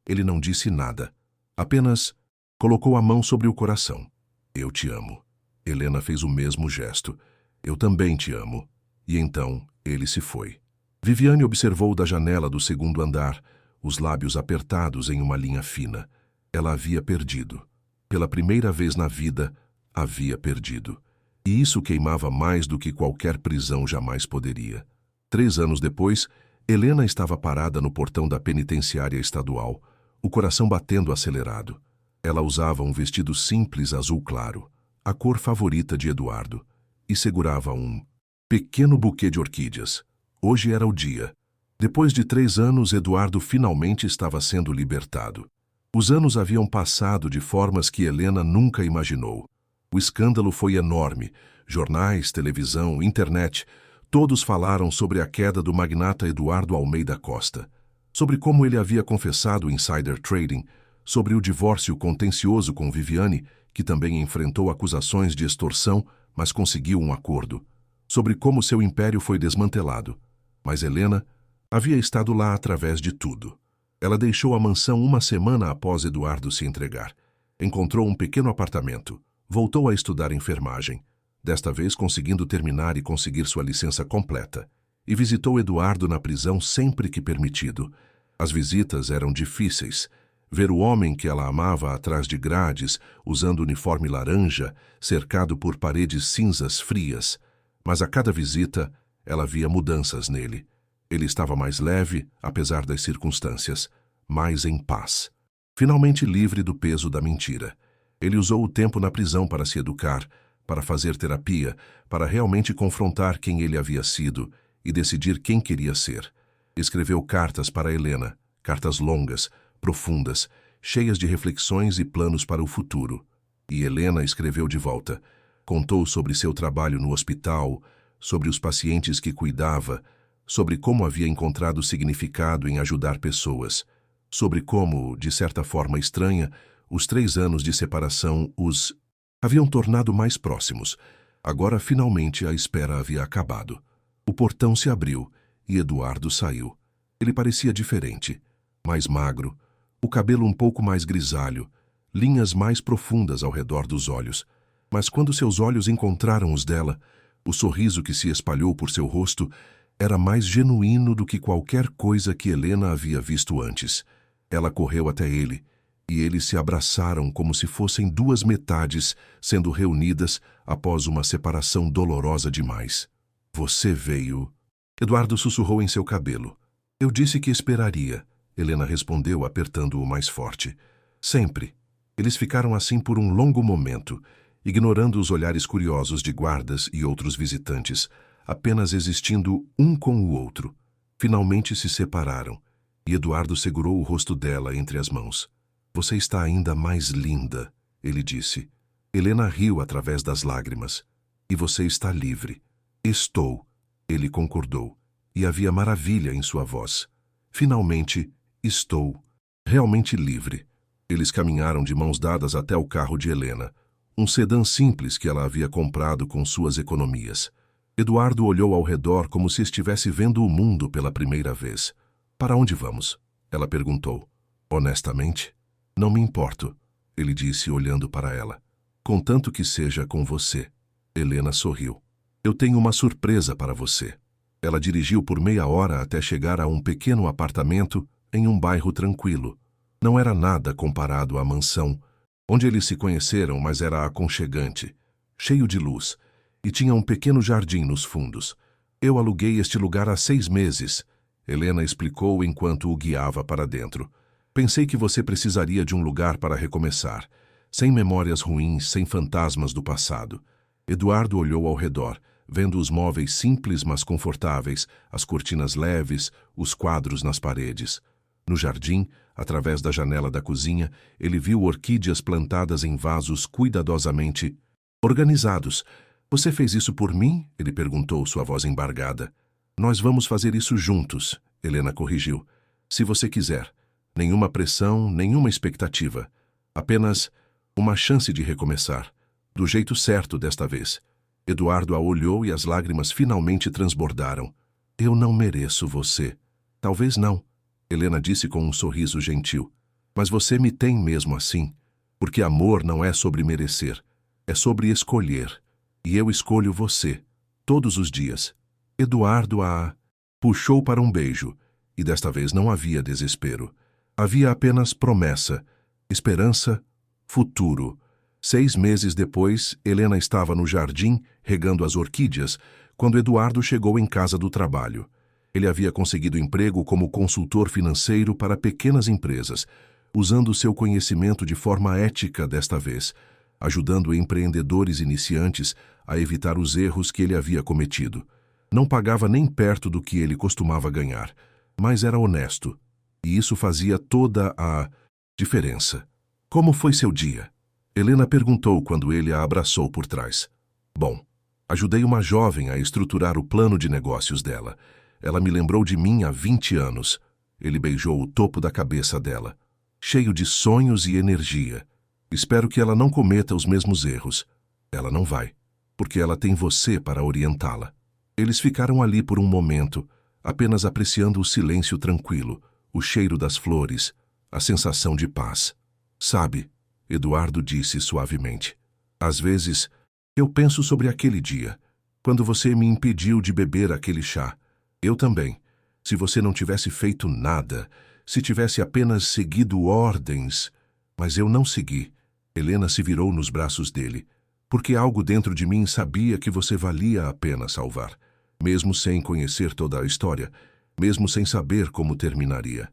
Ele não disse nada. Apenas colocou a mão sobre o coração. Eu te amo. Helena fez o mesmo gesto. Eu também te amo. E então ele se foi. Viviane observou da janela do segundo andar, os lábios apertados em uma linha fina. Ela havia perdido. Pela primeira vez na vida, havia perdido. E isso queimava mais do que qualquer prisão jamais poderia. 3 anos depois, Helena estava parada no portão da penitenciária estadual, o coração batendo acelerado. Ela usava um vestido simples azul claro, a cor favorita de Eduardo, e segurava um pequeno buquê de orquídeas. Hoje era o dia. Depois de 3 anos, Eduardo finalmente estava sendo libertado. Os anos haviam passado de formas que Helena nunca imaginou. O escândalo foi enorme. Jornais, televisão, internet, todos falaram sobre a queda do magnata Eduardo Almeida Costa, sobre como ele havia confessado insider trading, sobre o divórcio contencioso com Viviane, que também enfrentou acusações de extorsão, mas conseguiu um acordo, sobre como seu império foi desmantelado. Mas Helena havia estado lá através de tudo. Ela deixou a mansão uma semana após Eduardo se entregar. Encontrou um pequeno apartamento. Voltou a estudar enfermagem, desta vez conseguindo terminar e conseguir sua licença completa. E visitou Eduardo na prisão sempre que permitido. As visitas eram difíceis. Ver o homem que ela amava atrás de grades, usando uniforme laranja, cercado por paredes cinzas frias. Mas a cada visita, ela via mudanças nele. Ele estava mais leve, apesar das circunstâncias, mais em paz. finalmente livre do peso da mentira. Ele usou o tempo na prisão para se educar, para fazer terapia, para realmente confrontar quem ele havia sido e decidir quem queria ser. Escreveu cartas para Helena, cartas longas, profundas, cheias de reflexões e planos para o futuro. E Helena escreveu de volta. Contou sobre seu trabalho no hospital, sobre os pacientes que cuidava, sobre como havia encontrado significado em ajudar pessoas, sobre como, de certa forma estranha, os 3 anos de separação os haviam tornado mais próximos. Agora, finalmente, a espera havia acabado. O portão se abriu e Eduardo saiu. Ele parecia diferente, mais magro, o cabelo um pouco mais grisalho, linhas mais profundas ao redor dos olhos. Mas quando seus olhos encontraram os dela, o sorriso que se espalhou por seu rosto era mais genuíno do que qualquer coisa que Helena havia visto antes. Ela correu até ele, e eles se abraçaram como se fossem 2 metades sendo reunidas após uma separação dolorosa demais. Você veio... Eduardo sussurrou em seu cabelo. Eu disse que esperaria, Helena respondeu apertando-o mais forte. Sempre. Eles ficaram assim por um longo momento, ignorando os olhares curiosos de guardas e outros visitantes, apenas existindo um com o outro. Finalmente se separaram, e Eduardo segurou o rosto dela entre as mãos. Você está ainda mais linda, ele disse. Helena riu através das lágrimas. E você está livre. Estou, ele concordou, e havia maravilha em sua voz. Finalmente, estou realmente livre. Eles caminharam de mãos dadas até o carro de Helena, um sedã simples que ela havia comprado com suas economias. Eduardo olhou ao redor como se estivesse vendo o mundo pela primeira vez. Para onde vamos? Ela perguntou. Honestamente, não me importo, ele disse olhando para ela. Contanto que seja com você. Helena sorriu. Eu tenho uma surpresa para você. Ela dirigiu por meia hora até chegar a um pequeno apartamento em um bairro tranquilo. Não era nada comparado à mansão, onde eles se conheceram, mas era aconchegante, cheio de luz, e tinha um pequeno jardim nos fundos. Eu aluguei este lugar há 6 meses, Helena explicou enquanto o guiava para dentro. Pensei que você precisaria de um lugar para recomeçar, sem memórias ruins, sem fantasmas do passado. Eduardo olhou ao redor, vendo os móveis simples mas confortáveis, as cortinas leves, os quadros nas paredes. No jardim, através da janela da cozinha, ele viu orquídeas plantadas em vasos cuidadosamente organizados. Você fez isso por mim? Ele perguntou, sua voz embargada. Nós vamos fazer isso juntos, Helena corrigiu. Se você quiser. Nenhuma pressão, nenhuma expectativa. Apenas uma chance de recomeçar. Do jeito certo desta vez. Eduardo a olhou e as lágrimas finalmente transbordaram. Eu não mereço você. Talvez não, Helena disse com um sorriso gentil. Mas você me tem mesmo assim. Porque amor não é sobre merecer. É sobre escolher. E eu escolho você. Todos os dias. Eduardo a puxou para um beijo. E desta vez não havia desespero. Havia apenas promessa, esperança, futuro. 6 meses depois, Helena estava no jardim, regando as orquídeas, quando Eduardo chegou em casa do trabalho. Ele havia conseguido emprego como consultor financeiro para pequenas empresas, usando seu conhecimento de forma ética desta vez, ajudando empreendedores iniciantes a evitar os erros que ele havia cometido. Não pagava nem perto do que ele costumava ganhar, mas era honesto, e isso fazia toda a diferença. Como foi seu dia? Helena perguntou quando ele a abraçou por trás. Bom, ajudei uma jovem a estruturar o plano de negócios dela. Ela me lembrou de mim há 20 anos. Ele beijou o topo da cabeça dela. Cheio de sonhos e energia. Espero que ela não cometa os mesmos erros. Ela não vai, porque ela tem você para orientá-la. Eles ficaram ali por um momento, apenas apreciando o silêncio tranquilo, o cheiro das flores, a sensação de paz. Sabe, Eduardo disse suavemente, às vezes eu penso sobre aquele dia, quando você me impediu de beber aquele chá. Eu também. Se você não tivesse feito nada, se tivesse apenas seguido ordens... Mas eu não segui. Helena se virou nos braços dele, porque algo dentro de mim sabia que você valia a pena salvar, mesmo sem conhecer toda a história, mesmo sem saber como terminaria.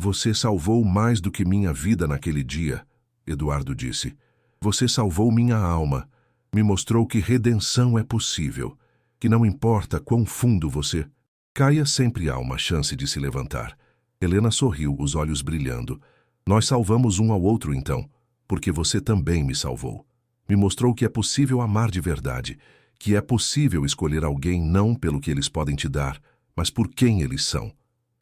Você salvou mais do que minha vida naquele dia, Eduardo disse. Você salvou minha alma. Me mostrou que redenção é possível, que não importa quão fundo você caia, sempre há uma chance de se levantar. Helena sorriu, os olhos brilhando. Nós salvamos um ao outro então, porque você também me salvou. Me mostrou que é possível amar de verdade, que é possível escolher alguém não pelo que eles podem te dar, mas por quem eles são.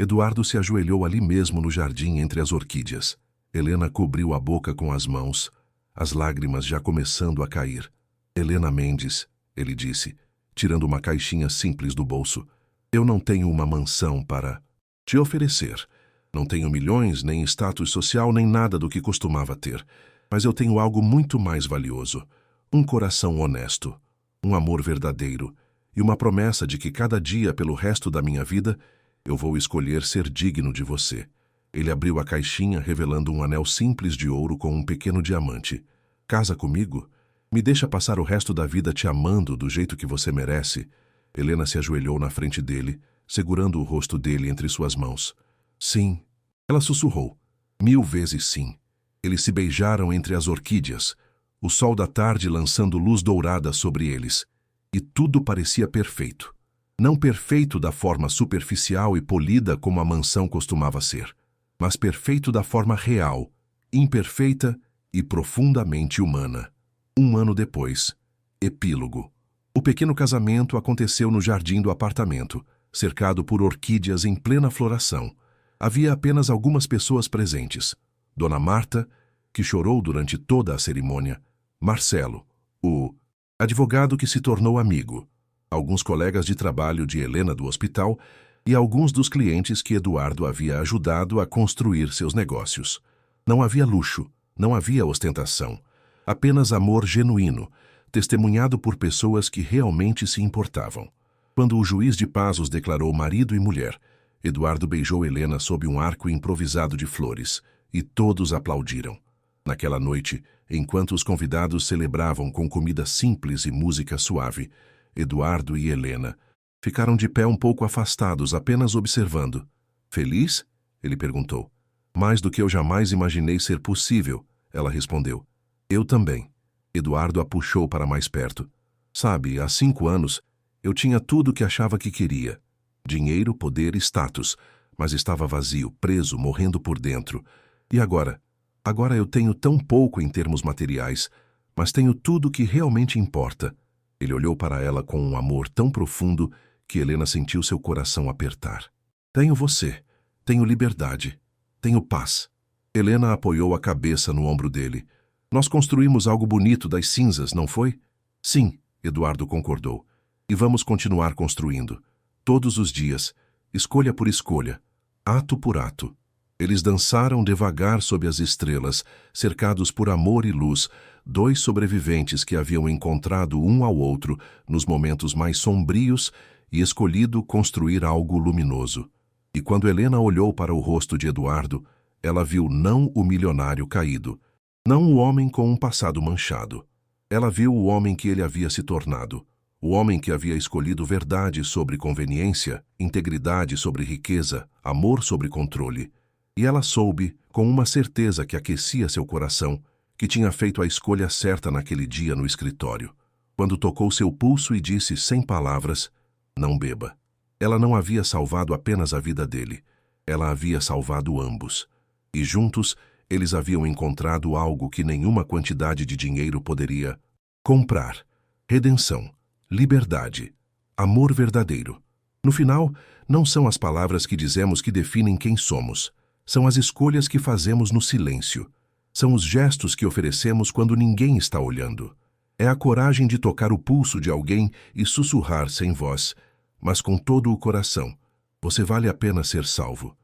Eduardo se ajoelhou ali mesmo no jardim entre as orquídeas. Helena cobriu a boca com as mãos, as lágrimas já começando a cair. Helena Mendes, ele disse, tirando uma caixinha simples do bolso. Eu não tenho uma mansão para te oferecer. Não tenho milhões, nem status social, nem nada do que costumava ter. Mas eu tenho algo muito mais valioso. Um coração honesto, um amor verdadeiro e uma promessa de que cada dia, pelo resto da minha vida, eu vou escolher ser digno de você. Ele abriu a caixinha, revelando um anel simples de ouro com um pequeno diamante. Casa comigo? Me deixa passar o resto da vida te amando do jeito que você merece. Helena se ajoelhou na frente dele, segurando o rosto dele entre suas mãos. Sim, ela sussurrou. 1000 vezes sim. Eles se beijaram entre as orquídeas, o sol da tarde lançando luz dourada sobre eles. E tudo parecia perfeito. Não perfeito da forma superficial e polida como a mansão costumava ser, mas perfeito da forma real, imperfeita e profundamente humana. 1 ano depois. Epílogo. O pequeno casamento aconteceu no jardim do apartamento, cercado por orquídeas em plena floração. Havia apenas algumas pessoas presentes. Dona Marta, que chorou durante toda a cerimônia. Marcelo, o advogado que se tornou amigo. Alguns colegas de trabalho de Helena do hospital e alguns dos clientes que Eduardo havia ajudado a construir seus negócios. Não havia luxo, não havia ostentação. Apenas amor genuíno, testemunhado por pessoas que realmente se importavam. Quando o juiz de paz os declarou marido e mulher, Eduardo beijou Helena sob um arco improvisado de flores, e todos aplaudiram. Naquela noite, enquanto os convidados celebravam com comida simples e música suave, Eduardo e Helena ficaram de pé um pouco afastados, apenas observando. Feliz? Ele perguntou. Mais do que eu jamais imaginei ser possível, ela respondeu. Eu também. Eduardo a puxou para mais perto. Sabe, há 5 anos, eu tinha tudo o que achava que queria. Dinheiro, poder e status, mas estava vazio, preso, morrendo por dentro. E agora? Agora eu tenho tão pouco em termos materiais, mas tenho tudo o que realmente importa. Ele olhou para ela com um amor tão profundo que Helena sentiu seu coração apertar. Tenho você, tenho liberdade, tenho paz. Helena apoiou a cabeça no ombro dele. Nós construímos algo bonito das cinzas, não foi? Sim, Eduardo concordou. E vamos continuar construindo. Todos os dias, escolha por escolha, ato por ato. Eles dançaram devagar sob as estrelas, cercados por amor e luz, 2 sobreviventes que haviam encontrado um ao outro nos momentos mais sombrios e escolhido construir algo luminoso. E quando Helena olhou para o rosto de Eduardo, ela viu não o milionário caído, não o homem com um passado manchado. Ela viu o homem que ele havia se tornado, o homem que havia escolhido verdade sobre conveniência, integridade sobre riqueza, amor sobre controle. E ela soube, com uma certeza que aquecia seu coração, que tinha feito a escolha certa naquele dia no escritório. Quando tocou seu pulso e disse sem palavras, não beba. Ela não havia salvado apenas a vida dele, ela havia salvado ambos. E juntos, eles haviam encontrado algo que nenhuma quantidade de dinheiro poderia comprar. Redenção, liberdade, amor verdadeiro. No final, não são as palavras que dizemos que definem quem somos. São as escolhas que fazemos no silêncio. São os gestos que oferecemos quando ninguém está olhando. É a coragem de tocar o pulso de alguém e sussurrar sem voz, mas com todo o coração. Você vale a pena ser salvo.